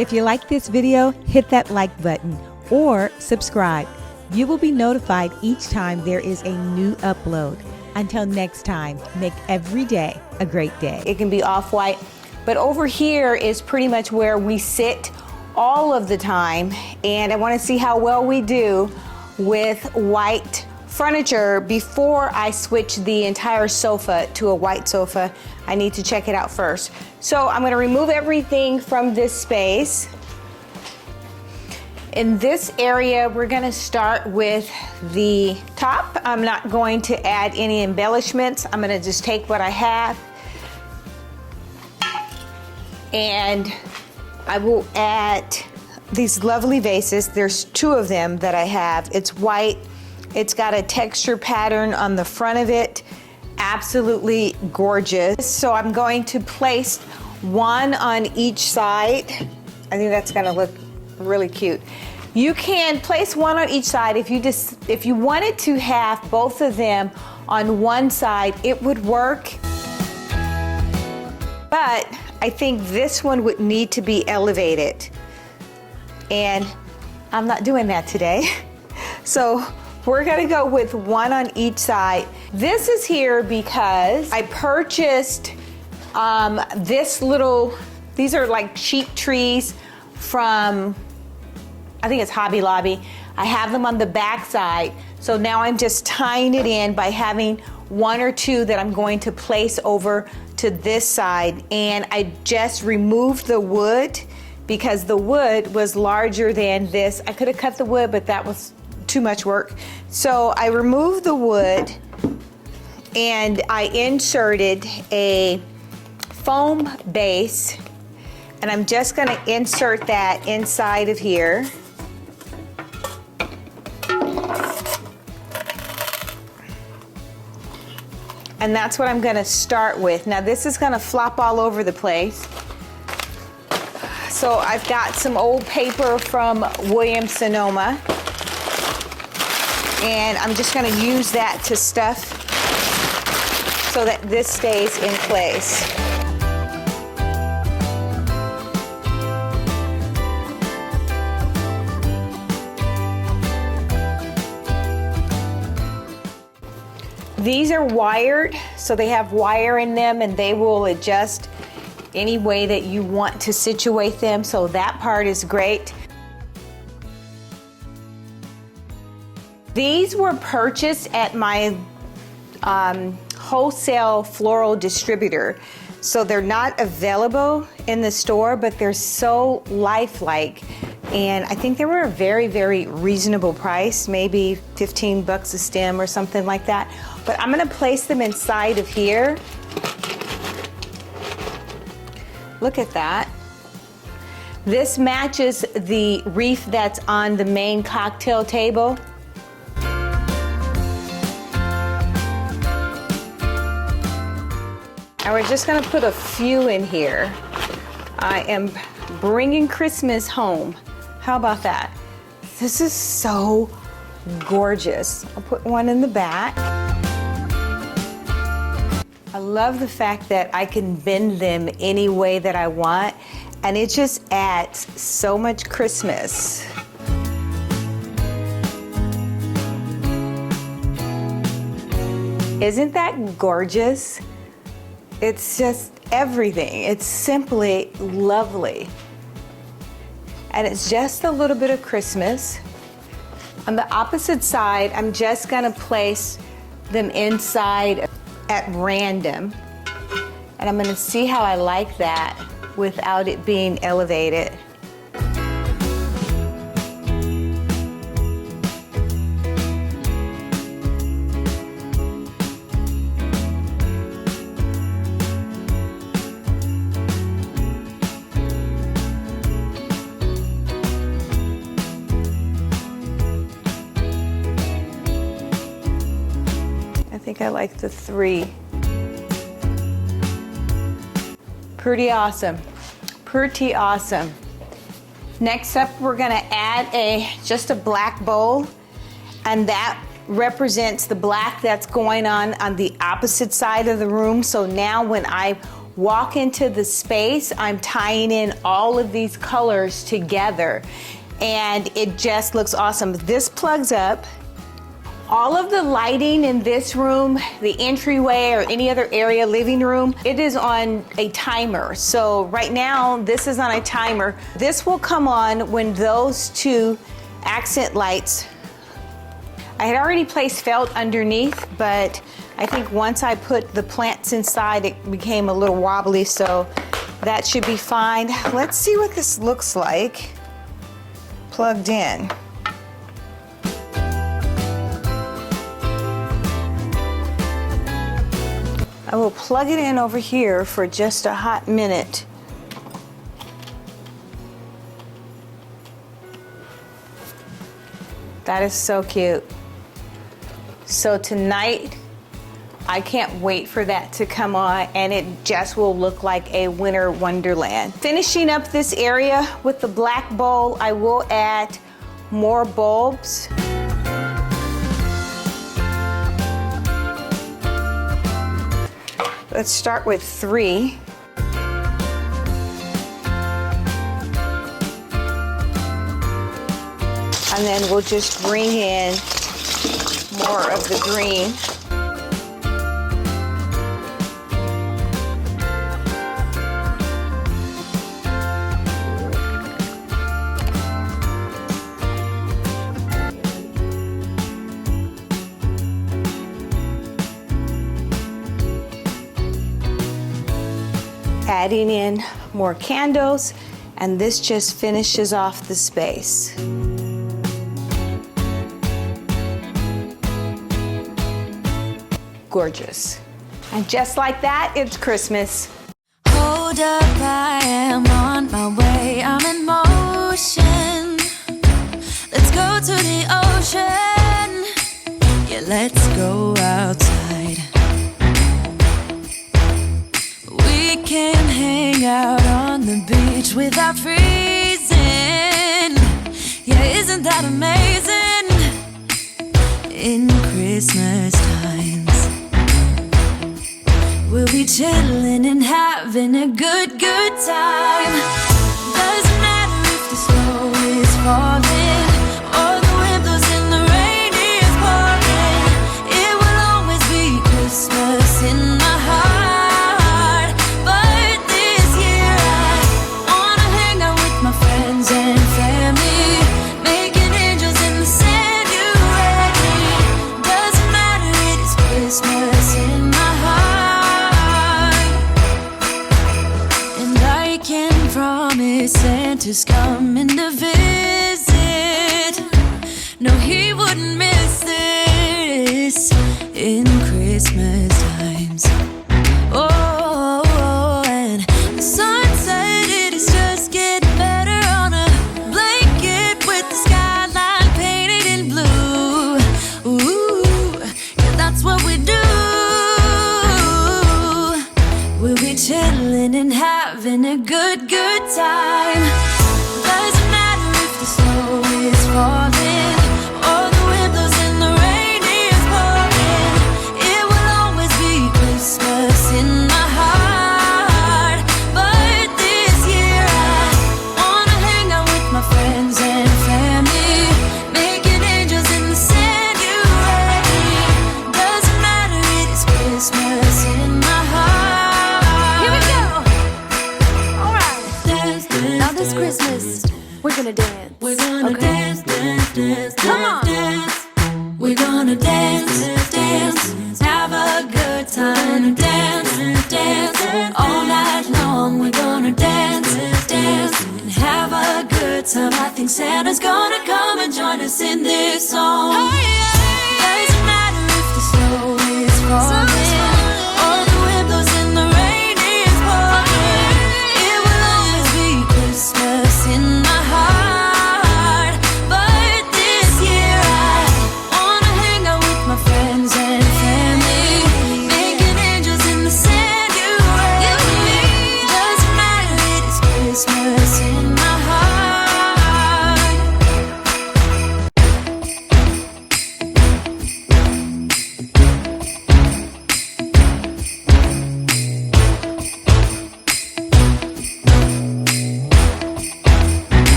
S6: If you like this video, hit that like button or subscribe. You will be notified each time there is a new upload. Until next time, make every day a great day.
S1: It can be off-white, but over here is pretty much where we sit all of the time, and I want to see how well we do with white furniture before I switch the entire sofa to a white sofa. I need to check it out first. So I'm going to remove everything from this space. In this area, we're going to start with the top. I'm not going to add any embellishments. I'm going to just take what I have, and I will add these lovely vases. There's 2 of them that I have. It's white. It's got a texture pattern on the front of it. Absolutely gorgeous. So I'm going to place one on each side. I think that's going to look really cute. You can place one on each side. If you wanted to have both of them on one side, it would work. But I think this one would need to be elevated. And I'm not doing that today. So we're gonna go with one on each side. This is here because I purchased these are like cheap trees from, I think it's Hobby Lobby. I have them on the back side. So now I'm just tying it in by having 1 or 2 that I'm going to place over to this side. And I just removed the wood because the wood was larger than this. I could have cut the wood, but that was too much work. So I removed the wood and I inserted a foam base, and I'm just going to insert that inside of here. And that's what I'm going to start with. Now this is going to flop all over the place. So I've got some old paper from Williams-Sonoma, and I'm just going to use that to stuff so that this stays in place. These are wired, so they have wire in them, and they will adjust any way that you want to situate them, so that part is great. These were purchased at my wholesale floral distributor, so they're not available in the store, but they're so lifelike, and I think they were a very, very reasonable price, maybe 15 bucks a stem or something like that. But I'm going to place them inside of here. Look at that. This matches the wreath that's on the main cocktail table. And we're just going to put a few in here. I am bringing Christmas home. How about that? This is so gorgeous. I'll put one in the back. I love the fact that I can bend them any way that I want, and it just adds so much Christmas. Isn't that gorgeous? It's just everything. It's simply lovely. And it's just a little bit of Christmas. On the opposite side, I'm just gonna place them inside at random. And I'm gonna see how I like that without it being elevated. I think I like the 3. Pretty awesome. Pretty awesome. Next up, we're gonna add just a black bowl, and that represents the black that's going on the opposite side of the room. So now when I walk into the space, I'm tying in all of these colors together, and it just looks awesome. This plugs up. All of the lighting in this room, the entryway or any other area, living room, it is on a timer. So right now, this is on a timer. This will come on when those two accent lights. I had already placed felt underneath, but I think once I put the plants inside, it became a little wobbly, so that should be fine. Let's see what this looks like plugged in. I will plug it in over here for just a hot minute. That is so cute. So tonight, I can't wait for that to come on, and it just will look like a winter wonderland. Finishing up this area with the black bowl, I will add more bulbs. Let's start with 3. And then we'll just bring in more of the green. Adding in more candles, and this just finishes off the space. Gorgeous. And just like that, it's Christmas.
S2: Hold up, I am on my way, I'm in motion. Let's go to the ocean. Yeah, let's go outside. We can hang out on the beach without freezing. Yeah, isn't that amazing? In Christmas times, we'll be chilling and having a good time. Doesn't matter if the snow is falling or the wind blows and the rain is pouring. It will always be Christmas in my heart. But this year I wanna hang out with my friends and family, making angels in the sand. You ready? Doesn't matter, it is Christmas in my heart. And I can promise Santa's coming to visit. No, he wouldn't miss this in Christmas times. Oh, and the sunset, it is just getting better on a blanket with the skyline painted in blue. Ooh, yeah, that's what we do. We'll be chilling and having a good time. Doesn't matter if the snow is falling or the wind blows and the rain is pouring. It will always be Christmas in my heart. But this year I wanna hang out with my friends and family, making angels in the sand. You ready? Doesn't matter, it is Christmas in my heart.
S4: Here we go. All right.
S2: Dance, dance,
S4: Now this
S2: dance,
S4: Christmas, we're gonna dance.
S2: we're gonna
S4: Okay.
S2: dance, dance, dance,
S4: Come on.
S2: dance. We're gonna dance, dance, have a good time. Dance, dance, all night long. We're gonna dance, dance, and have a good time. I think Santa's gonna come and join us in this song. Doesn't matter if the snow is falling or the wind blows and the rain is pouring. It will always be Christmas in my heart. But this year I wanna hang out with my friends and family, making angels in the sand. You ready? Doesn't matter, it is Christmas in my heart.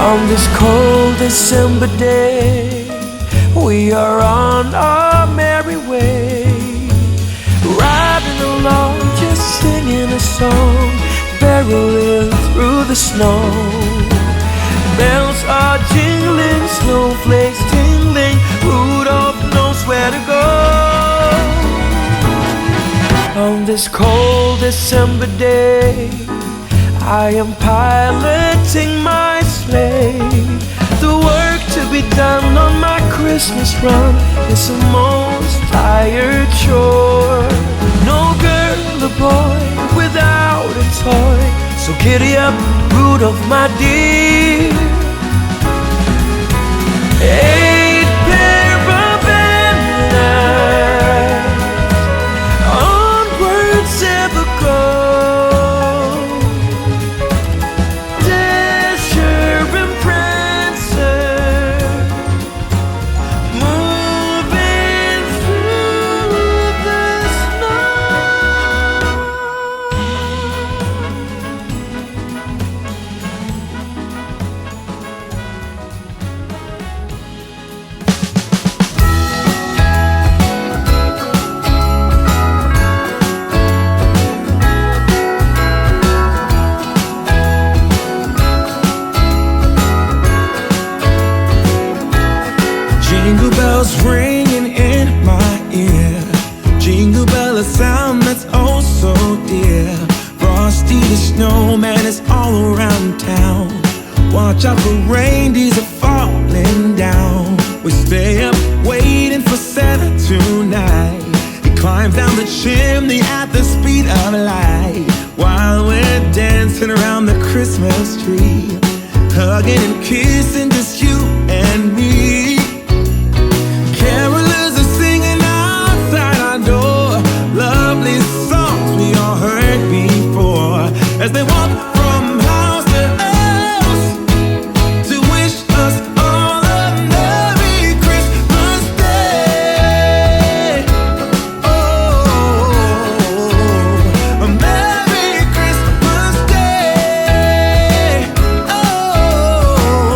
S3: On this cold December day, we are on our merry way, riding along, just singing a song, barreling through the snow. Bells are jingling, snowflakes tingling, Rudolph knows where to go. On this cold December day, I am piloting my sleigh. The work to be done on my Christmas run is the most tired chore. No girl or boy without a toy, so giddy up, Rudolph, my dear. 8 pair of antlers, onwards ever go. Dasher and Prancer, moving through the snow.
S7: Jingle bells ringing in my ear. Jingle bell, a sound that's oh so dear. Frosty the snowman is all around town. Watch out for reindeers are falling down. We stay up waiting for Santa tonight. He climbs down the chimney at the speed of light, while we're dancing around the Christmas tree, hugging and kissing just you and me. Carolers are singing outside our door, lovely songs we all heard before, as they walk from house to house to wish us all a Merry Christmas Day. Oh, a Merry Christmas Day. Oh,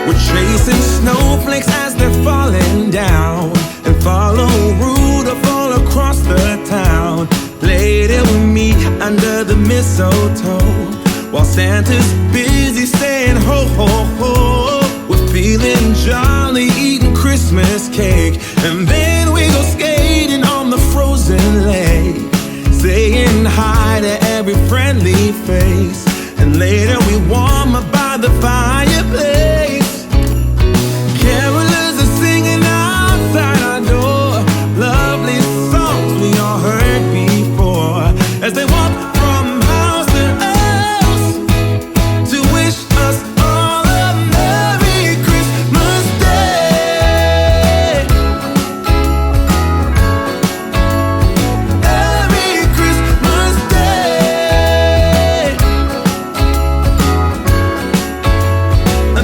S7: we're chasing snowflakes as they're falling down, and follow Rudolph all across the town. Later we meet under the mistletoe, while Santa's busy saying ho ho ho. We're feeling jolly, eating Christmas cake, and then we go skating on the frozen lake, saying hi to every friendly face, and later we warm up by the fireplace. Carolers are singing outside our door, lovely songs we all heard before, as they walk from house to house to wish us all a Merry Christmas Day. Merry Christmas Day. A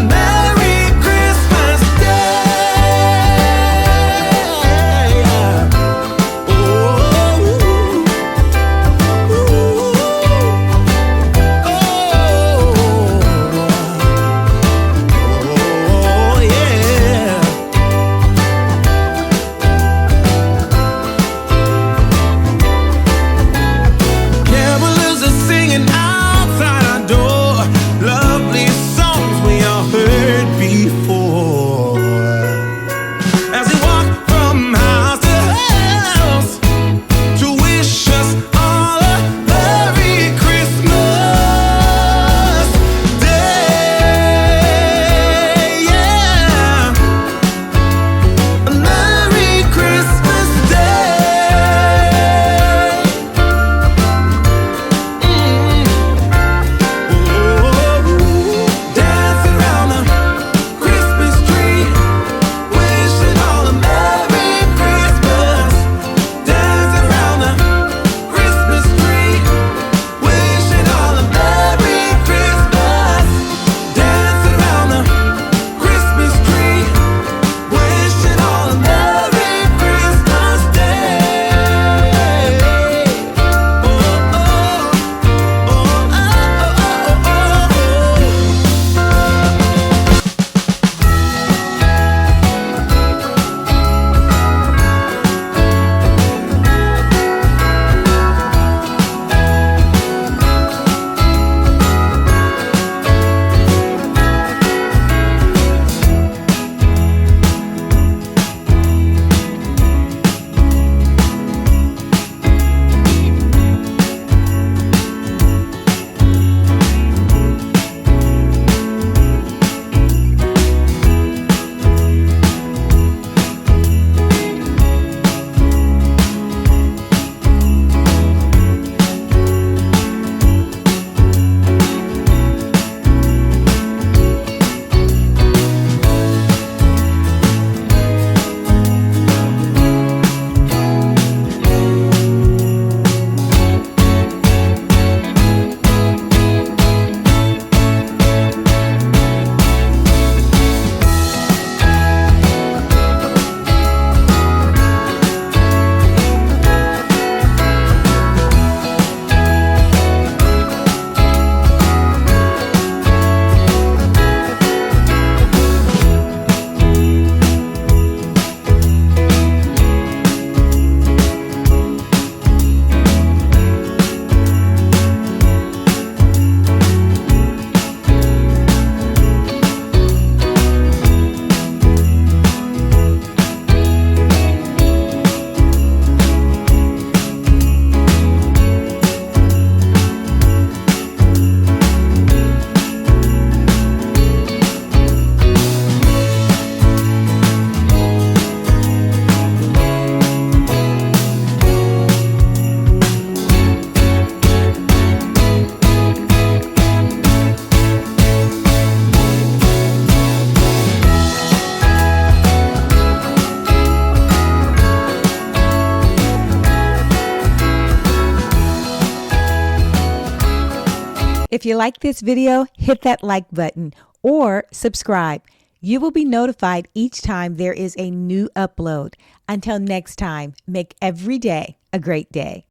S6: If you like this video, hit that like button or subscribe. You will be notified each time there is a new upload. Until next time, make every day a great day.